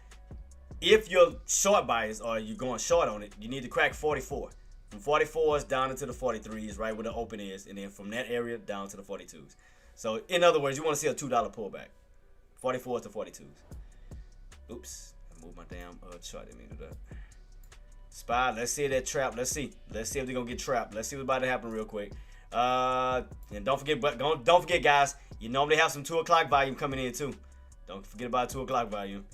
if you're short bias or you're going short on it, you need to crack 44. From 44s down into the 43s, right where the open is, and then from that area down to the 42s. So in other words, you want to see a $2 pullback, 44s to 42s. Oops, I moved my damn chart. Didn't mean to do that. Spy, let's see that trap. Let's see if they're gonna get trapped. Let's see what's about to happen real quick. And don't forget, guys, you normally have some 2 o'clock volume coming in too. Don't forget about 2 o'clock volume.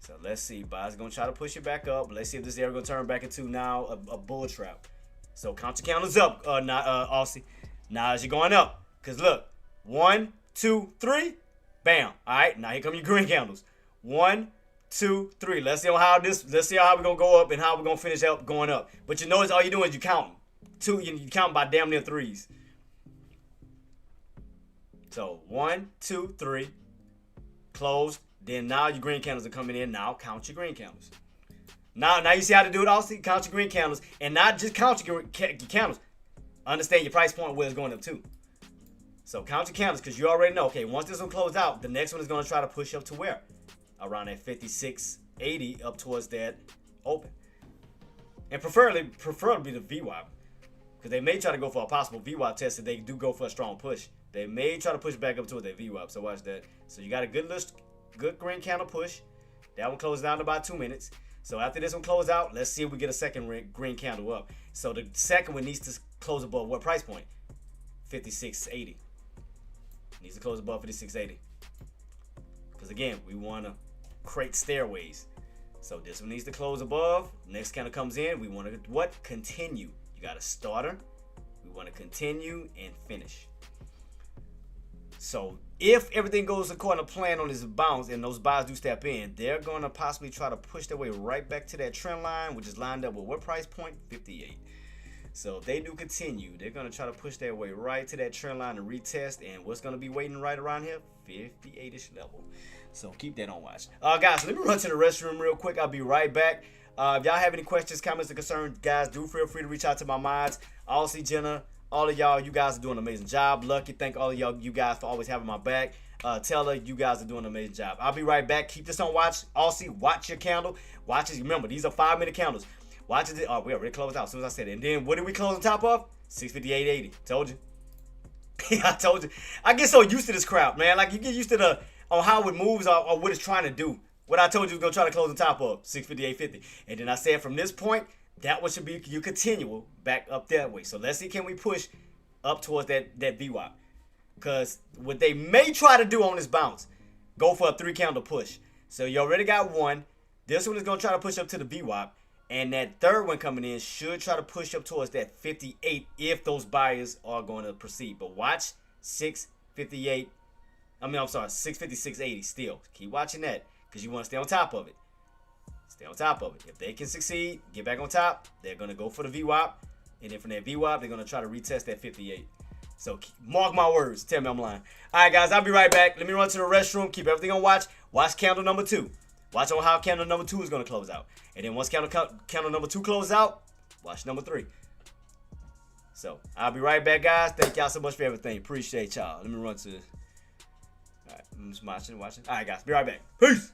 So let's see. Buy's going to try to push it back up. Let's see if this area going to turn back into now a bull trap. So count your candles up, Aussie. Now as you're going up. Because look, 1, 2, 3. Bam. All right. Now here come your green candles. 1, 2, 3. Let's see how we're going to go up and how we're going to finish up going up. But you notice all you're doing is you count. You count by damn near 3s. So 1, 2, 3. Close. Then now your green candles are coming in. Now count your green candles. Now you see how to do it, Aussie? Count your green candles. And not just count your candles. Understand your price point where it's going up to. So count your candles because you already know, okay, once this one closes out, the next one is going to try to push up to where? Around that 56.80 up towards that open. And preferably the VWAP. Because they may try to go for a possible VWAP test if they do go for a strong push. They may try to push back up towards that VWAP. So watch that. So you got a good green candle push. That one closed down in about 2 minutes. So after this one closes out, let's see if we get a second green candle up. So the second one needs to close above what price point? 56.80. Needs to close above 56.80. Because again, we want to create stairways. So this one needs to close above. Next candle comes in. We want to what? Continue. You got a starter. We want to continue and finish. So if everything goes according to plan on this bounce and those buys do step in, they're going to possibly try to push their way right back to that trend line, which is lined up with what price point? 58. So if they do continue, they're going to try to push their way right to that trend line and retest. And what's going to be waiting right around here? 58-ish level. So keep that on watch. Guys, let me run to the restroom real quick. I'll be right back. If y'all have any questions, comments, or concerns, guys, do feel free to reach out to my mods. Aussie, Jenna, all of y'all, you guys are doing an amazing job. Lucky, thank all of y'all, you guys, for always having my back. Taylor, you guys are doing an amazing job. I'll be right back. Keep this on watch. Aussie, watch your candle. Watch it. Remember, these are 5-minute candles. Watch it. Oh, we already closed out as soon as I said it. And then what did we close on top of? 658.80. Told you. I told you. I get so used to this crowd, man. Like, you get used to on how it moves or what it's trying to do. What I told you was going to try to close on top of 658.50. And then I said from this point, that one should be you continual back up that way. So let's see, can we push up towards that VWAP? Because what they may try to do on this bounce, go for a 3-candle push. So you already got one. This one is going to try to push up to the VWAP. And that third one coming in should try to push up towards that 58 if those buyers are going to proceed. But watch 656.80 still. Keep watching that because you want to stay on top of it. Stay on top of it. If they can succeed, get back on top, they're going to go for the VWAP. And then from that VWAP, they're going to try to retest that 58. So mark my words. Tell me I'm lying. All right, guys, I'll be right back. Let me run to the restroom. Keep everything on watch. Watch candle number 2. Watch on how candle number 2 is going to close out. And then once candle number 2 closes out, watch number 3. So I'll be right back, guys. Thank y'all so much for everything. Appreciate y'all. Let me run to... All right, I'm just watching. All right, guys. Be right back. Peace.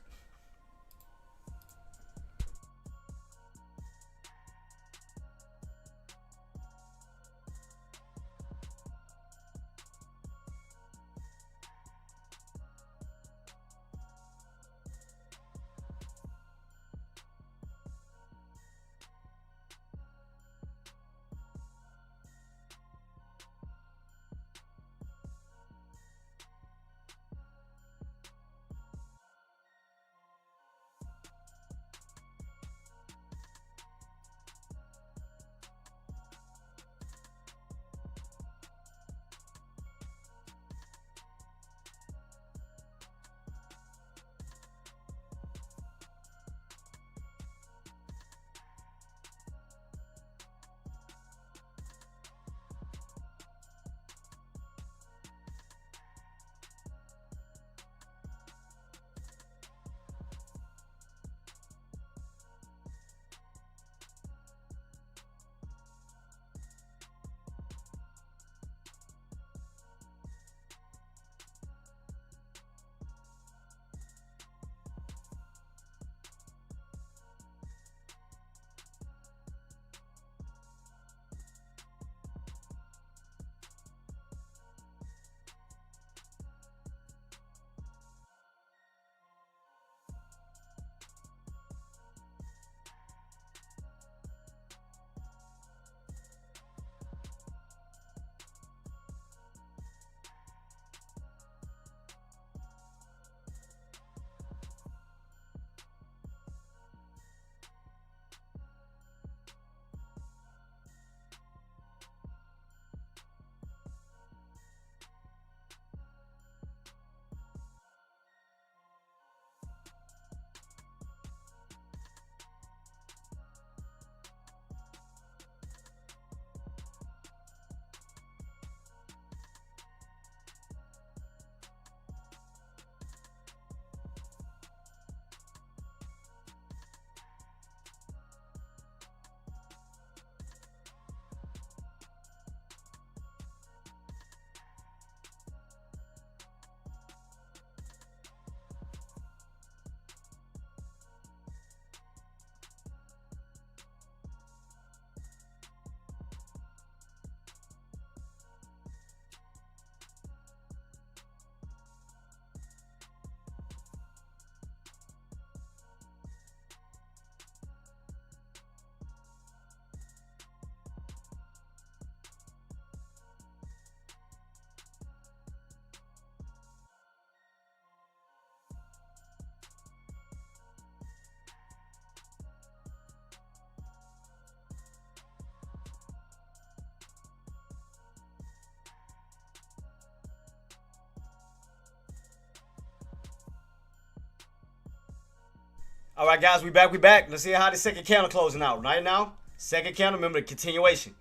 All right, guys, we back. We back. Let's see how the second candle closing out right now. Second candle, remember the continuation.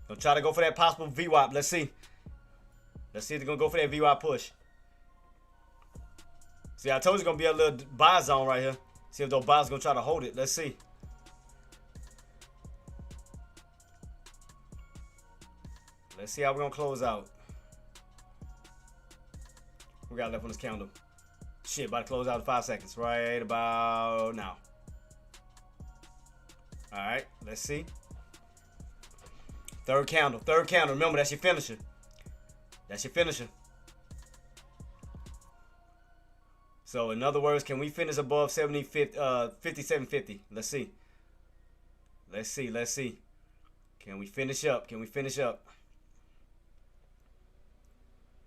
Gonna try to go for that possible VWAP. Let's see. Let's see if they're gonna go for that VWAP push. See, I told you it's gonna be a little buy zone right here. See if those buyers gonna try to hold it. Let's see. Let's see how we're gonna close out. We got left on this candle. Shit, about to close out in 5 seconds. Right about now. Alright, let's see. Third candle. Third candle. Remember, that's your finisher. That's your finisher. So, in other words, can we finish above 57.50? Let's see. Let's see. Let's see. Can we finish up? Can we finish up?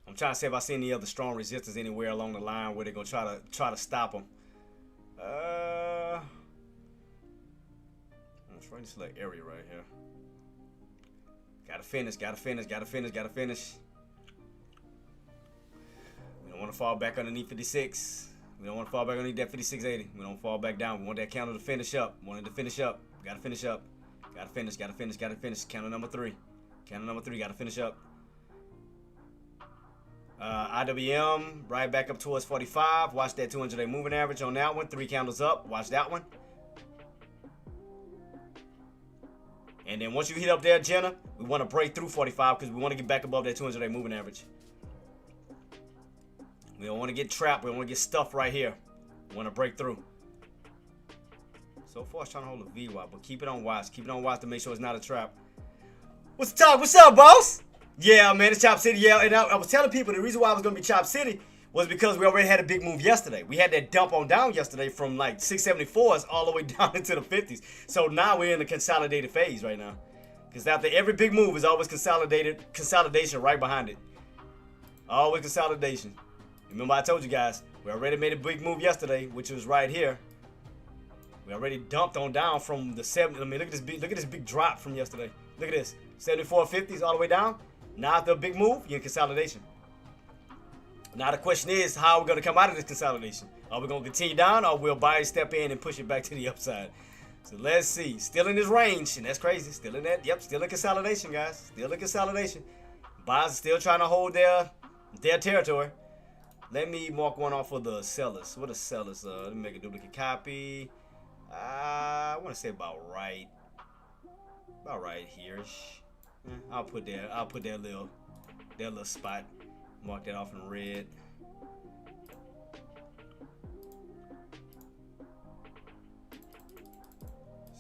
I'm trying to see if I see any other strong resistance anywhere along the line where they're gonna try to stop them. Let's try this little area right here. Gotta finish. Gotta finish. Gotta finish. Gotta finish. We don't want to fall back underneath 56. We don't want to fall back underneath that 56.80. We don't fall back down. We want that candle to finish up. Want it to finish up. Gotta finish up. Gotta finish. Gotta finish. Gotta finish. Candle number 3. Candle number 3. Gotta finish up. IWM right back up towards 45. Watch that 200-day moving average on that one. 3 candles up. Watch that one. And then once you hit up there, Jenna, we want to break through 45 because we want to get back above that 200-day moving average. We don't want to get trapped. We don't want to get stuffed right here. We want to break through. So far, it's trying to hold a VWAP, but keep it on watch. Keep it on watch to make sure it's not a trap. What's the talk? What's up, boss? Yeah, man, it's Chop City. Yeah, and I was telling people the reason why I was going to be Chop City was because we already had a big move yesterday. We had that dump on down yesterday from like 674s all the way down into the 50s. So now we're in the consolidated phase right now. Because after every big move is always consolidation right behind it. Always consolidation. Remember I told you guys, we already made a big move yesterday, which was right here. We already dumped on down from the 70. I mean, look at this big drop from yesterday. Look at this. 74.50s all the way down. Now after a big move, you're in consolidation. Now the question is, how are we going to come out of this consolidation? Are we going to continue down, or will buyers step in and push it back to the upside? So let's see. Still in this range, and that's crazy. Still in that. Yep, still in consolidation, guys. Still in consolidation. Buyers are still trying to hold their territory. Let me mark one off for the sellers. What are sellers? Let me make a duplicate copy. I want to say about right here-ish. I'll put that little spot. Mark that off in red.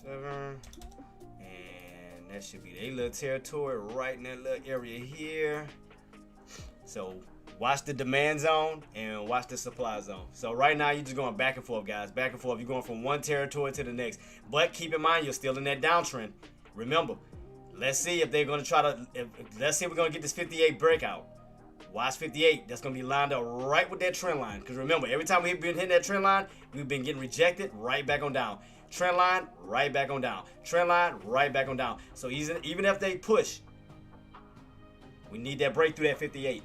Seven. And that should be their little territory right in that little area here. So watch the demand zone and watch the supply zone. So right now you're just going back and forth, guys. Back and forth. You're going from one territory to the next. But keep in mind, you're still in that downtrend. Remember, let's see if they're going to try to, let's see if we're going to get this 58 breakout. Watch 58. That's going to be lined up right with that trend line. Because remember, every time we've been hitting that trend line, we've been getting rejected right back on down. Trend line, right back on down. Trend line, right back on down. So even if they push, we need that breakthrough, that 58.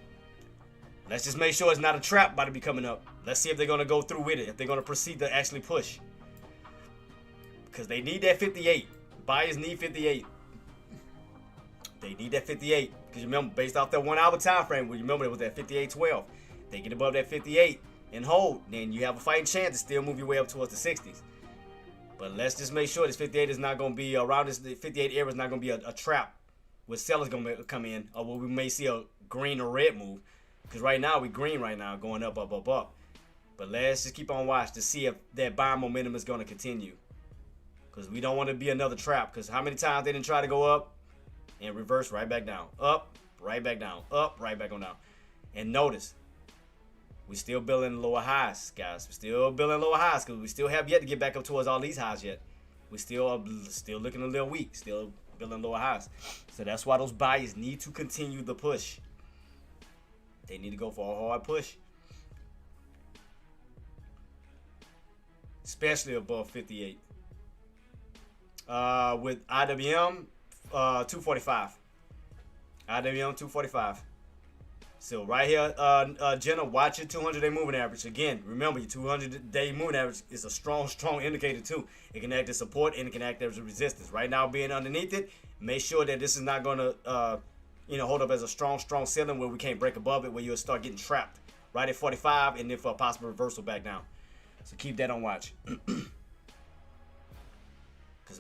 Let's just make sure it's not a trap about to be coming up. Let's see if they're going to go through with it. If they're going to proceed to actually push. Because they need that 58. Buyers need 58. They need that 58. Because remember, based off that 1 hour time frame, remember it was that 58.12. They get above that 58 and hold, then you have a fighting chance to still move your way up towards the 60s. But let's just make sure this 58 is not going to be around this. The 58 area is not going to be a trap where sellers going to come in, or where we may see a green or red move. Because right now we green right now, going up, up, up, up. But let's just keep on watch to see if that buying momentum is going to continue. Because we don't want to be another trap. Because how many times they didn't try to go up and reverse right back down, up, right back down, up, right back on down. And notice, we're still building lower highs, guys. We're still building lower highs because we still have yet to get back up towards all these highs yet. We're still looking a little weak, still building lower highs. So that's why those buyers need to continue the push. They need to go for a hard push. Especially above 58. With IWM, 245. IWM 245. So right here, Jenna, watch your 200-day moving average. Again, remember your 200-day moving average is a strong indicator too. It can act as support and it can act as a resistance. Right now, being underneath it, make sure that this is not going to, hold up as a strong ceiling where we can't break above it, where you'll start getting trapped right at 45, and then for a possible reversal back down. So keep that on watch. Because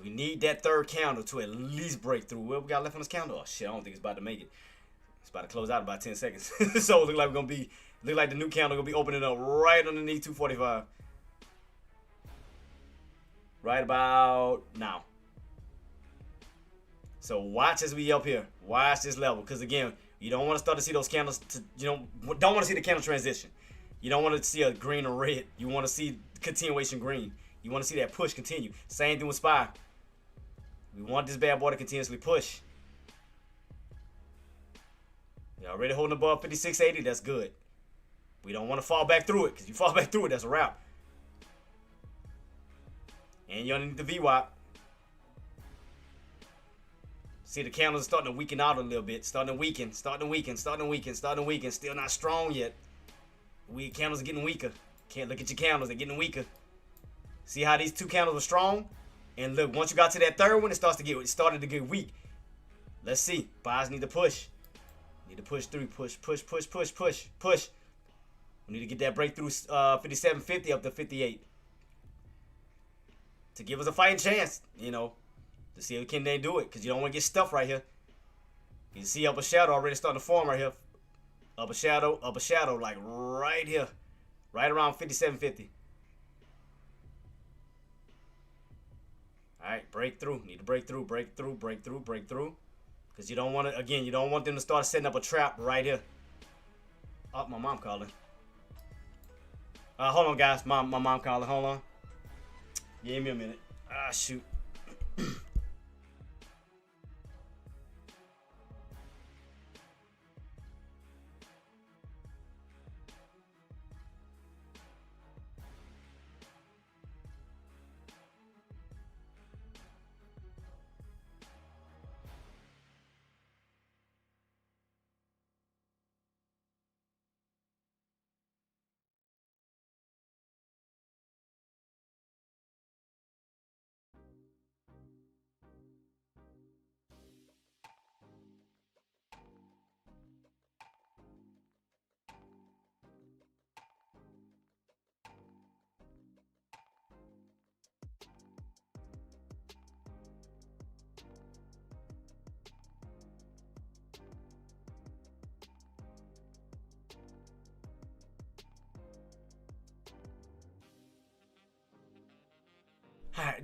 we need that third candle to at least break through. What we got left on this candle? Oh shit, I don't think it's about to make it. It's about to close out in about 10 seconds. So it look like the new candle gonna be opening up right underneath 245. Right about now. So watch as we up here. Watch this level. Because again, you don't want to start to see those candles. Don't want to see the candle transition. You don't want to see a green or red. You want to see continuation green. You want to see that push continue. Same thing with SPY. We want this bad boy to continuously push. You're already holding above 56.80. That's good. We don't want to fall back through it. Because you fall back through it, that's a wrap. And you're underneath the VWAP. See, the candles are starting to weaken out a little bit. Starting to weaken. Still not strong yet. Candles are getting weaker. Can't look at your candles. They're getting weaker. See how these two candles were strong? And look, once you got to that third one, it started to get weak. Let's see. Buyers need to push. Need to push through. Push. We need to get that breakthrough 57.50 up to 58. To give us a fighting chance, to see if they do it. Because you don't want to get stuffed right here. You can see upper shadow already starting to form right here. Upper shadow, like right here. Right around 57.50. Alright, breakthrough. Need to break through. Because you don't want to, again, you don't want them to start setting up a trap right here. Oh, my mom calling. Hold on, guys. My mom calling. Hold on. Give me a minute. Shoot.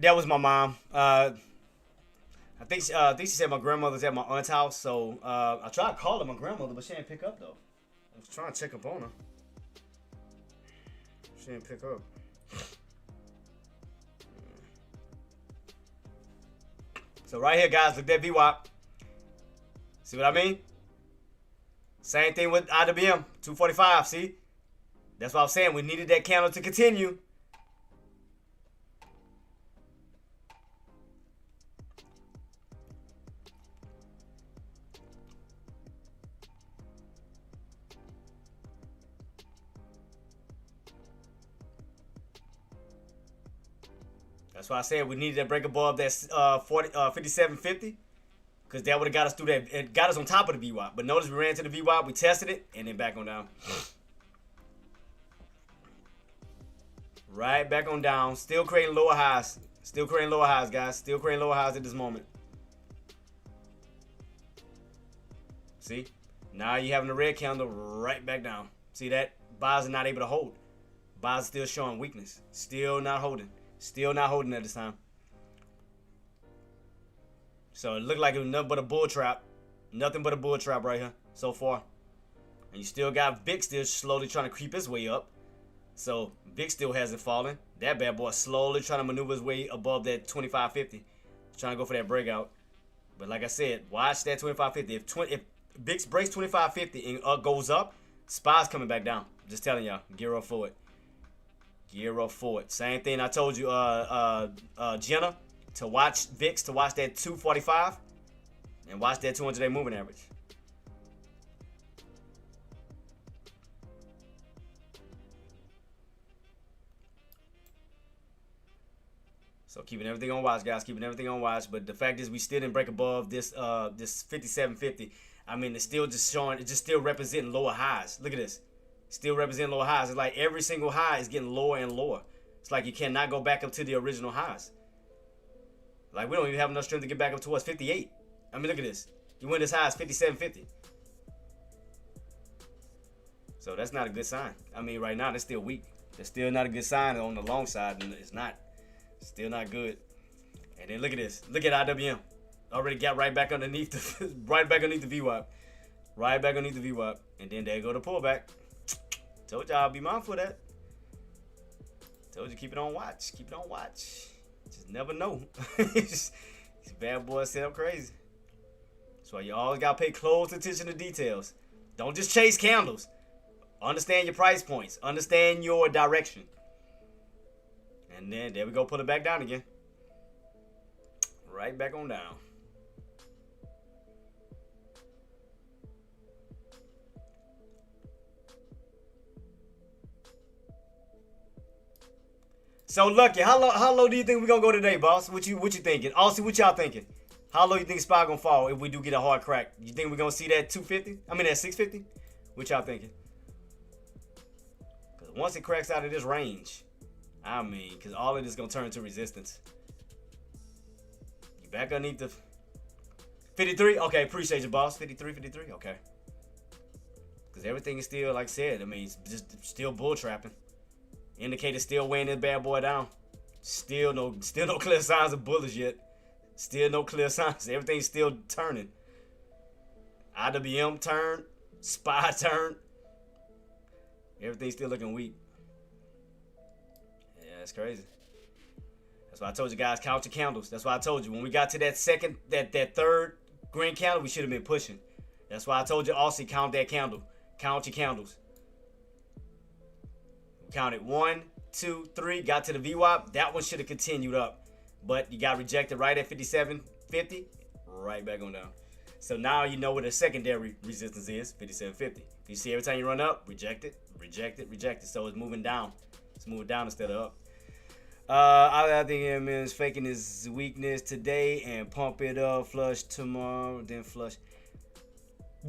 That was my mom. I think she said my grandmother's at my aunt's house. So I tried calling my grandmother, but she didn't pick up though. I was trying to check up on her. She didn't pick up. So right here, guys, look at that VWAP. See what I mean? Same thing with IWM, 245. See? That's what I'm saying. We needed that candle to continue. That's why I said we needed to break above that 57.50, because that would have got us through that. It got us on top of the VWAP. But notice we ran to the VWAP, we tested it, and then back on down. Right back on down. Still creating lower highs. Guys. Still creating lower highs at this moment. See? Now you're having the red candle right back down. See that? Buyers are not able to hold. Buyers are still showing weakness. Still not holding. Still not holding at this time. So it looked like it was nothing but a bull trap. Nothing but a bull trap right here so far. And you still got VIX still slowly trying to creep his way up. So VIX still hasn't fallen. That bad boy slowly trying to maneuver his way above that 25.50. Trying to go for that breakout. But like I said, watch that 25.50. If VIX breaks 25.50 and goes up, SPY's coming back down. Just telling y'all, gear up for it. Gear up for it. Same thing I told you, Jenna, to watch VIX, to watch that 245, and watch that 200-day moving average. So keeping everything on watch, guys. Keeping everything on watch. But the fact is, we still didn't break above this this 57.50. I mean, it's still just showing. It's just still representing lower highs. Look at this. Still representing lower highs. It's like every single high is getting lower and lower. It's like you cannot go back up to the original highs. Like we don't even have enough strength to get back up towards 58. I mean, look at this. You went as high as 57.50. So that's not a good sign. I mean, right now, they're still weak. That's still not a good sign on the long side. And it's not. Still not good. And then look at this. Look at IWM. Already got right back underneath the right back underneath the VWAP. Right back underneath the VWAP. And then there go the pullback. Told y'all be mindful of that. Told you keep it on watch. Keep it on watch. Just never know. These bad boys set up crazy. That's why you always gotta pay close attention to details. Don't just chase candles. Understand your price points. Understand your direction. And then there we go. Put it back down again. Right back on down. So Lucky, how low do you think we're gonna go today, boss? What you thinking? Also, what y'all thinking? How low you think SPY gonna fall if we do get a hard crack? You think we're gonna see that 250? I mean that 650? What y'all thinking? Cause once it cracks out of this range, I mean, cause all of this gonna turn to resistance. You back underneath the 53? Okay, appreciate you, boss. 53, okay. Cause everything is still, like I said, I mean, it's just still bull trapping. Indicator still weighing this bad boy down. Still no clear signs of bullish yet. Still no clear signs. Everything's still turning. IWM turn. SPY turn. Everything's still looking weak. Yeah, that's crazy. That's why I told you guys, count your candles. That's why I told you when we got to that third green candle, we should have been pushing. That's why I told you also count that candle. Count your candles. Counted 1, 2, 3, got to the VWAP. That one should have continued up. But you got rejected right at 57.50. Right back on down. So now you know where the secondary resistance is, 57.50. You see every time you run up, reject it, reject it, reject it. So it's moving down. It's moving down instead of up. I think him is faking his weakness today and pump it up, flush tomorrow, then flush.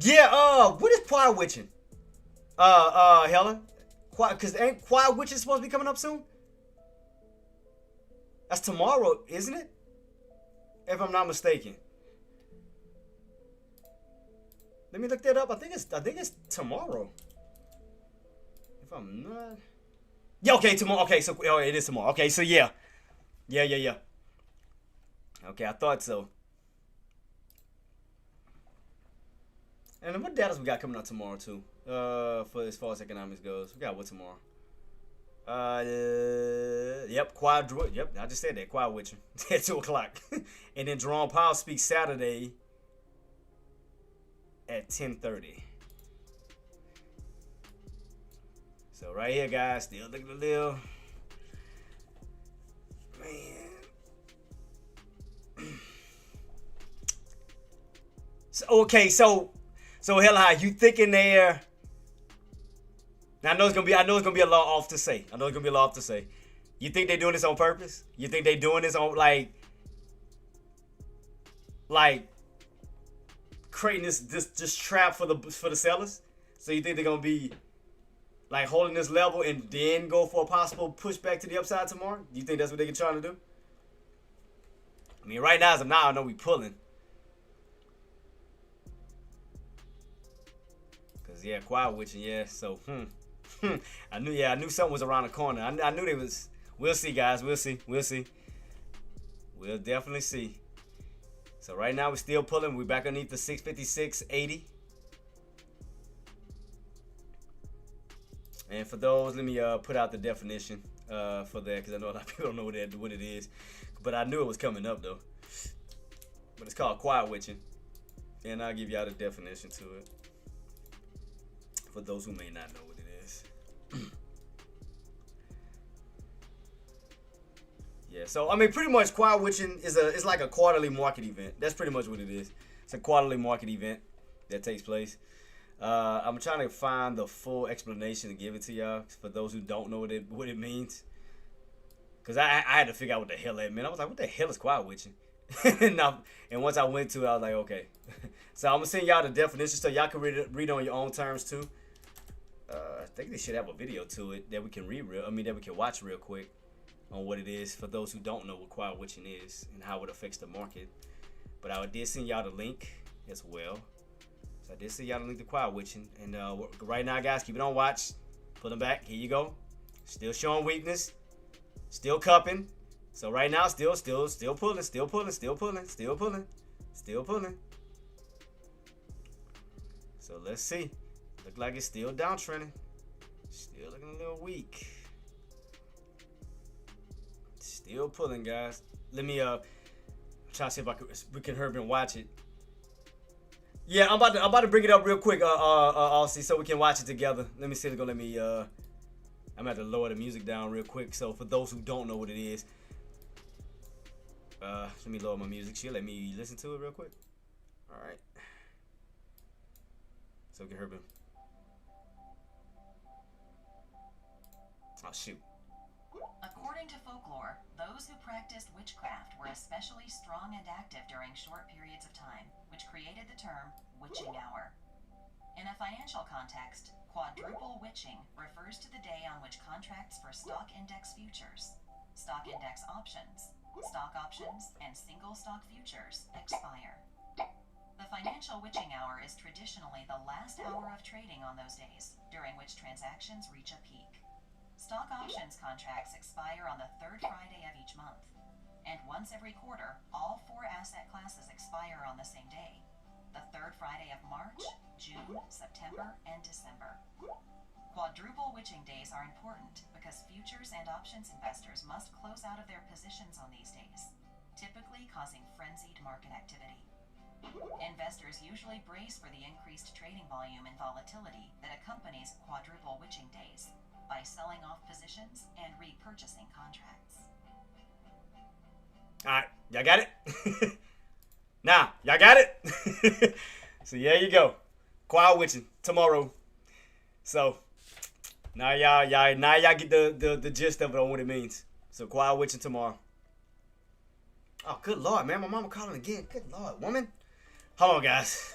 Yeah, what is quiet witching? Helen? Because ain't quiet witching supposed to be coming up soon? That's tomorrow, isn't it? If I'm not mistaken. Let me look that up. I think it's tomorrow. If I'm not. Yeah, okay, tomorrow. Okay, so it is tomorrow. Okay, so yeah. Yeah. Okay, I thought so. And what data we got coming out tomorrow too? For as far as economics goes, we got what tomorrow? Yep, Yep, I just said that. Quiet witching at 2:00, and then Jerome Powell speaks Saturday at 10:30. So right here, guys, still looking a little, man. So hell, how you thinking there? Now, I know it's gonna be a lot off to say. You think they're doing this on purpose? You think they're doing this on like creating this trap for the sellers? So you think they're gonna be like holding this level and then go for a possible pushback to the upside tomorrow? Do you think that's what they're trying to do? I mean, right now, as of now, I know we pulling. Cause yeah, quiet witching, yeah. So I knew something was around the corner. I knew they was. We'll see, guys. We'll see. We'll definitely see. So right now we're still pulling. We're back underneath the 656.80. And for those, let me put out the definition for that, because I know a lot of people don't know what it is. But I knew it was coming up though. But it's called quiet witching, and I'll give y'all the definition to it for those who may not know what it is. Yeah, so I mean, pretty much quiet witching is like a quarterly market event. That's pretty much what it is. It's a quarterly market event that takes place. I'm trying to find the full explanation to give it to y'all for those who don't know what it means. Cause I had to figure out what the hell that meant. I was like, what the hell is quiet witching? and once I went to it, I was like, okay. So I'm gonna send y'all the definition so y'all can read on your own terms too. I think they should have a video to it that we can that we can watch real quick on what it is for those who don't know what quiet witching is and how it affects the market. But I did send y'all the link as well. So I did send y'all the link to quiet witching. And right now, guys, keep it on watch. Pull them back. Here you go. Still showing weakness. Still cupping. So right now, still pulling. So let's see. Look like it's still downtrending. Still looking a little weak. Still pulling, guys. Let me try to see if we can hurry and watch it. Yeah, I'm about to bring it up real quick, Aussie, so we can watch it together. Let me see if it's gonna let me. I'm gonna have to lower the music down real quick. So for those who don't know what it is, let me lower my music. She'll let me listen to it real quick. All right. So we can hear him. Oh shoot. According to folklore, those who practiced witchcraft were especially strong and active during short periods of time, which created the term witching hour. In a financial context, quadruple witching refers to the day on which contracts for stock index futures, stock index options, stock options, and single stock futures expire. The financial witching hour is traditionally the last hour of trading on those days, during which transactions reach a peak. Stock options contracts expire on the third Friday of each month, and once every quarter, all 4 asset classes expire on the same day, the third Friday of March, June, September, and December. Quadruple witching days are important because futures and options investors must close out of their positions on these days, typically causing frenzied market activity. Investors usually brace for the increased trading volume and volatility that accompanies quadruple witching days by selling off positions and repurchasing contracts. All right, y'all got it? Now, y'all got it? So there you go. Quiet witching tomorrow. So now y'all get the gist of it on what it means. So quiet witching tomorrow. Oh, good Lord, man. My mama calling again. Good Lord, woman. Hold on, guys.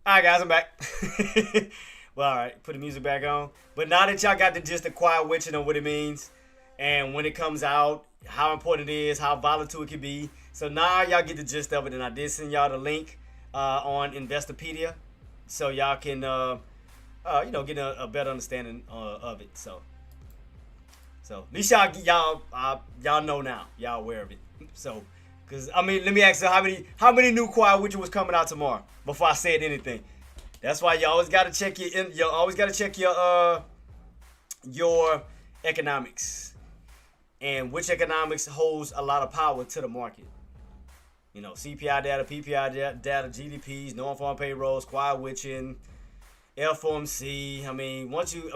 All right, guys, I'm back. Well, all right, put the music back on. But now that y'all got the gist of quiet witching and what it means, and when it comes out, how important it is, how volatile it can be. So now y'all get the gist of it, and I did send y'all the link on Investopedia, so y'all can, get a better understanding of it. So at least y'all know now, y'all aware of it. So. Cause I mean, let me ask you how many new quiet witcher was coming out tomorrow before I said anything. That's why you always gotta check your economics, and which economics holds a lot of power to the market. You know, CPI data, PPI data, GDPs, non-farm payrolls, quiet witching, FOMC. I mean,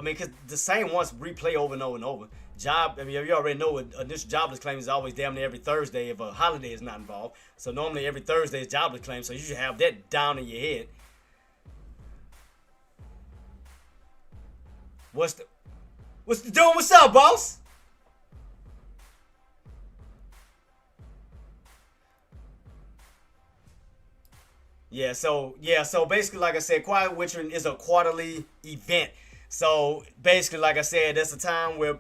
because the same ones replay over and over and over. You already know initial jobless claim is always damn near every Thursday if a holiday is not involved. So normally every Thursday is jobless claim, so you should have that down in your head. What's the doing? What's up, boss? So basically, like I said, quiet witching is a quarterly event. So basically, like I said, that's a time where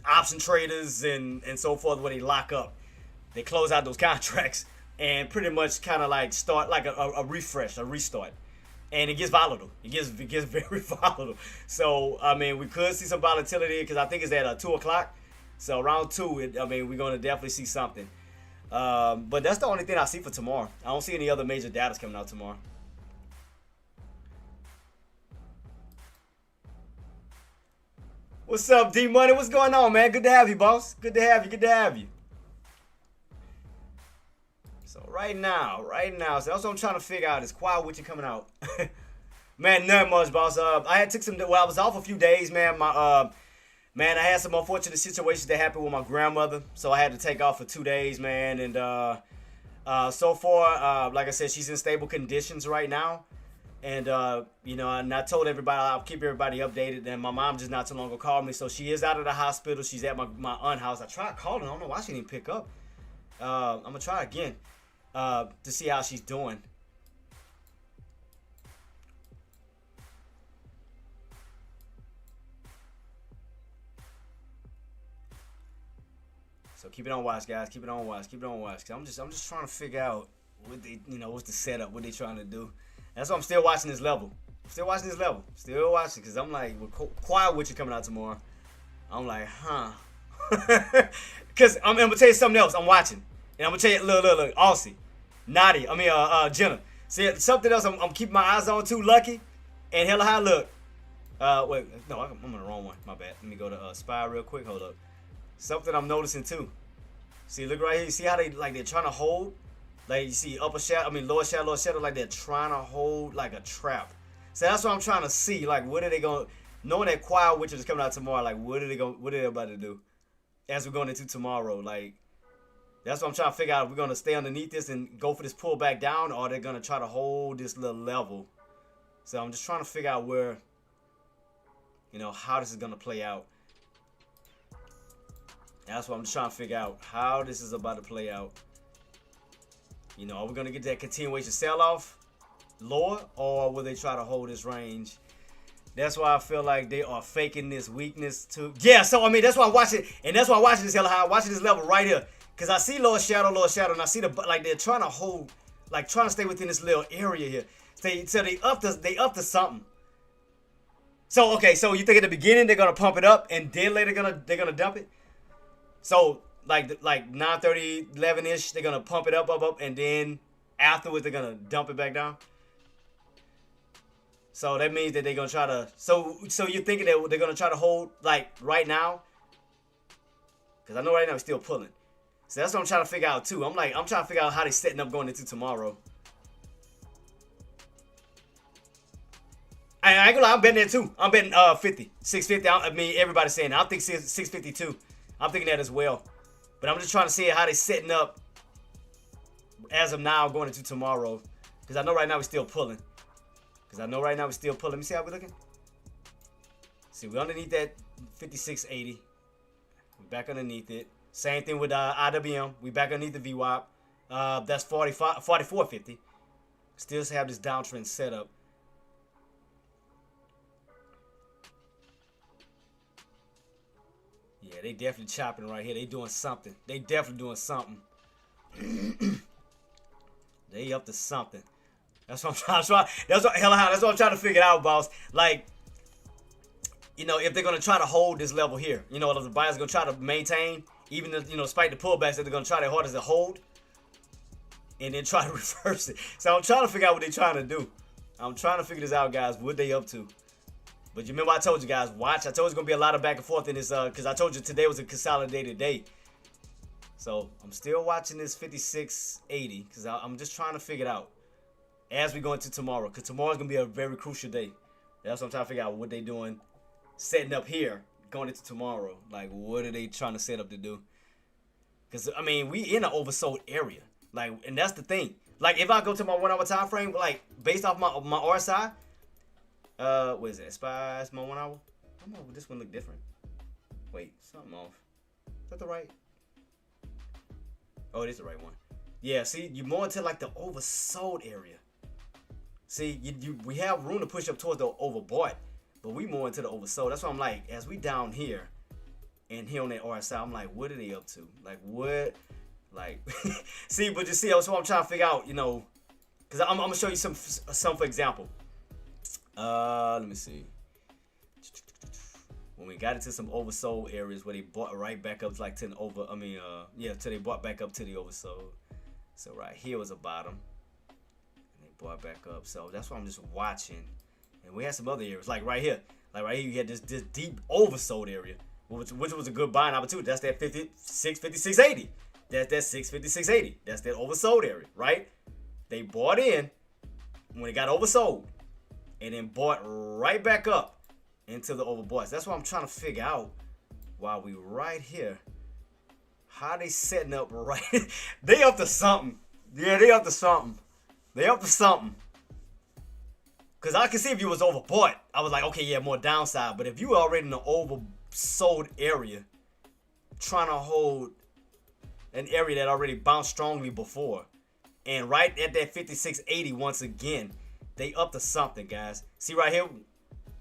option traders and so forth where they lock up. They close out those contracts and pretty much kind of like start like a refresh, a restart. And it gets volatile. It gets very volatile. So, I mean, we could see some volatility because I think it's at 2 o'clock. So, around 2, we're going to definitely see something. But that's the only thing I see for tomorrow. I don't see any other major data coming out tomorrow. What's up, D-Money? What's going on, man? Good to have you, boss. Good to have you. Good to have you. So right now, so that's what I'm trying to figure out is quiet with you coming out. Man, not much, boss. I had took some. Well, I was off a few days, man. I had some unfortunate situations that happened with my grandmother, so I had to take off for 2 days, man. And so far, like I said, she's in stable conditions right now. And and I told everybody I'll keep everybody updated. And my mom just not too long ago called me, so she is out of the hospital. She's at my aunt's house. I tried calling. I don't know why she didn't pick up. I'm gonna try again to see how she's doing. So keep it on watch, guys. Keep it on watch. Keep it on watch. Cause I'm just trying to figure out what they, what's the setup, what they trying to do. That's why I'm still watching this level. Still watching because I'm like, quiet with you coming out tomorrow. I'm like, huh? Because I'm gonna tell you something else. I'm watching, and I'm gonna tell you, look, Aussie, Nadia. Jenna. See something else. I'm keeping my eyes on too. Lucky, and hella high. Look. Wait, no, I'm on the wrong one. My bad. Let me go to Spy real quick. Hold up. Something I'm noticing too. See, look right here. You see how they're trying to hold. Like you see lower shadow, like they're trying to hold like a trap. So that's what I'm trying to see. Like, what are they going? Knowing that Quiet Witcher is coming out tomorrow, like what are they about to do as we're going into tomorrow? Like, that's what I'm trying to figure out. If we're gonna stay underneath this and go for this pull back down, or they're gonna try to hold this little level. So I'm just trying to figure out where, how this is gonna play out. That's what I'm just trying to figure out, how this is about to play out. Are we going to get that continuation sell-off lower, or will they try to hold this range? That's why I feel like they are faking this weakness too. Yeah, so, that's why I'm watching, and that's why I'm watching this hella high. I'm watching this level right here. Because I see lower shadow, and I see they're trying to hold, like trying to stay within this little area here. So they up to something. So, okay, so you think at the beginning they're going to pump it up, and then later they're gonna dump it? So, like 9:30, 11-ish, they're gonna pump it up, and then afterwards they're gonna dump it back down. So that means that they're gonna try to. So you're thinking that they're gonna try to hold like right now? Because I know right now it's still pulling. So that's what I'm trying to figure out too. I'm trying to figure out how they're setting up going into tomorrow. I ain't gonna lie, I'm betting that too. I'm betting 50, 650. Everybody's saying that. I think 652. I'm thinking that as well. But I'm just trying to see how they're setting up as of now going into tomorrow. Because I know right now we're still pulling. Let me see how we're looking. See, we're underneath that 5680. We're back underneath it. Same thing with IWM. We back underneath the VWAP. That's 4450. Still have this downtrend set up. Yeah, they definitely chopping right here. They doing something. They definitely doing something. They up to something. That's what I'm trying. That's what I'm trying to figure out, boss. Like, if they're gonna try to hold this level here, if the buyers gonna try to maintain, even despite the pullbacks, that they're gonna try their hardest to hold, and then try to reverse it. So I'm trying to figure out what they're trying to do. I'm trying to figure this out, guys. What they up to? But you remember I told you guys, watch. I told you it's going to be a lot of back and forth in this, because I told you today was a consolidated day. So I'm still watching this 5680, because I'm just trying to figure it out as we go into tomorrow. Because tomorrow's going to be a very crucial day. That's what I'm trying to figure out, what they doing, setting up here, going into tomorrow. Like, what are they trying to set up to do? Because, we in an oversold area. Like, and that's the thing. Like, if I go to my 1 hour time frame, like, based off my RSI, what is that? Spies, my 1 hour? I don't know, would this one look different? Wait, something off. Is that the right? Oh, it is the right one. Yeah, see, you're more into like the oversold area. See, we have room to push up towards the overbought, but we more into the oversold. That's why I'm like, as we down here, and he on that RSI. I'm like, what are they up to? Like, what? Like, see, but you see, that's what I'm trying to figure out, you know, because I'm gonna show you some for example. Let me see. When we got into some oversold areas where they bought right back up to like 10 over, till they bought back up to the oversold. So right here was a bottom, and they bought back up. So that's why I'm just watching. And we had some other areas, like right here. Like right here, you had this deep oversold area, which was a good buying opportunity. That's that 56, 56.80. That's that 650, 680. That's that oversold area, right? They bought in when it got oversold, and then bought right back up into the overbought. That's what I'm trying to figure out while we right here. How they setting up right? They up to something. Yeah, they up to something. They up to something. Because I can see if you was overbought, I was like, okay, yeah, more downside. But if you were already in the oversold area, trying to hold an area that already bounced strongly before, and right at that 56.80 once again, they up to something, guys. See right here,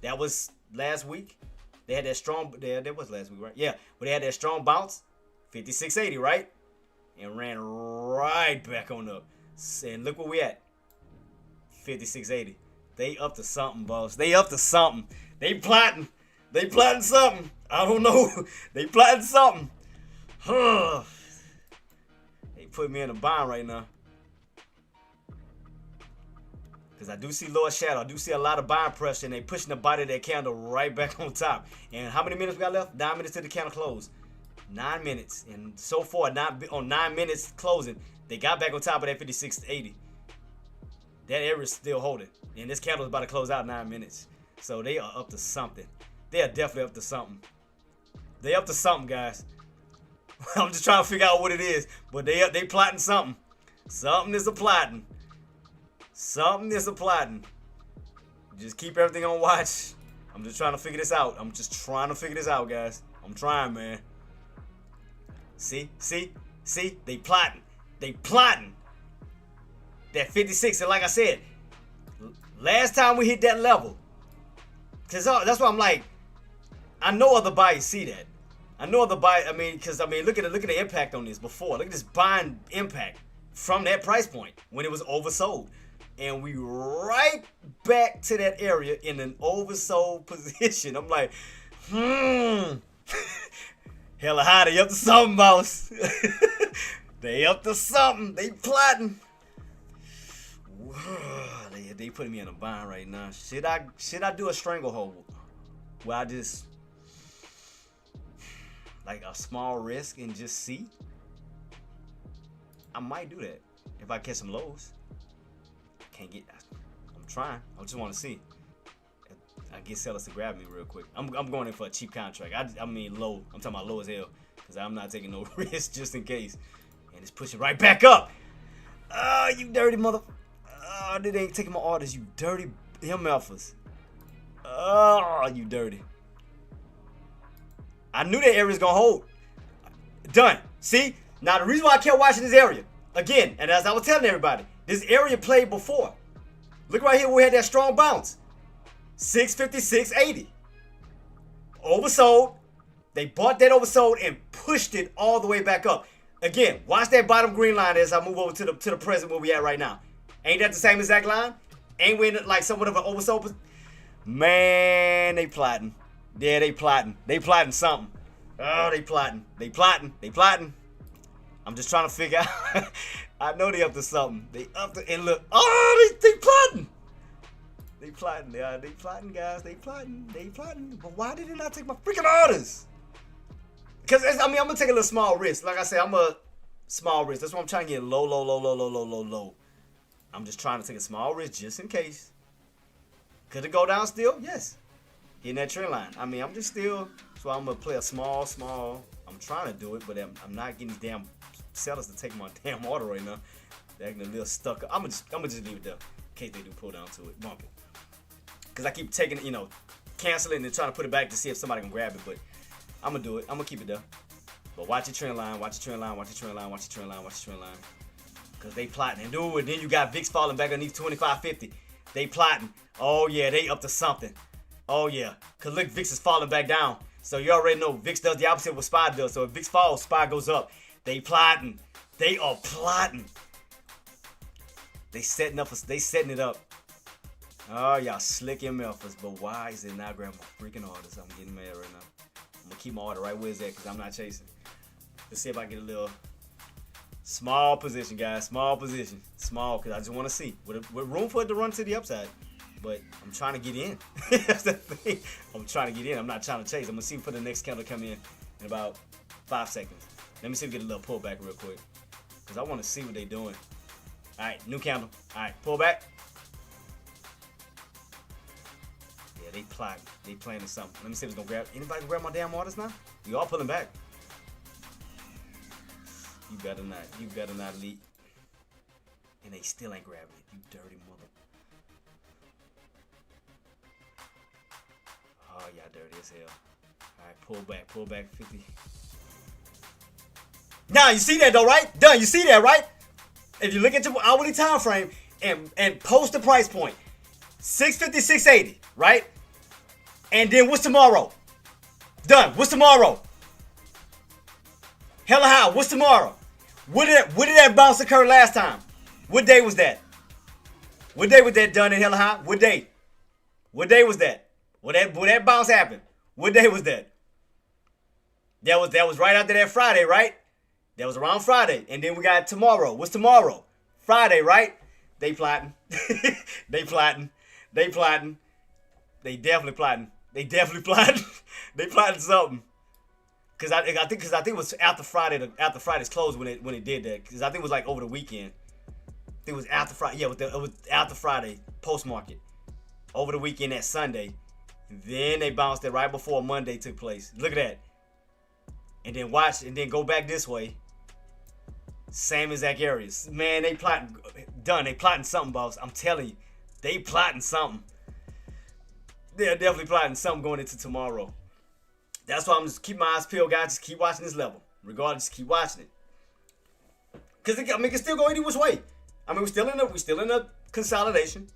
that was last week. They had that strong, that was last week, right? Yeah, but they had that strong bounce, 56.80, right? And ran right back on up. And look where we at, 56.80. They up to something, boss. They up to something. They plotting. They plotting something. I don't know. They plotting something. They put me in a bind right now. Because I do see lower shadow. I do see a lot of buying pressure, and they pushing the body of that candle right back on top. And how many minutes we got left? 9 minutes to the candle close. 9 minutes. And so far, on 9 minutes closing, they got back on top of that 56.80. That area is still holding. And this candle is about to close out 9 minutes. So they are up to something. They are definitely up to something. They up to something, guys. I'm just trying to figure out what it is. But they plotting something. Something is a plotting. Something is a plotting. Just keep everything on watch. I'm just trying to figure this out. I'm just trying to figure this out, guys. I'm trying, man. See? They plotting. They plotting. That 56, and like I said, last time we hit that level, because that's why I'm like, I know other buyers see that. I know other buyers, look at the impact on this before. Look at this buying impact from that price point when it was oversold. And we right back to that area in an oversold position. I'm like, hella high, they up to something, boss. They up to something. They plotting. They putting me in a bind right now. Should I do a stranglehold where I just like a small risk and just see? I might do that if I catch some lows. I'm trying. I just want to see. I get sellers to grab me real quick. I'm going in for a cheap contract. I mean low. I'm talking about low as hell because I'm not taking no risk just in case. And it's pushing right back up. Oh, you dirty mother. Oh, they ain't taking my orders, you dirty MFers. Oh, you dirty. I knew that area was going to hold. Done. See? Now, the reason why I kept watching this area, again, and as I was telling everybody, this area played before. Look right here where we had that strong bounce. 656.80. Oversold. They bought that oversold and pushed it all the way back up. Again, watch that bottom green line as I move over to the present where we at right now. Ain't that the same exact line? Ain't we in like somewhat of an oversold? Man, they plotting. Yeah, they plotting. They plotting something. Oh, they plotting. They plotting. They plotting. I'm just trying to figure out. I know they up to something. They up to, and look. Oh, they plotting. They plotting. Yeah, they plotting, guys. They plotting. They plotting. But why did they not take my freaking orders? Because, I'm going to take a little small risk. Like I said, I'm a small risk. That's why I'm trying to get low. I'm just trying to take a small risk just in case. Could it go down still? Yes. Hitting that trend line. I'm just still, so I'm going to play a small. I'm trying to do it, but I'm not getting these damn sellers to take my damn order right now. They're acting a little stuck up. I'm going to just leave it there in case they do pull down to it. Bump it. Because I keep taking it, canceling and trying to put it back to see if somebody can grab it, but I'm going to do it. I'm going to keep it there. But watch your trend line, watch your trend line. Because they plotting. And then you got VIX falling back underneath 25.50. They plotting. Oh, yeah, they up to something. Oh, yeah. Because look, VIX is falling back down. So you already know VIX does the opposite of what SPY does. So if VIX falls, SPY goes up. They plotting. They are plotting. They setting it up. Oh, y'all slick MFers. But why is it not grabbing my freaking orders? I'm getting mad right now. I'm going to keep my order right where it's at because I'm not chasing. Let's see if I get a little small position, guys. Small position. Small because I just want to see. With room for it to run to the upside. But I'm trying to get in. That's the thing. I'm trying to get in. I'm not trying to chase. I'm going to see for the next candle to come in about 5 seconds. Let me see if we get a little pullback real quick. Because I want to see what they're doing. All right, new candle. All right, pull back. Yeah, they plotting. They planning something. Let me see if it's going to grab. Anybody can grab my damn orders now? You all pulling back. You better not. You better not leak. And they still ain't grabbing it. You dirty mother. Oh, y'all dirty as hell. All right, pull back 50. Now, you see that though, right? Done, you see that, right? If you look at your hourly time frame and post the price point, 650, 680, right? And then what's tomorrow? Done. What's tomorrow? Hella high. What's tomorrow? When did that bounce occur last time? What day was that? What day was that done in hella high? What day? What day was that? When that bounce happened? What day was that? That was right after that Friday, right? That was around Friday. And then we got tomorrow. What's tomorrow? Friday, right? They plotting. They plotting. They plotting. They definitely plotting. They definitely plotting. They plotting something. Cause I think it was after Friday's close when it did that. Cause I think it was like over the weekend. I think it was after Friday. Yeah, it was after Friday post market. Over the weekend that Sunday. Then they bounced it right before Monday took place. Look at that. And then watch and then go back this way. Same exact areas. Man, they plotting. Done. They plotting something, boss. I'm telling you. They plotting something. They're definitely plotting something going into tomorrow. That's why I'm just keep my eyes peeled, guys. Just keep watching this level. Regardless, just keep watching it. Because it can still go any which way. I mean, we're still in a consolidation.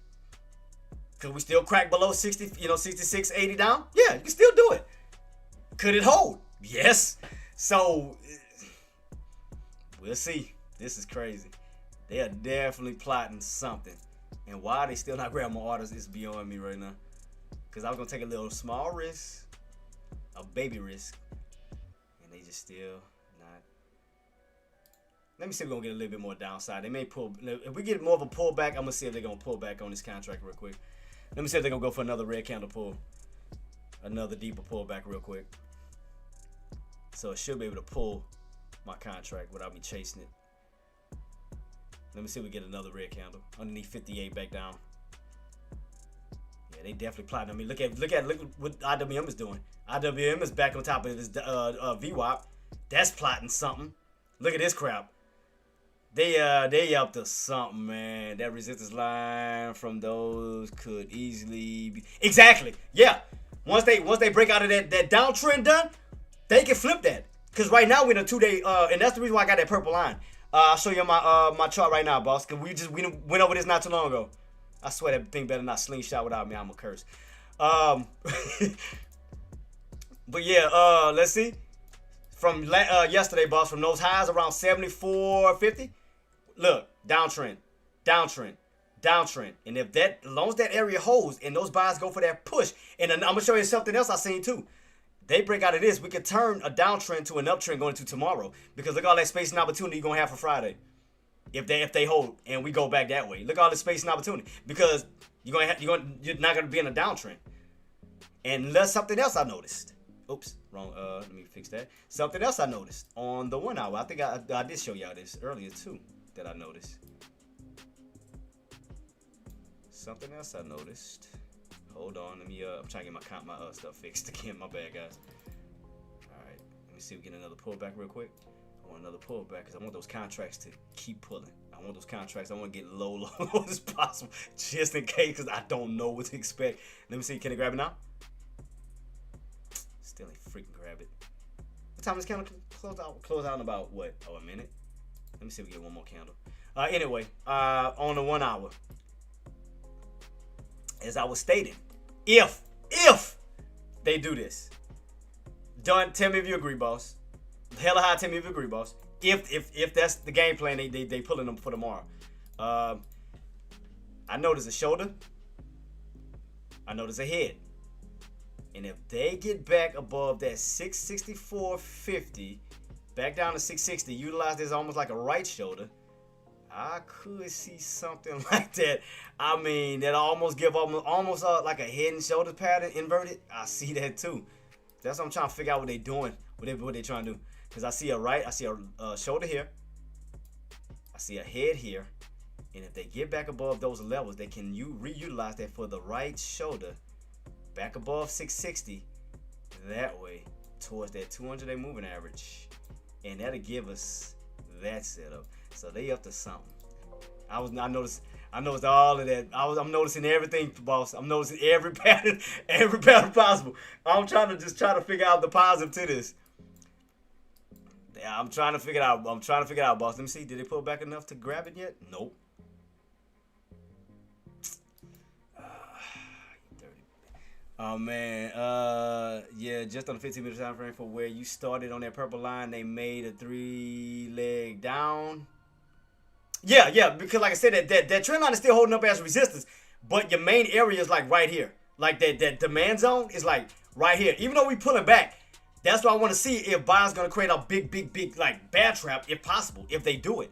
Could we still crack below 60, 66, 80 down? Yeah, you can still do it. Could it hold? Yes. So, we'll see. This is crazy. They are definitely plotting something. And why they still not grabbing my orders is beyond me right now. Because I was going to take a little small risk. A baby risk. And they just still not. Let me see if we're going to get a little bit more downside. They may pull. If we get more of a pullback, I'm going to see if they're going to pull back on this contract real quick. Let me see if they're going to go for another red candle pull. Another deeper pullback real quick. So it should be able to pull my contract without me chasing it. Let me see if we get another red candle. Underneath 58 back down. Yeah, they definitely plotting. I mean, look at what IWM is doing. IWM is back on top of his VWAP. That's plotting something. Look at this crap. They up to something, man. That resistance line from those could easily be exactly. Yeah. Once they break out of that downtrend done, they can flip that. Cause right now we're in a 2-day and that's the reason why I got that purple line. I'll show you my chart right now, boss. Cause we went over this not too long ago. I swear that thing better not slingshot without me. I'm a curse. But yeah, let's see. From yesterday, boss, from those highs around 74.50. Look, downtrend. And if as long as that area holds and those buys go for that push, and then I'm gonna show you something else I seen too. They break out of this, we could turn a downtrend to an uptrend going into tomorrow. Because look at all that space and opportunity you're gonna have for Friday. If they hold and we go back that way. Look at all the space and opportunity. Because you're not gonna be in a downtrend. And unless something else I noticed. Oops, wrong. Let me fix that. Something else I noticed on the 1 hour. I think I did show y'all this earlier too. That I noticed. Something else I noticed. Hold on, let me. I'm trying to get my stuff fixed again. My bad, guys. All right, let me see if we get another pullback real quick. I want another pullback because I want those contracts to keep pulling. I want those contracts. I want to get low as possible, just in case, because I don't know what to expect. Let me see. Can I grab it now? Still ain't freaking grab it. What time is candle close out? Close out in about what? Oh, a minute. Let me see if we get one more candle. Anyway, on the 1 hour. As I was stating, if they do this, Done. Tell me if you agree, boss. Hella high. Tell me if you agree, boss. If that's the game plan they pulling them for tomorrow. I notice a shoulder. I notice a head. And if they get back above that 664.50, back down to 660, utilize this almost like a right shoulder, I could see something like that. I mean, that almost give almost like a head and shoulder pattern inverted. I see that too. That's what I'm trying to figure out what they're doing, what they trying to do. Because I see a shoulder here. I see a head here. And if they get back above those levels, they can reutilize that for the right shoulder. Back above 660. That way, towards that 200-day moving average. And that'll give us that setup. So they up to something. I noticed all of that. I'm noticing everything, boss. I'm noticing every pattern possible. I'm trying to figure out the positive to this. Yeah, I'm trying to figure it out, boss. Let me see. Did they pull back enough to grab it yet? Nope. Oh man, yeah, just on the 15-minute time frame for where you started on that purple line, they made a 3-leg down. Yeah, because like I said, that trend line is still holding up as resistance, but your main area is like right here. Like that demand zone is like right here. Even though we pulling back, that's why I want to see if buyers gonna create a big like bad trap if possible, if they do it.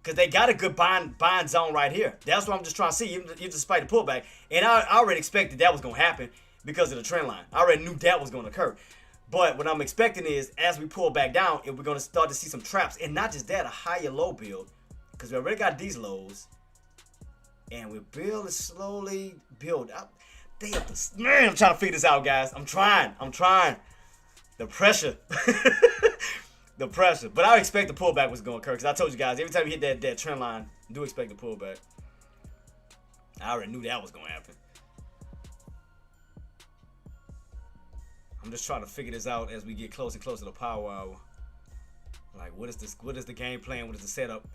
Because they got a good buying zone right here. That's what I'm just trying to see, even despite the pullback. And I already expected that was going to happen because of the trend line. I already knew that was going to occur. But what I'm expecting is, as we pull back down, if we're going to start to see some traps. And not just that, a higher low build. Because we already got these lows. And we're building slowly build up. Man, I'm trying to figure this out, guys. I'm trying. The pressure. The pressure. But I expect the pullback was going to occur. Because I told you guys, every time you hit that trend line, do expect the pullback. I already knew that was going to happen. I'm just trying to figure this out as we get closer and closer to power hour. Like, what is the game plan? What is the setup?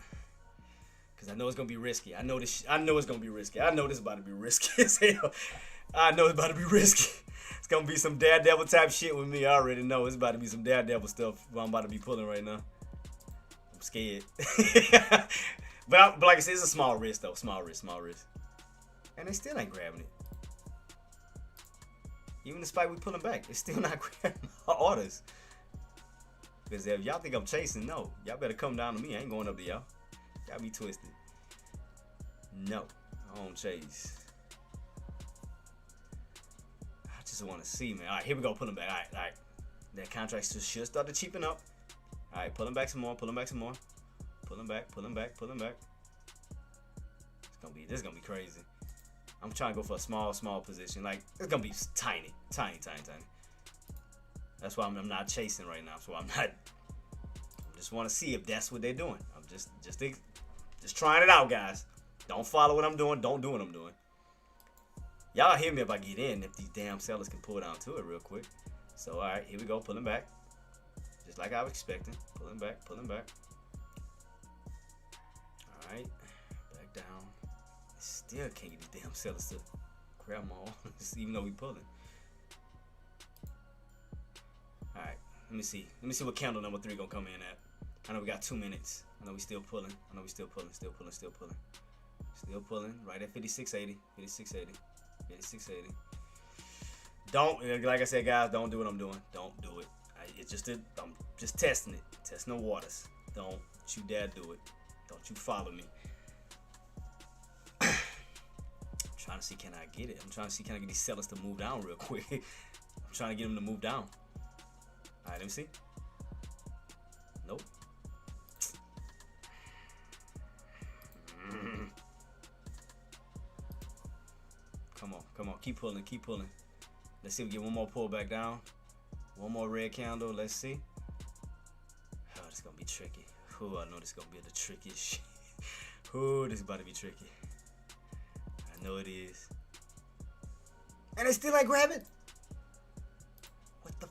Because I know it's going to be risky. I know it's going to be risky. I know this is about to be risky as hell. I know it's about to be risky. It's going to be some daredevil type shit with me. I already know it's about to be some daredevil stuff I'm about to be pulling right now. I'm scared. but like I said, it's a small risk though. Small risk. And they still ain't grabbing it. Even despite we pulling back, it's still not grabbing my orders. Because if y'all think I'm chasing, no. Y'all better come down to me. I ain't going up to y'all. Y'all be twisted. No, I don't chase. I just want to see, man. All right, here we go. Pulling back. All right. That contract should start to cheapen up. All right, pulling back some more. Pulling back. Pulling back. This is gonna be crazy. I'm trying to go for a small position. Like, it's gonna be tiny. That's why I'm not chasing right now. So I just want to see if that's what they're doing. I'm just trying it out, guys. Don't follow what I'm doing. Don't do what I'm doing. Y'all hear me if I get in, if these damn sellers can pull down to it real quick. So, all right, here we go. Pulling back. Just like I was expecting. Pulling back. All right. Back down. Still can't get these damn sellers to grab them all, even though we pulling. All right. Let me see what candle number 3 gonna come in at. I know we got 2 minutes. I know we still pulling. Still pulling. Right at 56.80. 56.80. Don't, like I said, guys, don't do what I'm doing. Don't do it. I'm just testing it. Testing the waters. Don't you dare do it. Don't you follow me. I'm trying to see, can I get it? I'm trying to see, can I get these sellers to move down real quick? I'm trying to get them to move down. All right, let me see. Nope. Come on, keep pulling. Let's see if we get one more pull back down. One more red candle, let's see. Oh, this is gonna be tricky. Oh, I know this is gonna be the trickiest shit. Oh, this is about to be tricky. I know it is. And they still ain't grabbing? What the?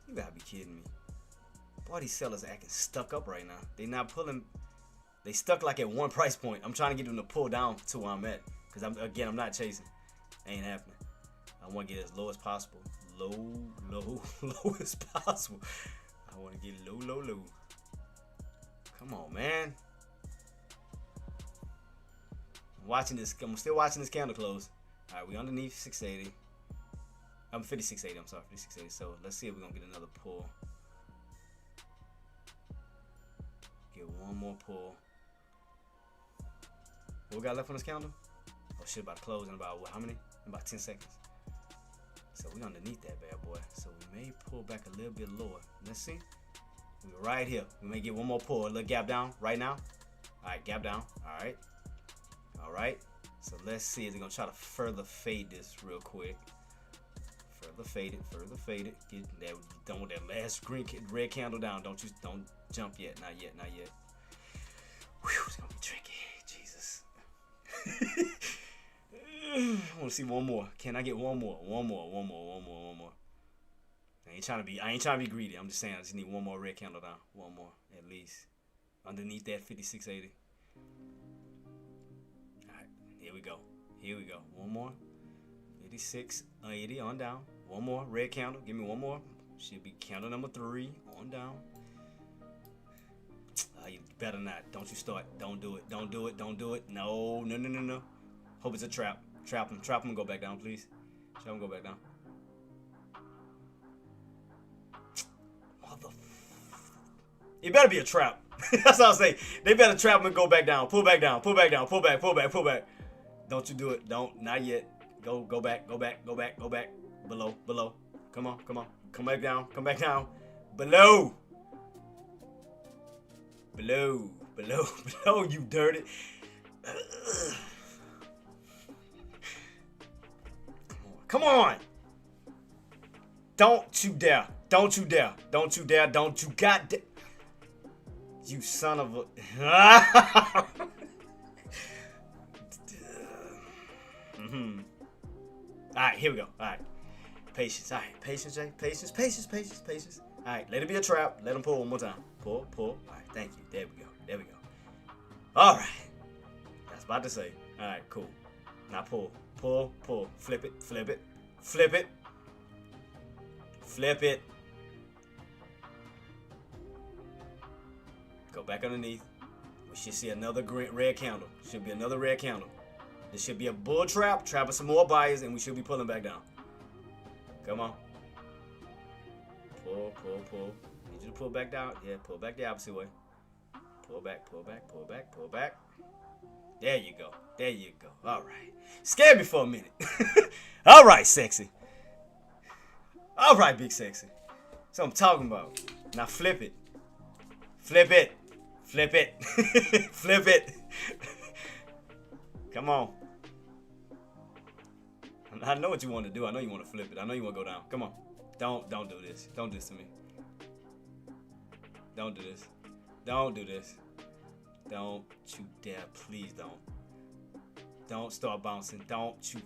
You gotta be kidding me. Boy, these sellers are acting stuck up right now. They not pulling. They stuck like at one price point. I'm trying to get them to pull down to where I'm at. Because I'm not chasing. Ain't happening. I want to get as low as possible. Low as possible. I want to get low. Come on, man. I'm still watching this candle close. All right, we underneath 680. I'm 5680. I'm sorry, 5680. So let's see if we're gonna get another pull. Get one more pull. What we got left on this candle? Oh shit, about to close in about how many? In about 10 seconds. So we underneath that bad boy. So we may pull back a little bit lower. Let's see. We're right here. We may get one more pull. A little gap down right now. All right, gap down. All right. So let's see. Is it gonna try to further fade this real quick? Further fade it. Get that done with that last red candle down. Don't jump yet. Not yet. Whew, it's gonna be tricky. Jesus. I want to see one more. Can I get one more? One more. I ain't trying to be greedy. I'm just saying I just need one more red candle down. One more at least. Underneath that 5680. Alright, here we go. One more. 5680 on down. One more red candle. Give me one more. Should be candle number 3 on down. You better not. Don't you start. Don't do it. No. Hope it's a trap. Trap him and go back down, please. Trap him, go back down. It better be a trap. That's what I say. They better trap him and go back down. Pull back down. Pull back. Don't you do it. Don't. Not yet. Go back. Below. Come on. Come back down. Below, you dirty. Come on. Don't you dare. Don't you goddamn. You son of a. Alright, here we go. Alright. Patience. Alright. Patience, Jay. Patience. Alright, let it be a trap. Let him pull one more time. Pull. Alright, thank you. There we go. Alright. That's about to say. Alright, cool. Now pull. Flip it. Go back underneath. We should see another red candle. Should be another red candle. This should be a bull trap. Trapping some more buyers, and we should be pulling back down. Come on. Pull. Need you to pull back down. Yeah, pull back the opposite way. Pull back. There you go. All right. Scared me for a minute. All right, sexy. All right, big sexy. That's what I'm talking about. Now flip it. Come on. I know what you want to do. I know you want to flip it. I know you want to go down. Come on. Don't do this. Don't do this to me. Don't do this. Don't you dare. Please don't. Don't start bouncing. Don't you.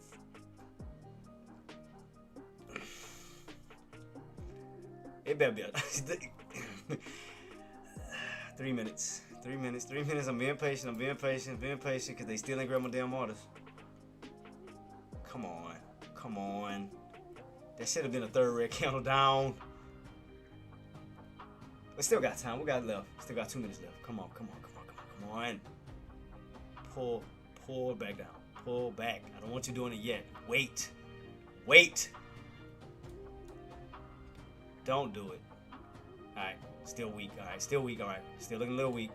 It better be 3 minutes. 3 minutes. I'm being patient because they still ain't grab my damn orders. Come on. That should have been a third red candle down. We still got time. We got left. Still got 2 minutes left. Come on. Pull back down. Pull back. I don't want you doing it yet. Wait. Don't do it. Alright. Still weak. Alright. Still looking a little weak.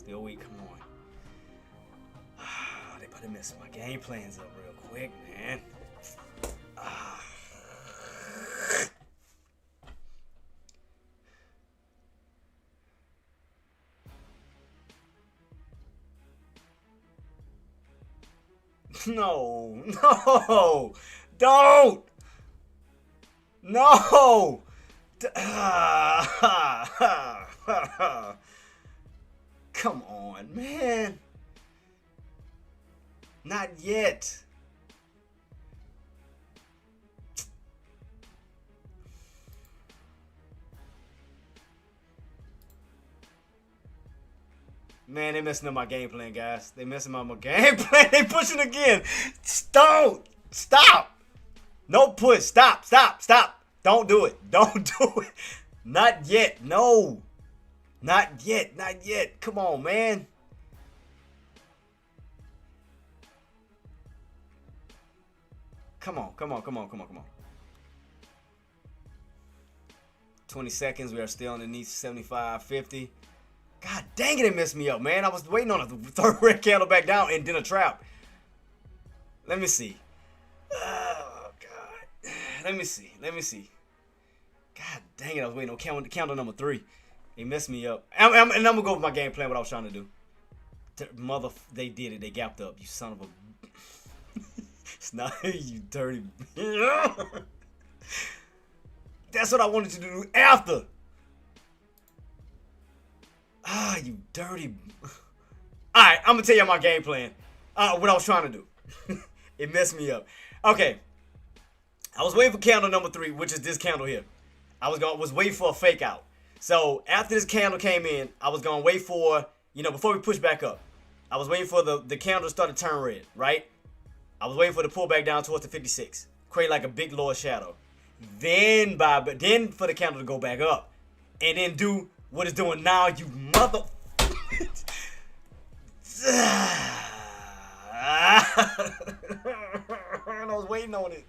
Come on. They about to mess my game plans up real quick, man. No, don't. No. Come on, man. Not yet. Man, they messing up my game plan, guys. They messing up my game plan. They pushing again. Stop. No push. Stop. Don't do it. Don't do it. Not yet. No. Not yet. Come on, man. Come on. 20 seconds. We are still underneath 75, 50. God dang it, it messed me up, man. I was waiting on a third red candle back down and then a trap. Let me see. Oh, God. Let me see. God dang it, I was waiting on candle number 3. They messed me up. And I'm going to go with my game plan, what I was trying to do. They did it. They gapped up. You son of a... It's not you dirty... That's what I wanted to do after. You dirty... Alright, I'm going to tell you my game plan. What I was trying to do. It messed me up. Okay. I was waiting for candle number 3, which is this candle here. I was waiting for a fake out. So after this candle came in, I was gonna wait for, before we push back up, I was waiting for the candle to start to turn red, right? I was waiting for the pull back down towards the 56, create like a big lower shadow. Then for the candle to go back up, and then do what it's doing now, you mother. I was waiting on it.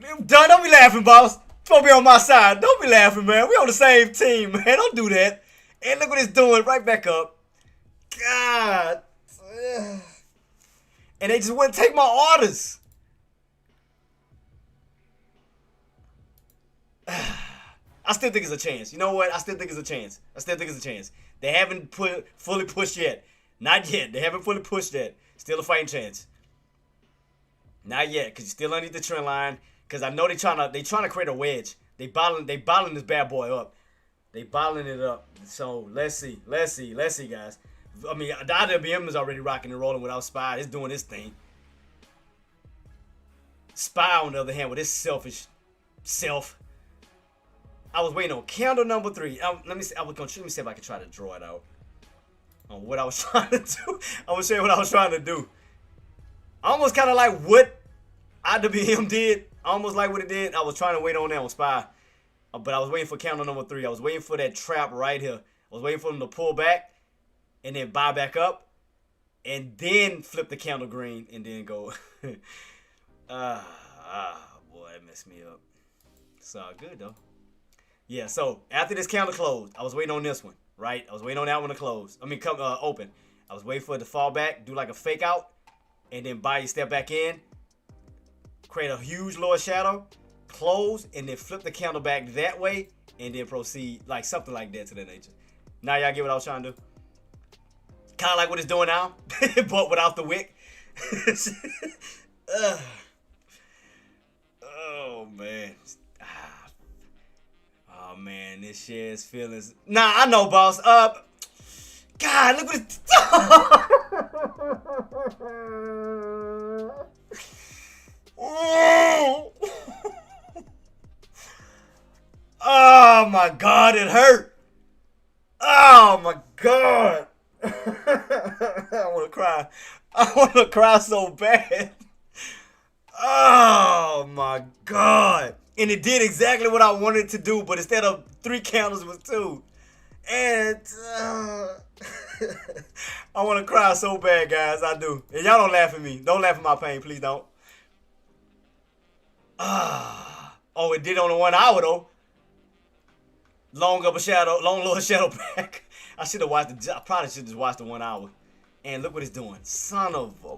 I'm done. Don't be laughing, boss. Supposed to be on my side. Don't be laughing, man. We on the same team, man. Don't do that. And look what it's doing. Right back up. God. And they just wouldn't take my orders. I still think it's a chance. You know what? I still think it's a chance. They haven't fully pushed yet. Not yet. They haven't fully pushed yet. Still a fighting chance. Not yet, because you're still underneath the trend line. Because I know they're trying to create a wedge. They bottling this bad boy up. They bottling it up. So let's see, guys. I mean, the IWM is already rocking and rolling without Spy. It's doing this thing. Spy, on the other hand, with his selfish self. I was waiting on candle number 3. Let me see if I can try to draw it out. On what I was trying to do. I'm gonna show you what I was trying to do. Almost kind of like what IWM did. Almost like what it did. I was trying to wait on that on Spy. But I was waiting for candle number 3. I was waiting for that trap right here. I was waiting for them to pull back and then buy back up and then flip the candle green and then go. Boy, that messed me up. It's all good though. Yeah, so after this candle closed, I was waiting on this one, right? I was waiting on that one to close. Come open. I was waiting for it to fall back, do like a fake out, and then buy your step back in, create a huge lower shadow, close, and then flip the candle back that way, and then proceed like something like that to that nature. Now y'all get what I was trying to do? Kind of like what it's doing now, but without the wick. Oh, man. Oh, man, this shit is feelings. Nah, I know, boss. God, look what it's... Oh, my God, it hurt. Oh, my God. I want to cry so bad. Oh, my God. And it did exactly what I wanted to do, but instead of 3 candles, it was 2. And I want to cry so bad, guys. I do. And y'all don't laugh at me. Don't laugh at my pain. Please don't. Oh, it did on the 1 hour, though. Long lower shadow back. I should have watched I probably should just watch the 1 hour. And look what it's doing. Son of a...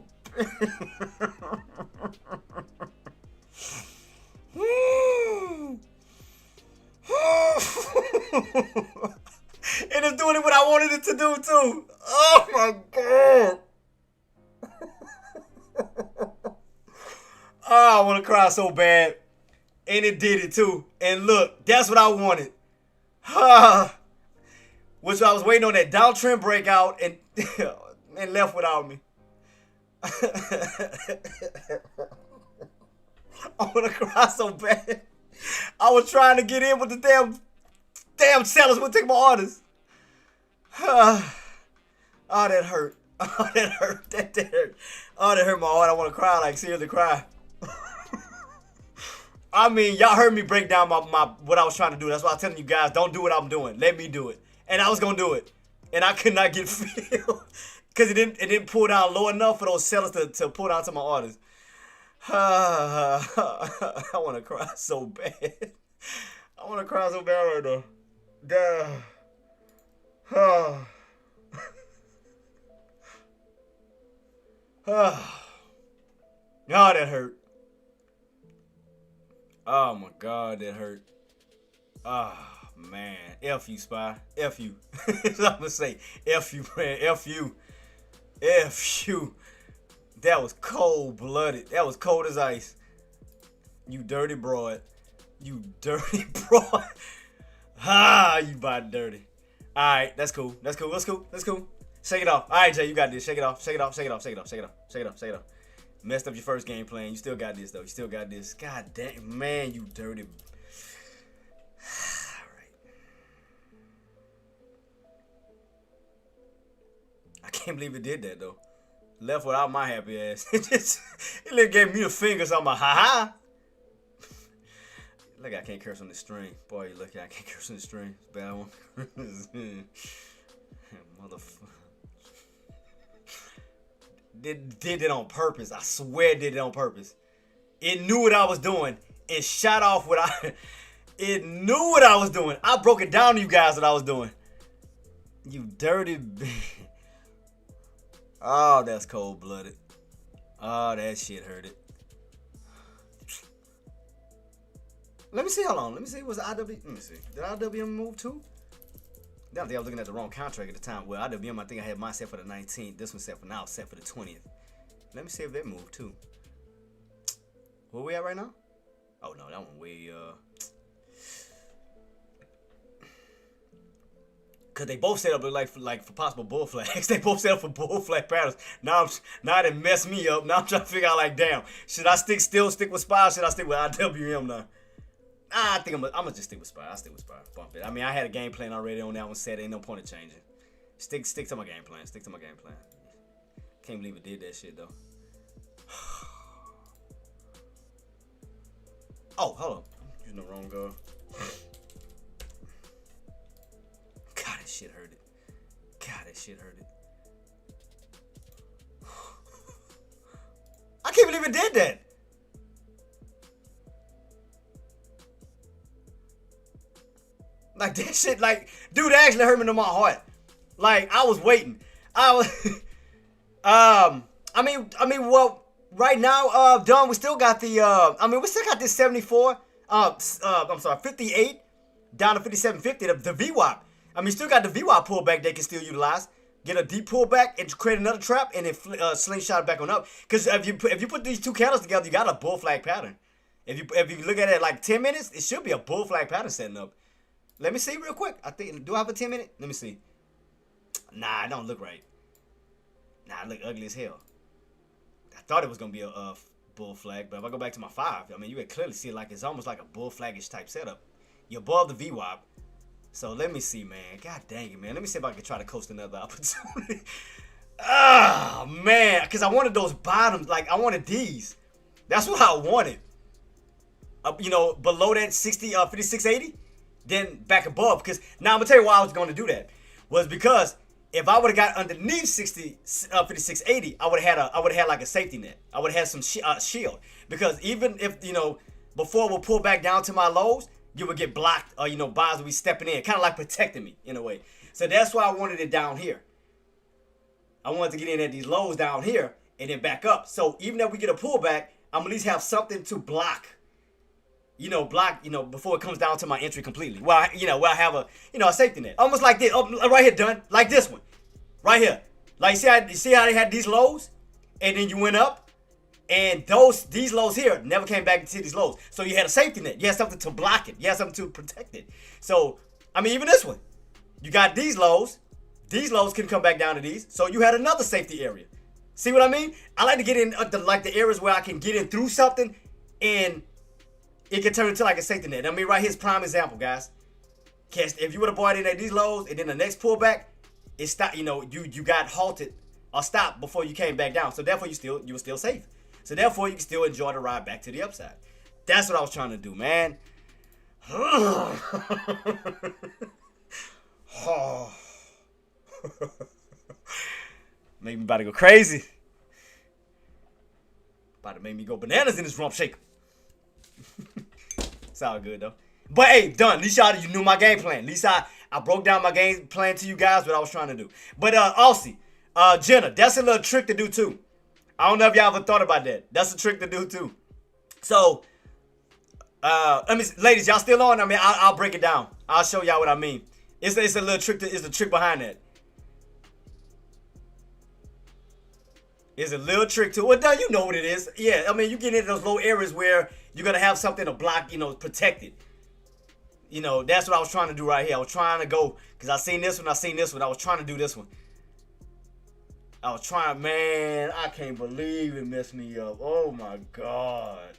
And it's doing it what I wanted it to do too. Oh my God. Oh, I want to cry so bad. And it did it too. And look, that's what I wanted. Which I was waiting on that downtrend breakout and left without me. I want to cry so bad. I was trying to get in with the damn sellers would take my orders. Oh, that hurt. Oh, that hurt. That hurt. Oh, that hurt my heart. I want to cry, like seriously cry. I mean, y'all heard me break down my what I was trying to do. That's why I'm telling you guys, don't do what I'm doing. Let me do it. And I was gonna do it. And I could not get filled. Because it didn't pull down low enough for those sellers to pull down to my orders. I want to cry so bad. I want to cry so bad right now. Damn. Oh, that hurt. Oh my God, that hurt. Oh man, F you, Spy. F you. That's what I'm gonna say. F you, man. F you. F you. That was cold-blooded. That was cold as ice. You dirty broad. You dirty broad. You body dirty. Alright, that's cool. That's cool. That's cool. That's cool. Shake it off. Alright, Jay, you got this. Shake it off. Shake it off. Shake it off. Shake it off. Shake it off. Shake it off. Shake it off. Messed up your first game plan. You still got this, though. You still got this. God damn, man, you dirty. Alright. I can't believe it did that, though. Left without my happy ass. It gave me the fingers on my ha-ha. Look, I can't curse on the string. Boy, you lucky I can't curse on the string. It's a bad one. Motherfucker. Did it on purpose. I swear it did it on purpose. It knew what I was doing and shot off what it knew what I was doing. I broke it down to you guys what I was doing. You dirty bitch. Oh, that's cold-blooded. Oh, that shit hurt it. Let me see. Hold on. Let me see. Was IW? Let me see. Did IWM move too? I think I was looking at the wrong contract at the time. Well, IWM, I think I had mine set for the 19th. This one's set for now. Set for the 20th. Let me see if they moved too. Where we at right now? Oh no, that one way. Cause they both set up like for possible bull flags. They both set up for bull flag patterns. Now it messed me up. Now I'm trying to figure out like, damn, should I still stick with Spy? Or should I stick with IWM now? I think I'm gonna just stick with Spy. I stick with Spy. Bump it. I mean, I had a game plan already on that one set. Ain't no point in changing. Stick to my game plan. Stick to my game plan. Can't believe it did that shit though. Oh, hold on. I'm using the wrong girl. God, that shit hurt it. God, that shit hurt it. I can't believe it did that. Like, that shit, like, dude, that actually hurt me to my heart. Like, I was waiting. I was, I mean, well, right now, Don, we still got the, we still got this 74, I'm sorry, 58 down to 57.50, the VWAP. I mean, still got the VWAP pullback they can still utilize. Get a deep pullback and create another trap and then slingshot it back on up. Because if you put these two candles together, you got a bull flag pattern. If you look at it like 10 minutes, it should be a bull flag pattern setting up. Let me see real quick. I think, do I have a 10 minute? Let me see. Nah, it don't look right. Nah, it look ugly as hell. I thought it was gonna be a bull flag, but if I go back to my 5, I mean, you can clearly see it like it's almost like a bull flagish type setup. You're above the VWAP. So let me see, man. God dang it, man. Let me see if I can try to coast another opportunity. Ah, man. Because I wanted those bottoms. Like, I wanted these. That's what I wanted. Below that 56.80. Then back above. Because now I'm going to tell you why I was going to do that. Was because if I would have got underneath 56.80, I would have had like a safety net. I would have had some shield. Because even if, before we'll pull back down to my lows, you would get blocked or, buys would be stepping in. Kind of like protecting me in a way. So that's why I wanted it down here. I wanted to get in at these lows down here and then back up. So even if we get a pullback, I'm at least have something to block. Before it comes down to my entry completely. Where I have a safety net. Almost like this. Oh, right here, done. Like this one. Right here. Like, see how they had these lows? And then you went up? And these lows here never came back into these lows. So you had a safety net. You had something to block it. You had something to protect it. So, I mean, even this one. You got these lows. These lows can come back down to these. So you had another safety area. See what I mean? I like to get in the areas where I can get in through something and it can turn into like a safety net. I mean, right here's prime example, guys. If you would have bought in at these lows and then the next pullback, it stopped. You got halted or stopped before you came back down. So therefore, you were still safe. So therefore, you can still enjoy the ride back to the upside. That's what I was trying to do, man. Oh. Make me about to go crazy. About to make me go bananas in this rump shaker. It's all good though. But hey, done. At least y'all, you knew my game plan. At least I broke down my game plan to you guys, what I was trying to do. But Aussie, Jenna, that's a little trick to do too. I don't know if y'all ever thought about that. That's a trick to do too. So, ladies, y'all still on? I mean, I'll break it down. I'll show y'all what I mean. It's a little trick. It's a trick behind that. It's a little trick to it. Well, you know what it is. Yeah, I mean, you get into those low areas where you're gonna have something to block, protect it. That's what I was trying to do right here. I was trying to go because I seen this one. I was trying to do this one. I was trying, man. I can't believe it messed me up. Oh my god.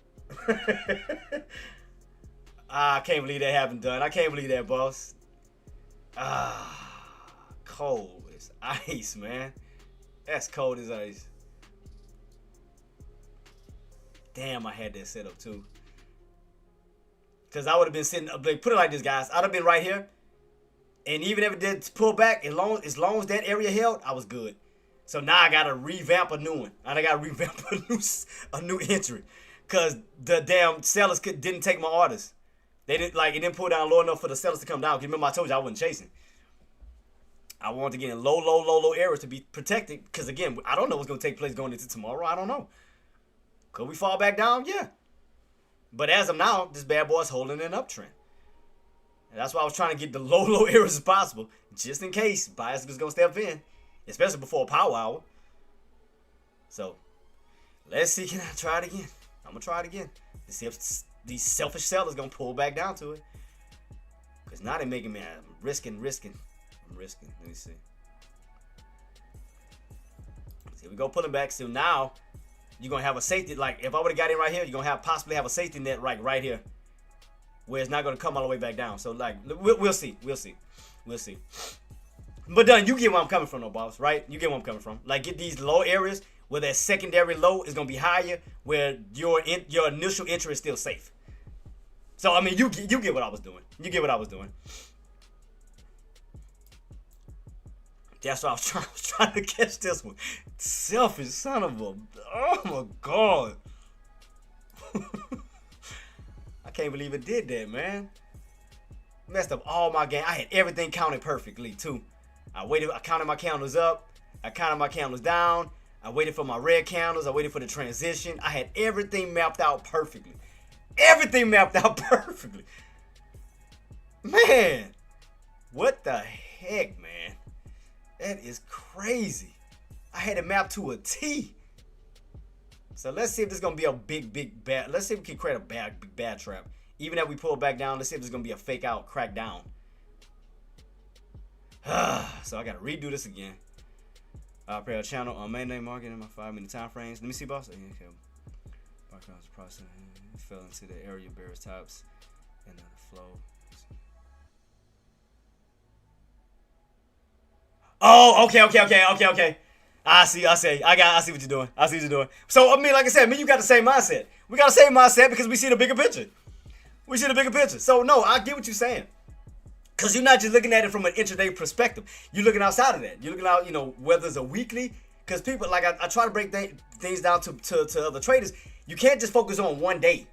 I can't believe that happened, done. I can't believe that, boss. Cold as ice, man. That's cold as ice. Damn, I had that set up too. Because I would have been sitting up, like, put it like this, guys. I'd have been right here. And even if it did pull back, as long as that area held, I was good. So now I got to revamp a new one. I got to revamp a new entry. Because the damn sellers didn't take my orders. They didn't, it didn't pull down low enough for the sellers to come down. Because remember I told you I wasn't chasing. I wanted to get in low areas to be protected. Because again, I don't know what's going to take place going into tomorrow. I don't know. Could we fall back down? Yeah. But as of now, this bad boy's holding an uptrend. And that's why I was trying to get the low areas as possible. Just in case buyers was going to step in. Especially before a power hour. So, let's see. Can I try it again? I'm going to try it again. To see if these selfish sellers going to pull back down to it. Because now they're making me risking. I'm risking. Let me see. Here we go, pulling back. So now, you're going to have a safety. Like, if I would have got in right here, you're going to possibly have a safety net right here. Where it's not going to come all the way back down. So, like, we'll see. We'll see. But done, you get where I'm coming from, though, boss, right? You get where I'm coming from. Like, get these low areas where that secondary low is going to be higher, where your initial entry is still safe. So, I mean, you get what I was doing. You get what I was doing. That's what I was trying to catch this one. Selfish son of a... Oh, my God. I can't believe it did that, man. Messed up all my game. I had everything counted perfectly, too. I counted my candles up. I counted my candles down. I waited for my red candles. I waited for the transition. I had everything mapped out perfectly. Everything mapped out perfectly. Man. What the heck, man? That is crazy. I had it mapped to a T. So let's see if this is going to be a big bad. Let's see if we can create a big bad trap. Even if we pull back down, let's see if there's going to be a fake out crack down. So I got to redo this again. Prepare a channel on main name market in my 5-minute time frames. Let me see, boss. Okay. Background's process fell into the area bears tops and then the flow. Oh, okay. I see what you're doing. So, I mean, like I said, you got the same mindset. We got the same mindset because we see the bigger picture. So, no, I get what you're saying. Because you're not just looking at it from an intraday perspective. You're looking outside of that. You're looking out, whether it's a weekly. Because people, like, I try to break things down to other traders. You can't just focus on one day.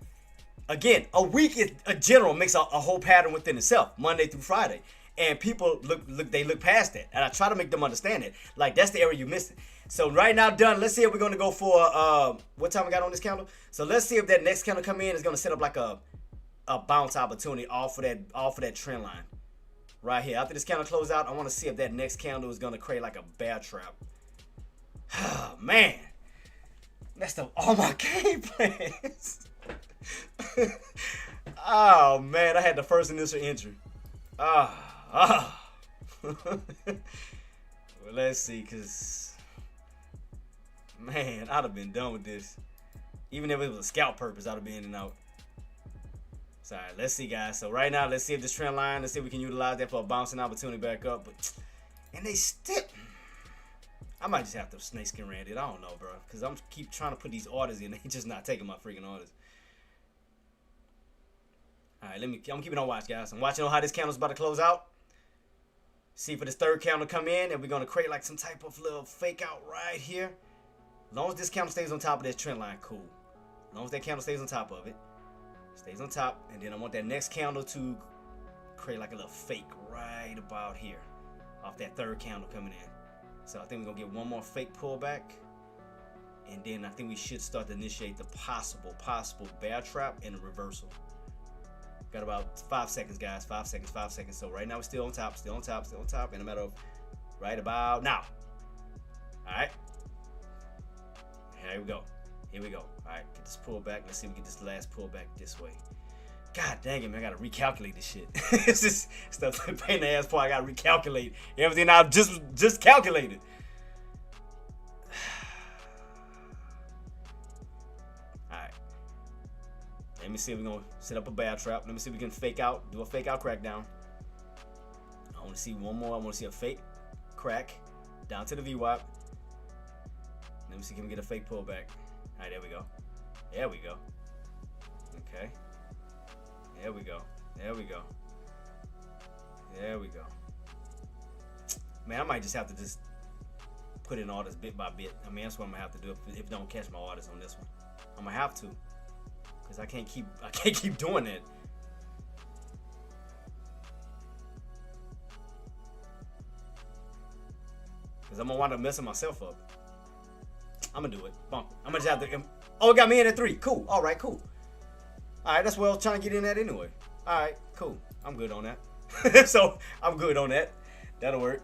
Again, a week in general makes a whole pattern within itself. Monday through Friday. And people look past that. And I try to make them understand it. Like, that's the area you missed it. So right now, done. Let's see if we're going to go for, what time we got on this candle? So let's see if that next candle come in is going to set up like a bounce opportunity off of that trend line. Right here. After this candle close out, I want to see if that next candle is going to create like a bear trap. Oh, man. Messed up all my game plans. Oh, man. I had the first initial entry. Well, let's see, because, man, I'd have been done with this. Even if it was a scalp purpose, I'd have been in and out. So, all right, let's see, guys. So, right now, let's see if this trend line, let's see if we can utilize that for a bouncing opportunity back up. And they still, I might just have to snake skin rand it. I don't know, bro. Because I'm keep trying to put these orders in. They just not taking my freaking orders. All right, I'm keeping on watch, guys. I'm watching on how this candle's about to close out. See for this third candle come in, and we're gonna create like some type of little fake out right here. As long as this candle stays on top of this trend line, cool. As long as that candle stays on top of it, stays on top, and then I want that next candle to create like a little fake right about here, off that third candle coming in. So I think we're gonna get one more fake pullback, and then I think we should start to initiate the possible bear trap and a reversal. Got about 5 seconds, guys. 5 seconds, 5 seconds. So right now we're still on top, in a matter of right about now. All right. Here we go. Here we go. All right, get this pullback. Let's see if we get this last pullback this way. God dang it, man. I got to recalculate this shit. It's just stuff like pain in the ass part. I got to recalculate everything I've just calculated. Let me see if we're going to set up a bear trap. Let me see if we can do a fake out crackdown. I want to see one more. I want to see a fake crack down to the VWAP. Let me see, can we get a fake pullback? All right, there we go. There we go. Okay. There we go. There we go. There we go. Man, I might just have to just put in orders bit by bit. I mean, that's what I'm going to have to do if I don't catch my orders on this one. I'm going to have to. Cause I can't keep doing it. Cause I'm gonna wind up messing myself up. I'm gonna do it. Bump it. I'm gonna just have to. Oh, it got me in at 3. Cool. All right. Cool. All right. That's what I was trying to get in at anyway. All right. Cool. I'm good on that. So I'm good on that. That'll work.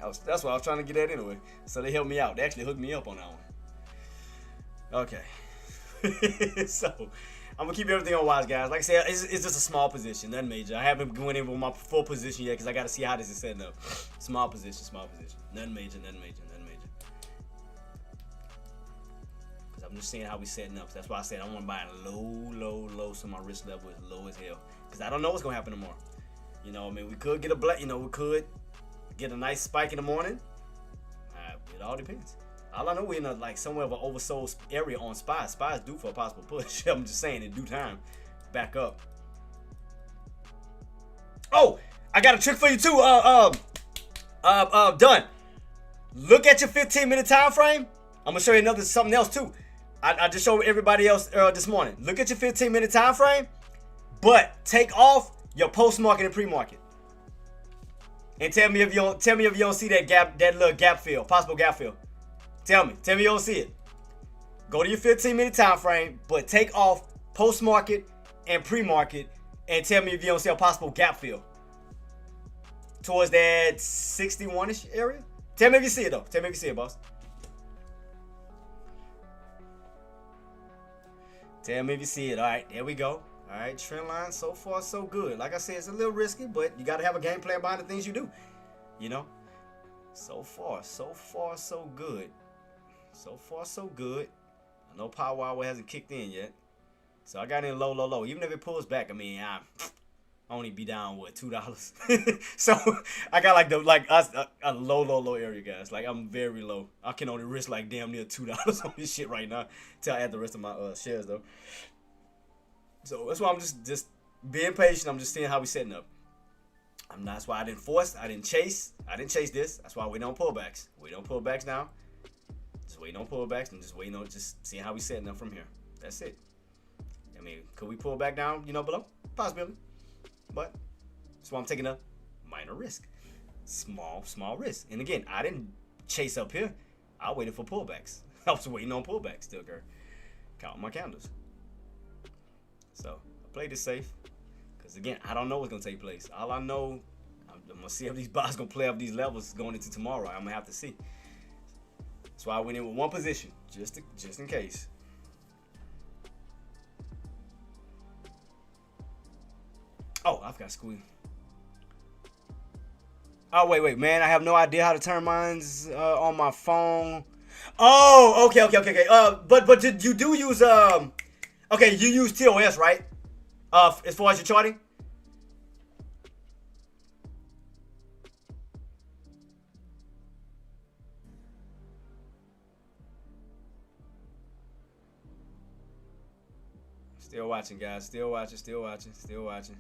That's what I was trying to get at anyway. So they helped me out. They actually hooked me up on that one. Okay. So I'm gonna keep everything on watch, guys. Like I said, it's just a small position, nothing major. I haven't gone in with my full position yet because I gotta see how this is setting up. Small position, nothing major. Because I'm just seeing how we setting up. So that's why I said I want to buy low, so my risk level is low as hell. Because I don't know what's gonna happen tomorrow. You know, I mean, we could get we could get a nice spike in the morning. It all depends. All I know, we're in somewhere of an oversold area on SPY. SPY is due for a possible push. I'm just saying, in due time, back up. Oh, I got a trick for you too. Done. Look at your 15-minute time frame. I'm gonna show you something else too. I just showed everybody else this morning. Look at your 15-minute time frame, but take off your post-market and pre-market. And tell me if you don't see that gap, that little gap fill, possible gap fill. Tell me you don't see it. Go to your 15-minute time frame, but take off post-market and pre-market, and tell me if you don't see a possible gap fill towards that 61-ish area. Tell me if you see it though. Tell me if you see it, boss. Tell me if you see it. All right, there we go. All right, trend line so far so good. Like I said, it's a little risky, but you got to have a game plan behind the things you do. You know, so far so good. So far, so good. I know Power Hour hasn't kicked in yet. So I got in low. Even if it pulls back, I mean, I only be down, what, $2? So I got a low area, guys. Like, I'm very low. I can only risk like damn near $2 on this shit right now till I add the rest of my shares, though. So that's why I'm just being patient. I'm just seeing how we setting up. That's why I didn't force. I didn't chase this. That's why we don't pullbacks. We don't pullbacks now. Just waiting on pullbacks and just waiting on just seeing how we setting up from here. That's it. I mean, could we pull back down, below? Possibility. But that's why I'm taking a minor risk. Small risk. And again, I didn't chase up here. I waited for pullbacks. I was waiting on pullbacks to occur. Counting my candles. So I played it safe. Because again, I don't know what's going to take place. All I know, I'm going to see if these buys going to play up these levels going into tomorrow. I'm going to have to see. That's why I went in with one position, just in case. Oh, I've got squeeze. Oh, wait, man. I have no idea how to turn mines on my phone. Oh, okay. But did you do use okay, you use TOS, right? As far as your charting? Still watching, guys. Still watching. Still watching. Still watching.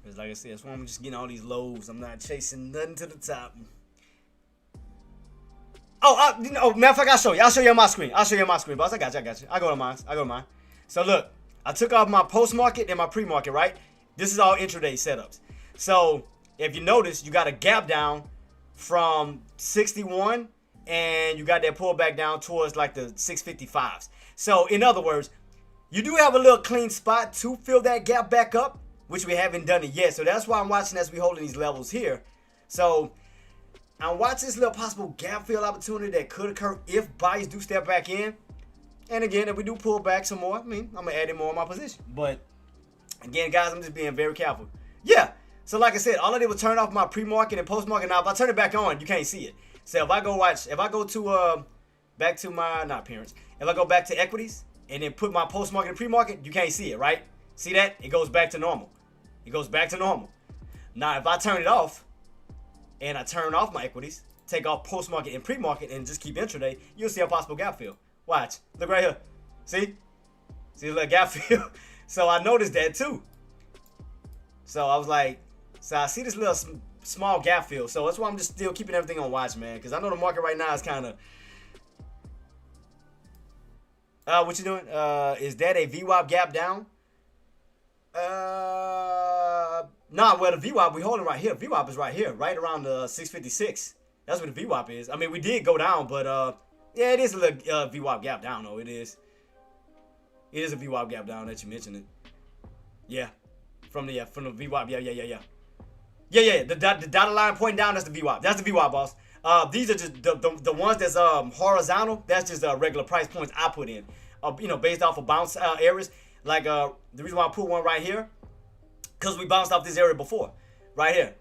Because like I said, that's why I'm just getting all these lows. I'm not chasing nothing to the top. Oh, matter of fact, I'll show you. I'll show you on my screen. I'll show you on my screen, boss. I got you. I go to mine. So look, I took off my post-market and my pre-market, right? This is all intraday setups. So if you notice, you got a gap down from 61 and you got that pullback down towards like the 655s. So in other words, you do have a little clean spot to fill that gap back up, which we haven't done it yet. So that's why I'm watching as we holding these levels here. So I'm watching this little possible gap fill opportunity that could occur if buyers do step back in. And again, if we do pull back some more, I mean, I'm going to add in more in my position. But again, guys, I'm just being very careful. Yeah. So like I said, all I did was turn off my pre-market and post-market. Now, if I turn it back on, you can't see it. So if I go to back to my, not appearance, if I go back to equities and then put my post-market and pre-market, you can't see it, right? See that? It goes back to normal. It goes back to normal. Now, if I turn it off and I turn off my equities, take off post-market and pre-market and just keep intraday, you'll see a possible gap fill. Watch. Look right here. See? See the little gap fill? So I noticed that too. So I was like, so I see this little small gap fill. So that's why I'm just still keeping everything on watch, man. Because I know the market right now is kind of... what you doing? Is that a VWAP gap down? Nah, well, the VWAP, we holding right here. VWAP is right here, right around the 656. That's what the VWAP is. I mean, we did go down, but yeah, it is a little VWAP gap down, though. It is. It is a VWAP gap down that you mentioned it. Yeah. From the VWAP. Yeah. The dotted line pointing down, that's the VWAP. That's the VWAP, boss. These are just the ones that's horizontal. That's just regular price points I put in. Based off of bounce areas. Like the reason why I put one right here, because we bounced off this area before. Right here.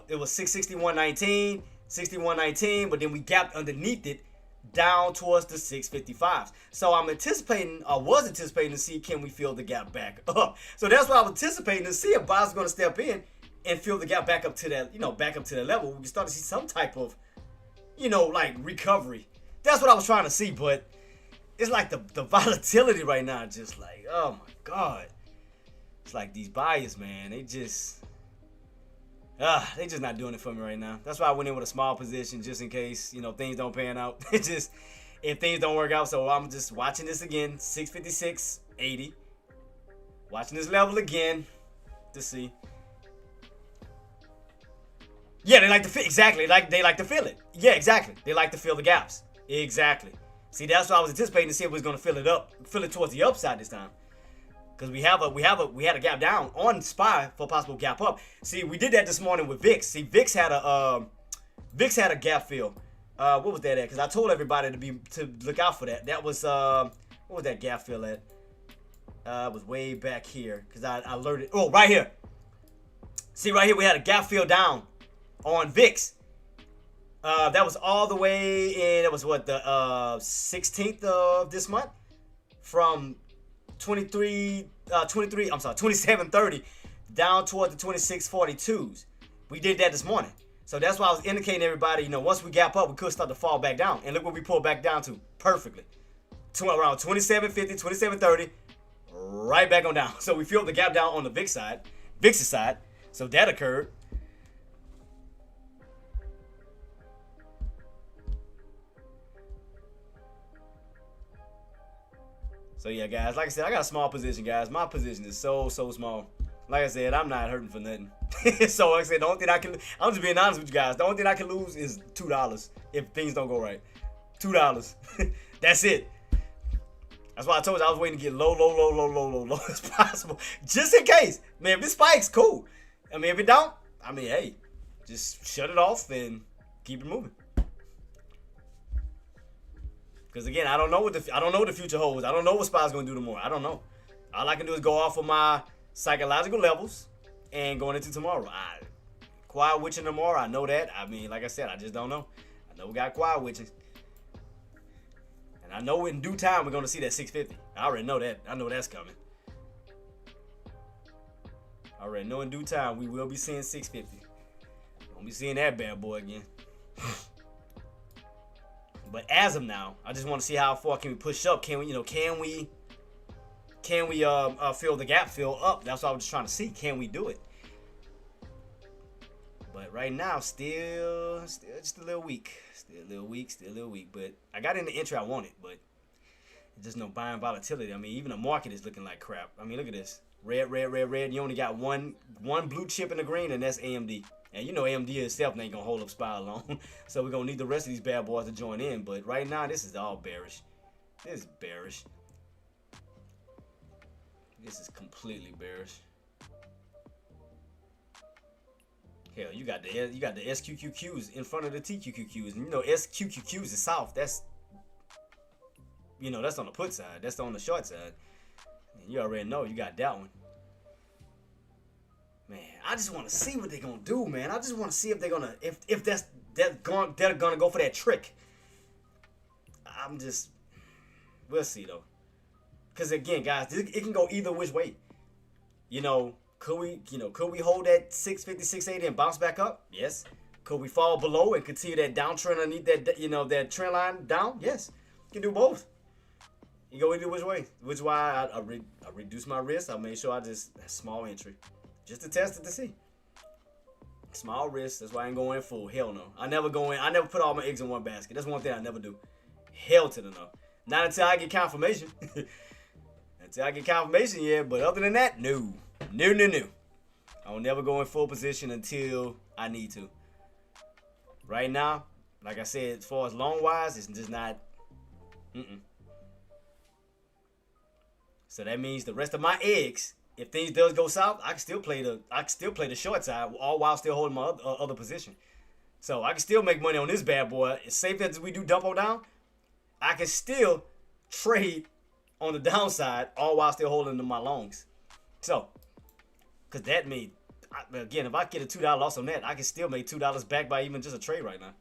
It was 661.19, 61.19, but then we gapped underneath it down towards the 655s. So I was anticipating to see, can we fill the gap back up? So that's what I was anticipating to see if buyers are going to step in and fill the gap back up to that, back up to that level. We can start to see some type of, like recovery. That's what I was trying to see, but it's like the volatility right now, just like, oh my God. It's like these buyers, man, they just not doing it for me right now. That's why I went in with a small position just in case, things don't pan out. If things don't work out. So I'm just watching this again, 656.80. Watching this level again to see. Yeah, they like to fill, exactly. They like to fill it. Yeah, exactly. They like to fill the gaps. Exactly. See, that's what I was anticipating to see if we was gonna fill it towards the upside this time. Because we had a gap down on SPY for a possible gap up. See, we did that this morning with VIX. See, VIX had a gap fill. What was that at? Because I told everybody to look out for that. That was what was that gap fill at? It was way back here because I alerted. Oh, right here. See, right here we had a gap fill down on VIX. That was all the way in. It was what, the 16th of this month from 2730 down toward the 2642s. We did that this morning. So that's why I was indicating to everybody, once we gap up, we could start to fall back down. And look what we pulled back down to perfectly. Around 2750, 2730, right back on down. So we filled the gap down on the VIX's side. So that occurred. So yeah, guys, like I said, I got a small position, guys. My position is so small. Like I said, I'm not hurting for nothing. So like I said, the only thing I'm just being honest with you guys. The only thing I can lose is $2 if things don't go right. $2. That's it. That's why I told you I was waiting to get low as possible. Just in case. Man, if this spikes, cool. I mean, if it don't, hey, just shut it off and keep it moving. Because again, I don't know what the future holds. I don't know what SPY's going to do tomorrow. I don't know. All I can do is go off of my psychological levels and going into tomorrow. Quiet witching tomorrow. I know that. Like I said, I just don't know. I know we got quiet witching. And I know in due time we're going to see that 650. I already know that. I know that's coming. I already know in due time we will be seeing 650. Won't be seeing that bad boy again. But as of now, I just want to see how far can we push up. Can we, fill the gap, fill up? That's what I was just trying to see. Can we do it? But right now, still just a little weak. Still a little weak. But I got in the entry I wanted, but just no buying volatility. I mean, even the market is looking like crap. I mean, look at this. Red. You only got one blue chip in the green, and that's AMD. And AMD itself ain't going to hold up SPY alone. So we're going to need the rest of these bad boys to join in. But right now, this is all bearish. This is bearish. This is completely bearish. Hell, you got the SQQQs in front of the TQQQs. And SQQQs is south. That's that's on the put side. That's on the short side. And you already know you got that one. Man, I just want to see what they're gonna do, man. I just want to see if they're gonna they're gonna go for that trick. We'll see though. Cause again, guys, it can go either which way. Could we hold that 650, 680 and bounce back up? Yes. Could we fall below and continue that downtrend underneath that trend line down? Yes. You can do both. You go either which way. Which is why I reduced my risk. I made sure I just had small entry. Just to test it to see. Small risk. That's why I ain't going in full. Hell no. I never put all my eggs in one basket. That's one thing I never do. Hell to the no. Not until I get confirmation. Until I get confirmation, yeah. But other than that, no. No. I will never go in full position until I need to. Right now, like I said, as far as long wise, it's just not. So that means the rest of my eggs, if things does go south, I can still play the short side, all while still holding my other position. So I can still make money on this bad boy. As safe as we do dump on down, I can still trade on the downside, all while still holding my longs. So, because that means, again, if I get a $2 loss on that, I can still make $2 back by even just a trade right now.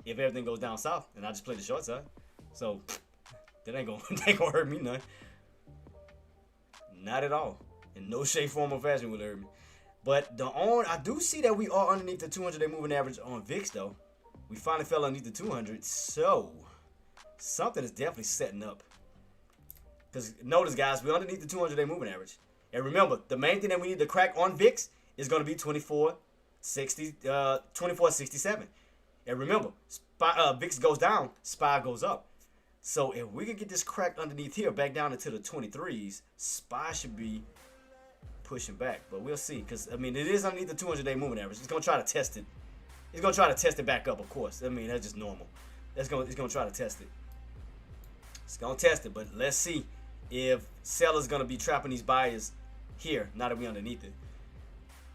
If everything goes down south, and I just play the short side. So, that ain't gonna hurt me none. Not at all. In no shape, form, or fashion will it hurt me. But I do see that we are underneath the 200-day moving average on VIX, though. We finally fell underneath the 200, so something is definitely setting up. Because notice, guys, we're underneath the 200-day moving average. And remember, the main thing that we need to crack on VIX is going to be 2467. And remember, VIX goes down, SPY goes up. So if we can get this cracked underneath here, back down into the 23s, SPY should be pushing back. But we'll see, because, I mean, it is underneath the 200-day moving average. It's going to try to test it. It's going to try to test it back up, of course. I mean, that's just normal. It's going to try to test it. It's going to test it, but let's see if sellers going to be trapping these buyers here, now that we're underneath it.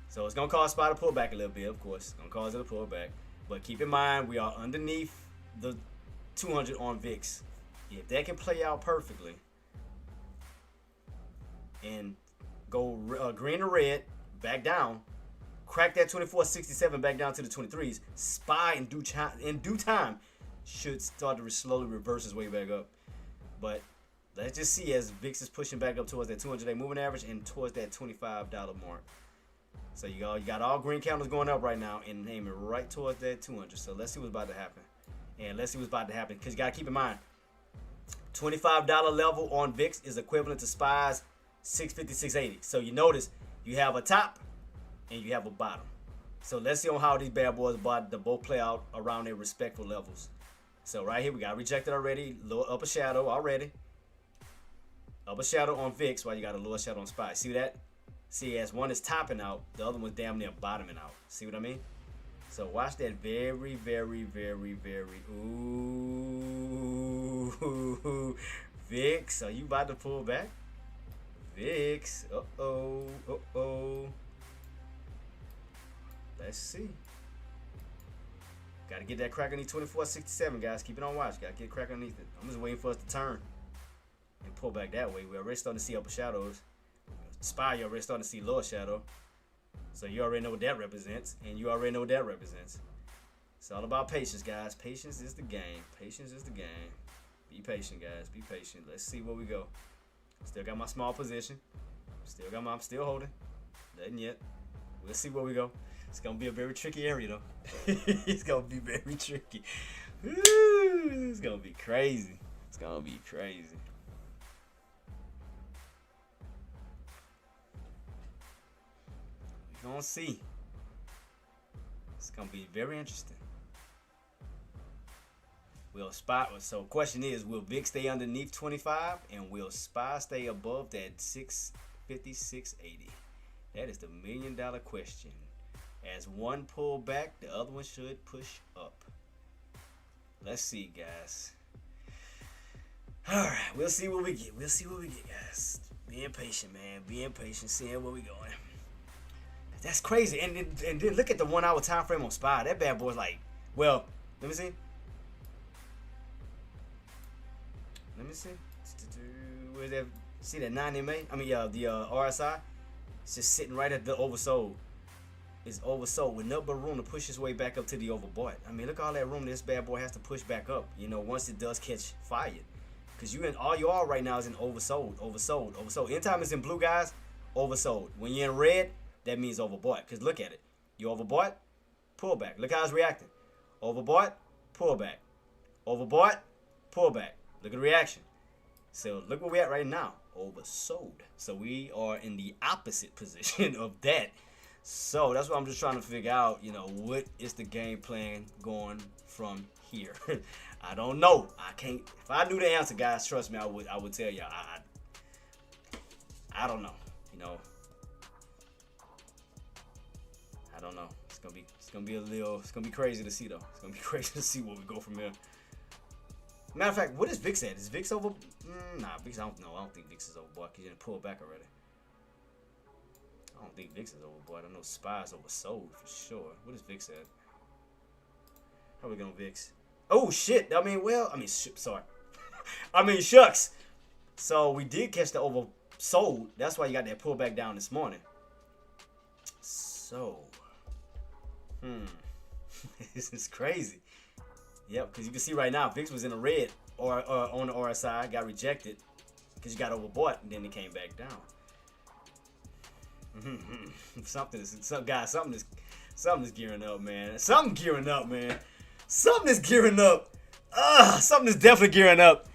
So it's going to cause SPY to pull back a little bit, of course. It's going to cause it to pull back. But keep in mind, we are underneath the 200 on VIX. If that can play out perfectly and go green to red, back down, crack that 2467 back down to the 23s, SPY in due time should start to slowly reverse its way back up. But let's just see as VIX is pushing back up towards that 200-day moving average and towards that $25 mark. So you got all green candles going up right now and aiming right towards that 200. So let's see what's about to happen. And let's see what's about to happen, because you got to keep in mind, $25 level on VIX is equivalent to SPY's 650, 680. So you notice you have a top and you have a bottom. So let's see on how these bad boys both play out around their respectful levels. So right here we got rejected already, lower upper shadow already. Upper shadow on VIX while you got a lower shadow on SPY. See that? See, as one is topping out, the other one's damn near bottoming out. See what I mean? So watch that very, very, very, very. Ooh, VIX, are you about to pull back? VIX, uh-oh. Let's see. Got to get that crack underneath 2467, guys. Keep it on watch. Got to get crack underneath it. I'm just waiting for us to turn and pull back that way. We're already starting to see upper shadows. SPY, you're already starting to see lower shadow. So you already know what that represents, and you already know what that represents. It's all about patience, guys. Patience is the game. Patience is the game. Be patient, guys. Be patient. Let's see where we go. Still got my small position. I'm still holding. Nothing yet. We'll see where we go. It's gonna be a very tricky area, though. It's gonna be very tricky. It's gonna be crazy. It's gonna be crazy. We're gonna see. It's gonna be very interesting. Will SPY, so question is, will VIX stay underneath 25 and will SPY stay above that 650, 680? That is the $1 million question. As one pull back, the other one should push up. Let's see, guys. All right, we'll see what we get. We'll see what we get, guys. Being patient, man. Being patient, seeing where we going. That's crazy. And then look at the 1 hour time frame on SPY. That bad boy's like, well, let me see. Let me see. Where's that? See that 9 MA? I mean, the RSI. It's just sitting right at the oversold. It's oversold with no but room to push its way back up to the overbought. I mean, look at all that room this bad boy has to push back up. You know, once it does catch fire, because all you are right now is in oversold, oversold, oversold. Anytime it's in blue, guys, oversold. When you're in red, that means overbought. Because look at it. You overbought, pull back. Look how it's reacting. Overbought, pull back. Overbought, pull back. Look at the reaction. So look where we're at right now. Oversold. So we are in the opposite position of that. So that's what I'm just trying to figure out. You know, what is the game plan going from here? I don't know. I can't. If I knew the answer, guys, trust me, I would tell y'all. I don't know. You know. I don't know. It's gonna be crazy to see though. It's gonna be crazy to see where we go from here. Matter of fact, what is VIX at? Is VIX over? Nah, VIX. I don't know. I don't think VIX is overbought because you didn't pull back already. I don't think VIX is overbought. I know SPY is oversold for sure. What is VIX at? How are we going VIX? Oh shit! Sorry. I mean shucks. So we did catch the oversold. That's why you got that pullback down this morning. So, this is crazy. Yep, because you can see right now VIX was in the red or on the RSI, got rejected because you got overbought, and then it came back down. Something is gearing up, man. Something gearing up, man. Something is gearing up. Something is definitely gearing up.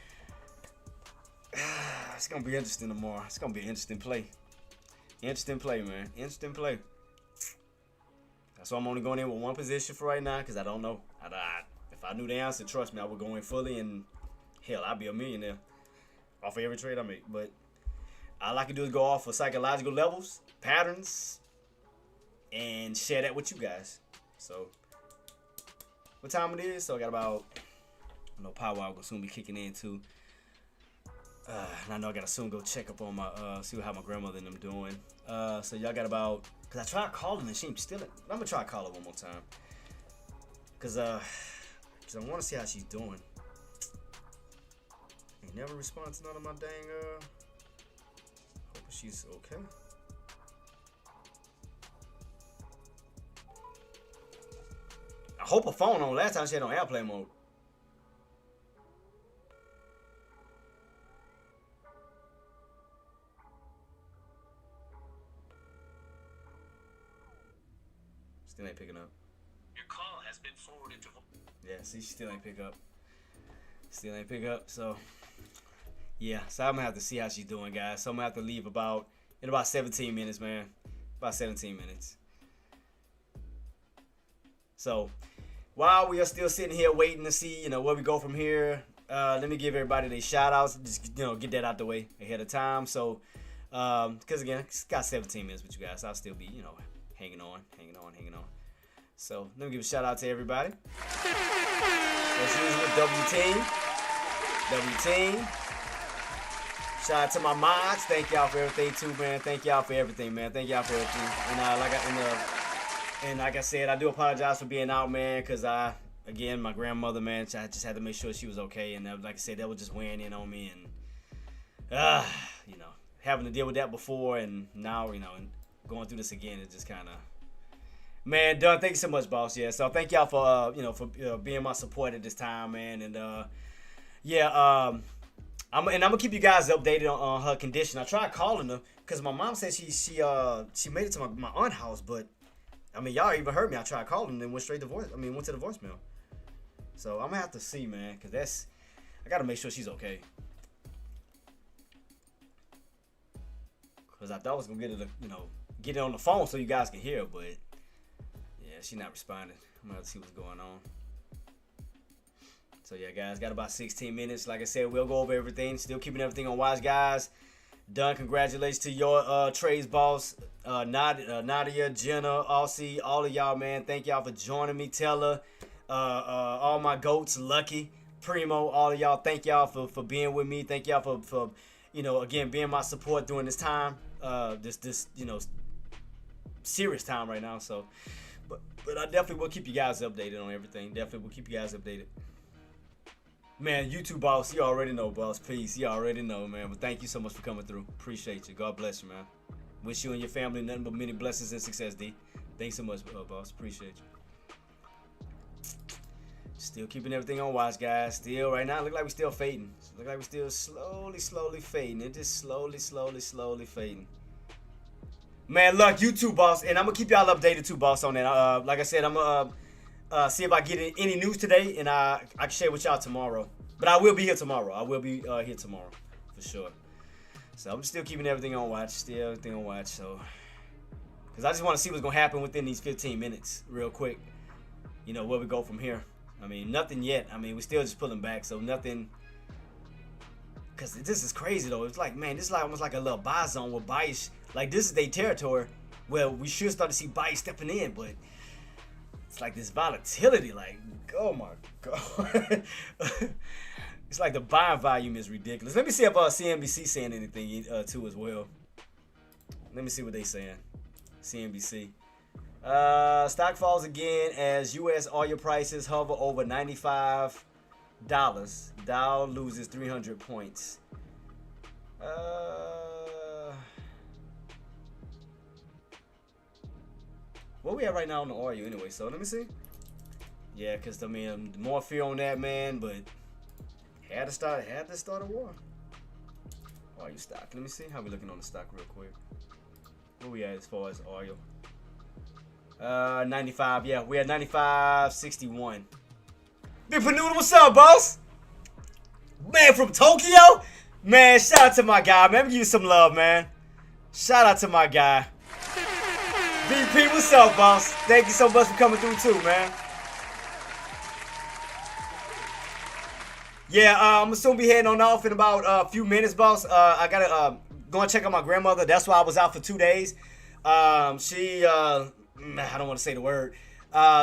It's gonna be interesting tomorrow. It's gonna be an interesting play. Interesting play, man. Interesting play. So I'm only going in with one position for right now because I don't know. If I knew the answer, trust me, I would go in fully and hell, I'd be a millionaire off of every trade I make. But all I can do is go off for psychological levels, patterns, and share that with you guys. So, what time it is? So I got about, Power Hour will soon be kicking in too. And I know I gotta soon go check up on my, see how my grandmother and them doing. So y'all got about, cause I tried calling and she ain't still. I'm gonna try to call her one more time. Cause I want to see how she's doing. Ain't never responded to none of my dang. Hope she's okay. I hope her phone on. Last time she had on airplane mode. Still ain't picking up. Your call has been forwarded to. Yeah, see, she still ain't pick up. Still ain't pick up. So, yeah. So I'm gonna have to see how she's doing, guys. So I'm gonna have to leave in about 17 minutes, man. About 17 minutes. So, while we are still sitting here waiting to see, where we go from here, let me give everybody their shout outs. Just, get that out the way ahead of time. So, because again, it's got 17 minutes with you guys. So I'll still be, hanging on. So, let me give a shout out to everybody. As usual, W-Team. Shout out to my mods. Thank y'all for everything, too, man. Thank y'all for everything, man. And like I said, I do apologize for being out, man, because again, my grandmother, man, I just had to make sure she was okay. And like I said, that was just weighing in on me. And, having to deal with that before and now, and going through this again, it just kind of... Man, Dunn, thank you so much, boss. Yeah, so thank y'all for being my support at this time, man. And I'm gonna keep you guys updated on her condition. I tried calling her because my mom said she made it to my aunt's house, but y'all even heard me. I tried calling and went straight to went to the voicemail. So I'm gonna have to see, man, cause I gotta make sure she's okay. Cause I thought I was gonna get it, get it on the phone so you guys can hear, but yeah, she's not responding. I'm gonna have to see what's going on. So yeah, guys, got about 16 minutes. Like I said, we'll go over everything. Still keeping everything on watch, guys. Done. Congratulations to your Traedz boss, Nadia, Jenna, Aussie, all of y'all, man. Thank y'all for joining me. Teller, all my goats, Lucky, Primo, all of y'all. Thank y'all for being with me. Thank y'all for again, being my support during this time. This serious time right now. So, but I definitely will keep you guys updated on everything. Definitely will keep you guys updated. Man, YouTube boss, you already know, boss. Peace. You already know, man. But thank you so much for coming through. Appreciate you. God bless you, man. Wish you and your family nothing but many blessings and success, D. Thanks so much, boss. Appreciate you. Still keeping everything on watch, guys. Still, right now, look like we're still fading. Look like we're still slowly fading. It just slowly fading. Man, look, YouTube boss, and I'm gonna keep y'all updated too, boss, on that. Like I said, I'm gonna see if I get any news today, and I can share with y'all tomorrow. But I will be here tomorrow. I will be here tomorrow for sure. So I'm still keeping everything on watch. So, because I just want to see what's gonna happen within these 15 minutes, real quick. Where we go from here. I mean, nothing yet. I mean, we're still just pulling back, so nothing. Because this is crazy though. It's like, man, this is like almost like a little buy zone where buyers, like this is their territory where we should start to see buyers stepping in, but it's like this volatility, like, oh my God. It's like the buying volume is ridiculous. Let me see if CNBC saying anything too as well. Let me see what they saying. CNBC. Stock falls again as U.S. oil prices hover over $95. Dow loses 300 points. Where we at right now on the oil anyway? So let me see. Yeah, because I mean, more fear on that, man. But had to start a war. Oil stock. Let me see how we looking on the stock real quick. Where we at as far as oil? 95. Yeah, we at 95.61. Big Panuna, what's up, boss? Man, from Tokyo? Man, shout out to my guy, man. Let me give you some love, man. Shout out to my guy. BP, what's up, boss? Thank you so much for coming through, too, man. Yeah, I'm gonna soon be heading on off in about a few minutes, boss. I gotta go and check on my grandmother. That's why I was out for 2 days. She, I don't want to say the word.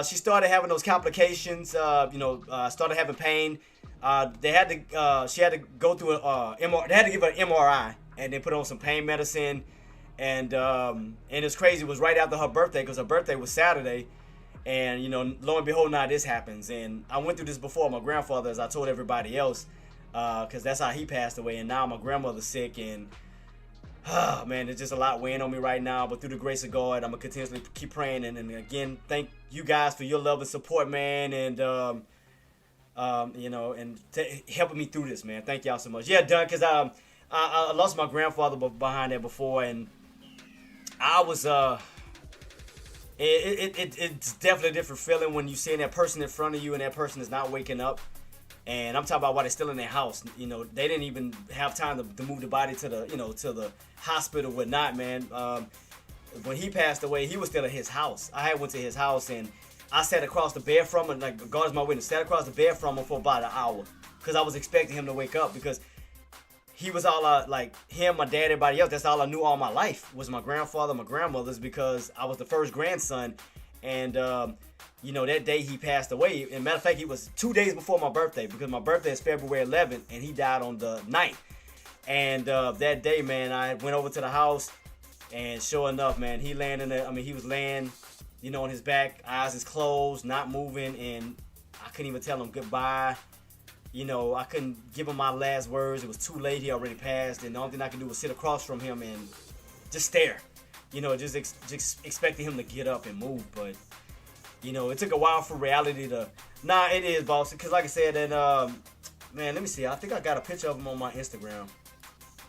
She started having those complications. Started having pain. She had to go through they had to give her an MRI and then put on some pain medicine. And it's crazy. It was right after her birthday because her birthday was Saturday. And lo and behold, now this happens. And I went through this before. My grandfather, as I told everybody else, because that's how he passed away. And now my grandmother's sick, and man, there's just a lot weighing on me right now. But through the grace of God, I'm gonna continuously keep praying. And again, thank you guys for your love and support, man. And helping me through this, man. Thank y'all so much. Yeah, done. Because I lost my grandfather behind that before, and I was It's definitely a different feeling when you seeing that person in front of you and that person is not waking up. And I'm talking about while they're still in their house. They didn't even have time to move the body to the hospital or whatnot, man. When he passed away, he was still at his house. I went to his house and I sat across the bed from him, like God is my witness, sat across the bed from him for about an hour because I was expecting him to wake up because he was all like him, my dad, everybody else. That's all I knew all my life was my grandfather, my grandmother's, because I was the first grandson. And, that day he passed away. And matter of fact, he was 2 days before my birthday because my birthday is February 11th and he died on the 9th. And that day, man, I went over to the house and sure enough, man, he was laying, on his back, eyes is closed, not moving. And I couldn't even tell him goodbye. I couldn't give him my last words. It was too late. He already passed. And the only thing I could do was sit across from him and just stare. Just expecting him to get up and move. But, it took a while for reality to... Nah, it is, boss. Because like I said, and, man, let me see. I think I got a picture of him on my Instagram.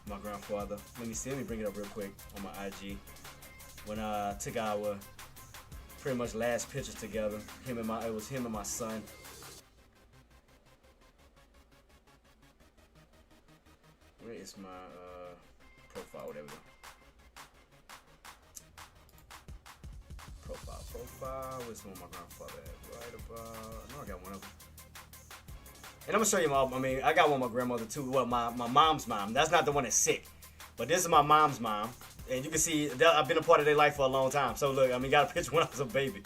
My grandfather. Let me see. Let me bring it up real quick on my IG. When I took our pretty much last pictures together. It was him and my son. Where is my profile? There we go. Profile. Where's one of my grandfather at? Right about. No, I got one of them. And I'm gonna show you my. I mean, I got one of my grandmother too. Well, my mom's mom. That's not the one that's sick, but this is my mom's mom. And you can see that I've been a part of their life for a long time. So look, I mean, got a picture when I was a baby.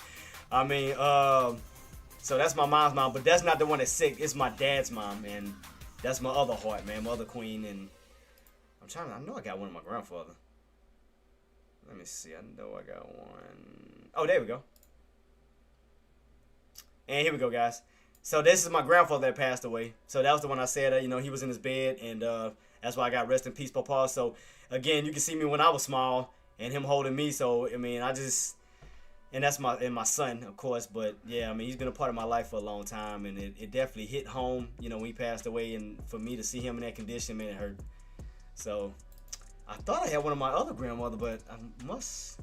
I mean, so that's my mom's mom, but that's not the one that's sick. It's my dad's mom, and that's my other heart, man, my other queen. And I know I got one of my grandfather. Let me see. I know I got one. Oh, there we go. And here we go, guys. So this is my grandfather that passed away. So that was the one I said, he was in his bed, and that's why I got rest in peace, Papa. So again, you can see me when I was small, and him holding me. So I mean, and that's my son, of course. But yeah, I mean, he's been a part of my life for a long time, and it definitely hit home, when he passed away, and for me to see him in that condition, man, it hurt. So I thought I had one of my other grandmother, but I must.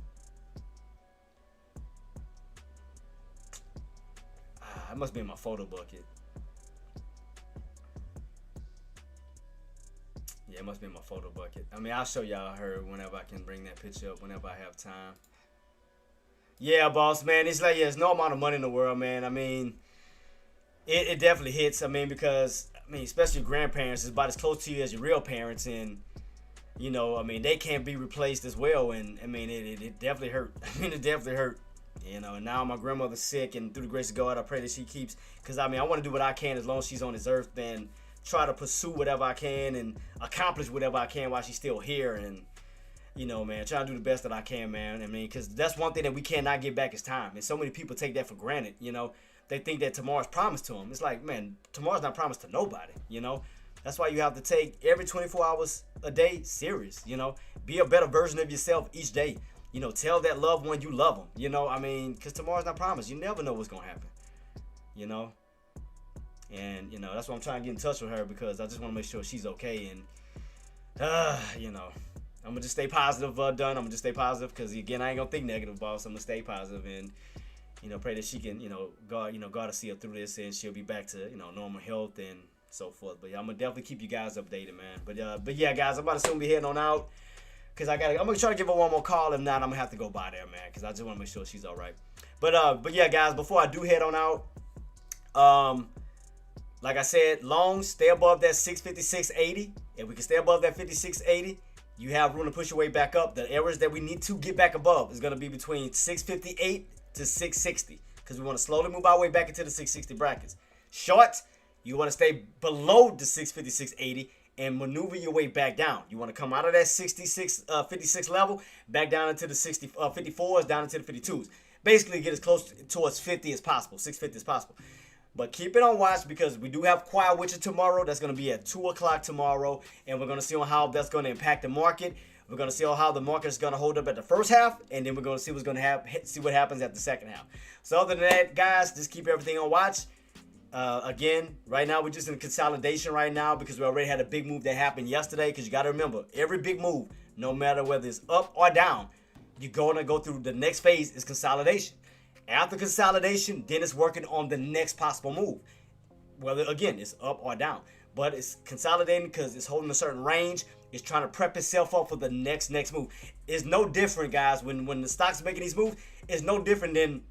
It must be in my photo bucket. Yeah, it must be in my photo bucket. I mean, I'll show y'all her whenever I can bring that picture up, whenever I have time. Yeah, boss, man. It's like, there's no amount of money in the world, man. I mean, it definitely hits. I mean, because, especially your grandparents is about as close to you as your real parents. And, they can't be replaced as well. And, it definitely hurt. It definitely hurt. And now my grandmother's sick, and through the grace of God, I pray that she keeps, because I want to do what I can as long as she's on this earth, and try to pursue whatever I can and accomplish whatever I can while she's still here, and man, trying to do the best that I can, man. Because that's one thing that we cannot get back is time, and so many people take that for granted. They think that tomorrow's promised to them. It's like, man, tomorrow's not promised to nobody. That's why you have to take every 24 hours a day serious. Be a better version of yourself each day. Tell that loved one you love them, because tomorrow's not promised. You never know what's going to happen, And, that's why I'm trying to get in touch with her, because I just want to make sure she's okay. And, I'm going to just stay positive, I'm going to just stay positive, because, again, I ain't going to think negative, boss. I'm going to stay positive and, pray that she can, God will see her through this, and she'll be back to, normal health and so forth. But, yeah, I'm going to definitely keep you guys updated, man. But yeah, guys, I'm about to soon be heading on out. Because I'm going to try to give her one more call. If not, I'm going to have to go by there, man. Because I just want to make sure she's all right. But yeah, guys, before I do head on out, like I said, longs, stay above that 656.80. If we can stay above that 56.80, you have room to push your way back up. The areas that we need to get back above is going to be between 658 to 660. Because we want to slowly move our way back into the 660 brackets. Short, you want to stay below the 656.80. And maneuver your way back down. You want to come out of that 56 level, back down into the 54s, down into the 52s. Basically, get as close towards 50 as possible, 650 as possible. But keep it on watch, because we do have Quiet Witcher tomorrow. That's going to be at 2 o'clock tomorrow. And we're going to see on how that's going to impact the market. We're going to see how the market is going to hold up at the first half. And then we're going to see what's going to happen, see what happens at the second half. So other than that, guys, just keep everything on watch. Again, right now we're just in consolidation right now, because we already had a big move that happened yesterday. Because you got to remember, every big move, no matter whether it's up or down, you're going to go through the next phase is consolidation. After consolidation, then it's working on the next possible move, whether again it's up or down. But it's consolidating because it's holding a certain range. It's trying to prep itself up for the next move. It's no different, guys. When the stock's making these moves, it's no different than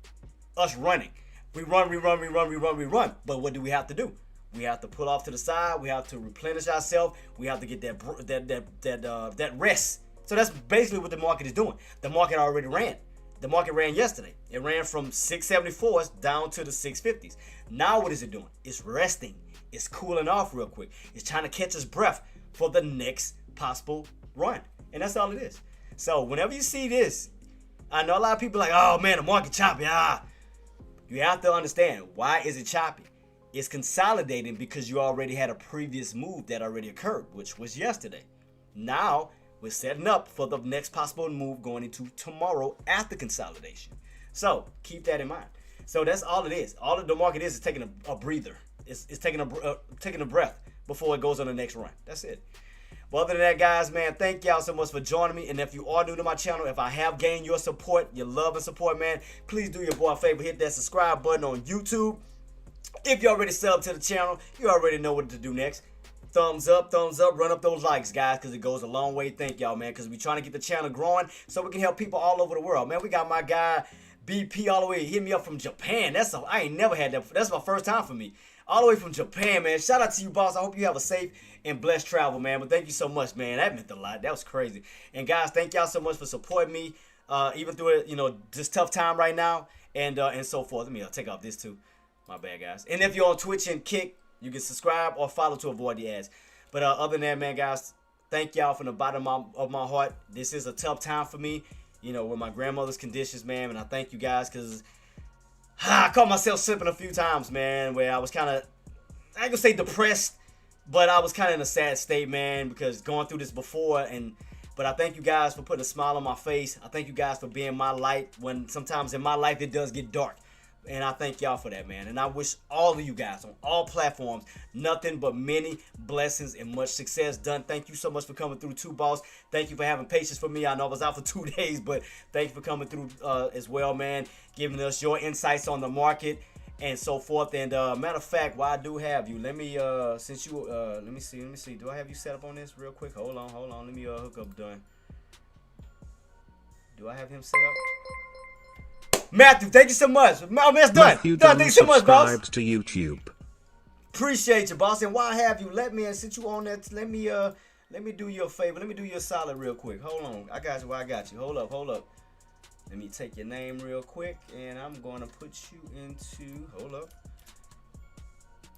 us running. We run. But what do we have to do? We have to pull off to the side. We have to replenish ourselves. We have to get that rest. So that's basically what the market is doing. The market already ran. The market ran yesterday. It ran from 674s down to the 650s. Now what is it doing? It's resting. It's cooling off real quick. It's trying to catch its breath for the next possible run. And that's all it is. So whenever you see this, I know a lot of people are like, oh man, the market choppy. You have to understand, why is it choppy? It's consolidating because you already had a previous move that already occurred, which was yesterday. Now, we're setting up for the next possible move going into tomorrow after consolidation. So, keep that in mind. So, that's all it is. All that the market is taking a breather. It's taking a breath before it goes on the next run. That's it. But other than that, guys, man, thank y'all so much for joining me. And if you are new to my channel, if I have gained your support, your love and support, man, please do your boy a favor. Hit that subscribe button on YouTube. If you already subbed to the channel, you already know what to do next. thumbs up, run up those likes, guys, because it goes a long way. Thank y'all, man, because we're trying to get the channel growing so we can help people all over the world, man. We got my guy BP all the way, hit me up from Japan. I ain't never had that. That's my first time for me. All the way from Japan, man. Shout out to you, boss. I hope you have a safe and blessed travel, man. But thank you so much, man. That meant a lot. That was crazy. And guys, thank y'all so much for supporting me, even through it, this tough time right now, and so forth. Let me take off this too. My bad, guys. And if you're on Twitch and Kick, you can subscribe or follow to avoid the ads. But other than that, man, guys, thank y'all from the bottom of my heart. This is a tough time for me, with my grandmother's conditions, man. And I thank you guys because I caught myself slipping a few times, man, where I was kind of, I ain't gonna say depressed, but I was kind of in a sad state, man, because going through this before. But I thank you guys for putting a smile on my face. I thank you guys for being my light when sometimes in my life it does get dark. And I thank y'all for that, man. And I wish all of you guys on all platforms nothing but many blessings and much success done. Thank you so much for coming through too, boss. Thank you for having patience for me. I know I was out for 2 days, but thank you for coming through as well, man. Giving us your insights on the market and so forth. And matter of fact, while I do have you, let me let me see. Do I have you set up on this real quick? Hold on. Let me hook up Dunn. Do I have him set up? Matthew, thank you so much. Oh, man, it's done. Matthew Done. Thank you so much, boss. Subscribes to YouTube. Appreciate you, boss. And while I have you, since you on that, let me do you a favor. Let me do you a solid real quick. Hold on. I got you. I got you. Hold up. Let me take your name real quick, and I'm going to put you into, hold up.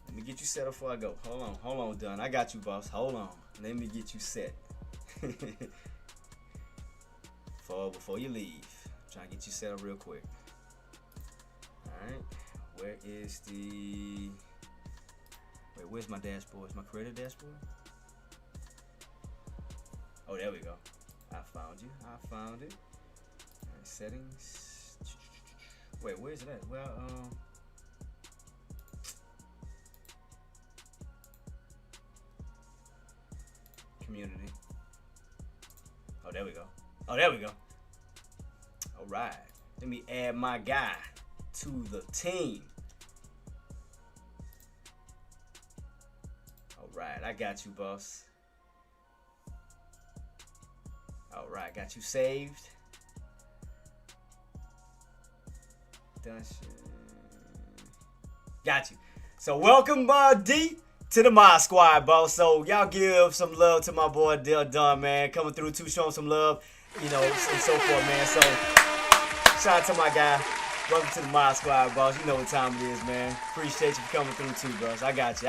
Let me get you set up before I go. Hold on, Dunn. I got you, boss. Hold on. Let me get you set. Before you leave. Trying to get you set up real quick. Alright. Where's my dashboard? Is my creator dashboard? Oh, there we go. I found you. I found it. Alright, settings. Wait, where's it at? Well, community. Oh, there we go. All right. Let me add my guy to the team. All right, I got you, boss. All right, got you saved. Got you. So welcome, D, to the My Squad, boss. So y'all give some love to my boy Dunn, man. Coming through too, showing some love, and so forth, man. So shout out to my guy. Welcome to the My Squad, boss. You know what time it is, man. Appreciate you for coming through too, bros. I got you.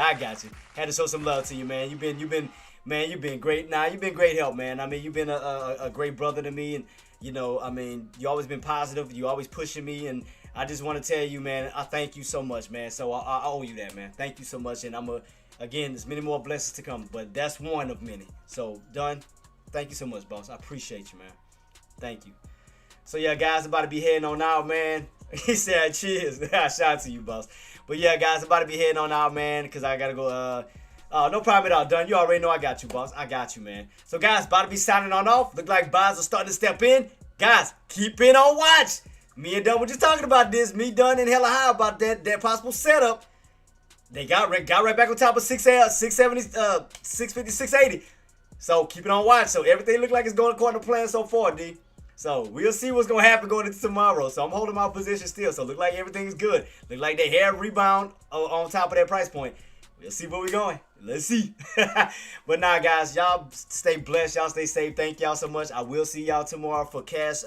Had to show some love to you, man. You've been great. You've been great help, man. I mean, you've been a great brother to me, and you always been positive. You always pushing me, and I just want to tell you, man, I thank you so much, man. So I owe you that, man. Thank you so much, and again, there's many more blessings to come, but that's one of many. So, Dunn, thank you so much, boss. I appreciate you, man. Thank you. So, yeah, guys, about to be heading on out, man. He said, cheers. Shout out to you, boss. But, yeah, guys, about to be heading on out, man, because I got to go. No problem at all, Dunn. You already know I got you, boss. I got you, man. So, guys, about to be signing on off. Look like buys are starting to step in. Guys, keep it on watch. Me and Dunn were just talking about this. Me, Dunn, and hella high about that possible setup. They got right back on top of 670, 650, 680. So keep it on watch. So everything look like it's going according to plan so far, D. So we'll see what's going to happen going into tomorrow. So I'm holding my position still. So look like everything's good. Look like they have rebound on top of that price point. We'll see where we're going. Let's see. But nah, guys, y'all stay blessed. Y'all stay safe. Thank y'all so much. I will see y'all tomorrow for Fast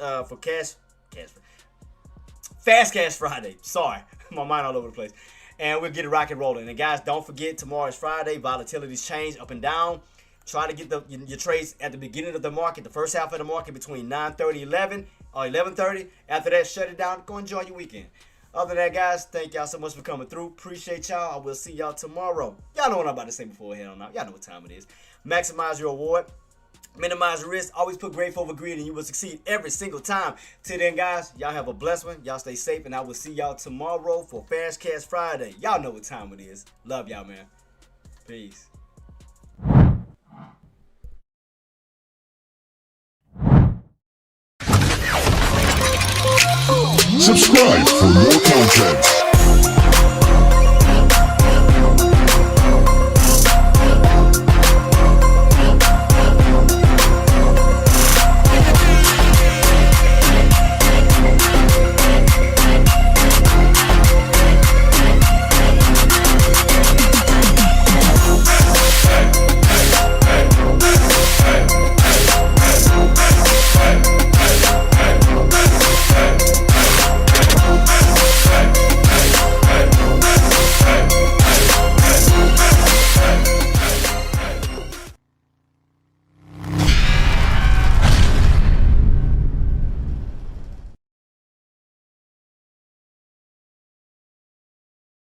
Cash Friday. Sorry, my mind all over the place. And we'll get it rock and rolling. And guys, don't forget, tomorrow is Friday. Volatility's change up and down. Try to get your trades at the beginning of the market, the first half of the market between 9:30, 11, or 11:30. After that, shut it down. Go enjoy your weekend. Other than that, guys, thank y'all so much for coming through. Appreciate y'all. I will see y'all tomorrow. Y'all know what I'm about to say before I head on out. Y'all know what time it is. Maximize your reward. Minimize your risk. Always put great over greed, and you will succeed every single time. Till then, guys, y'all have a blessed one. Y'all stay safe, and I will see y'all tomorrow for Fast Cash Friday. Y'all know what time it is. Love y'all, man. Peace. Subscribe for more content.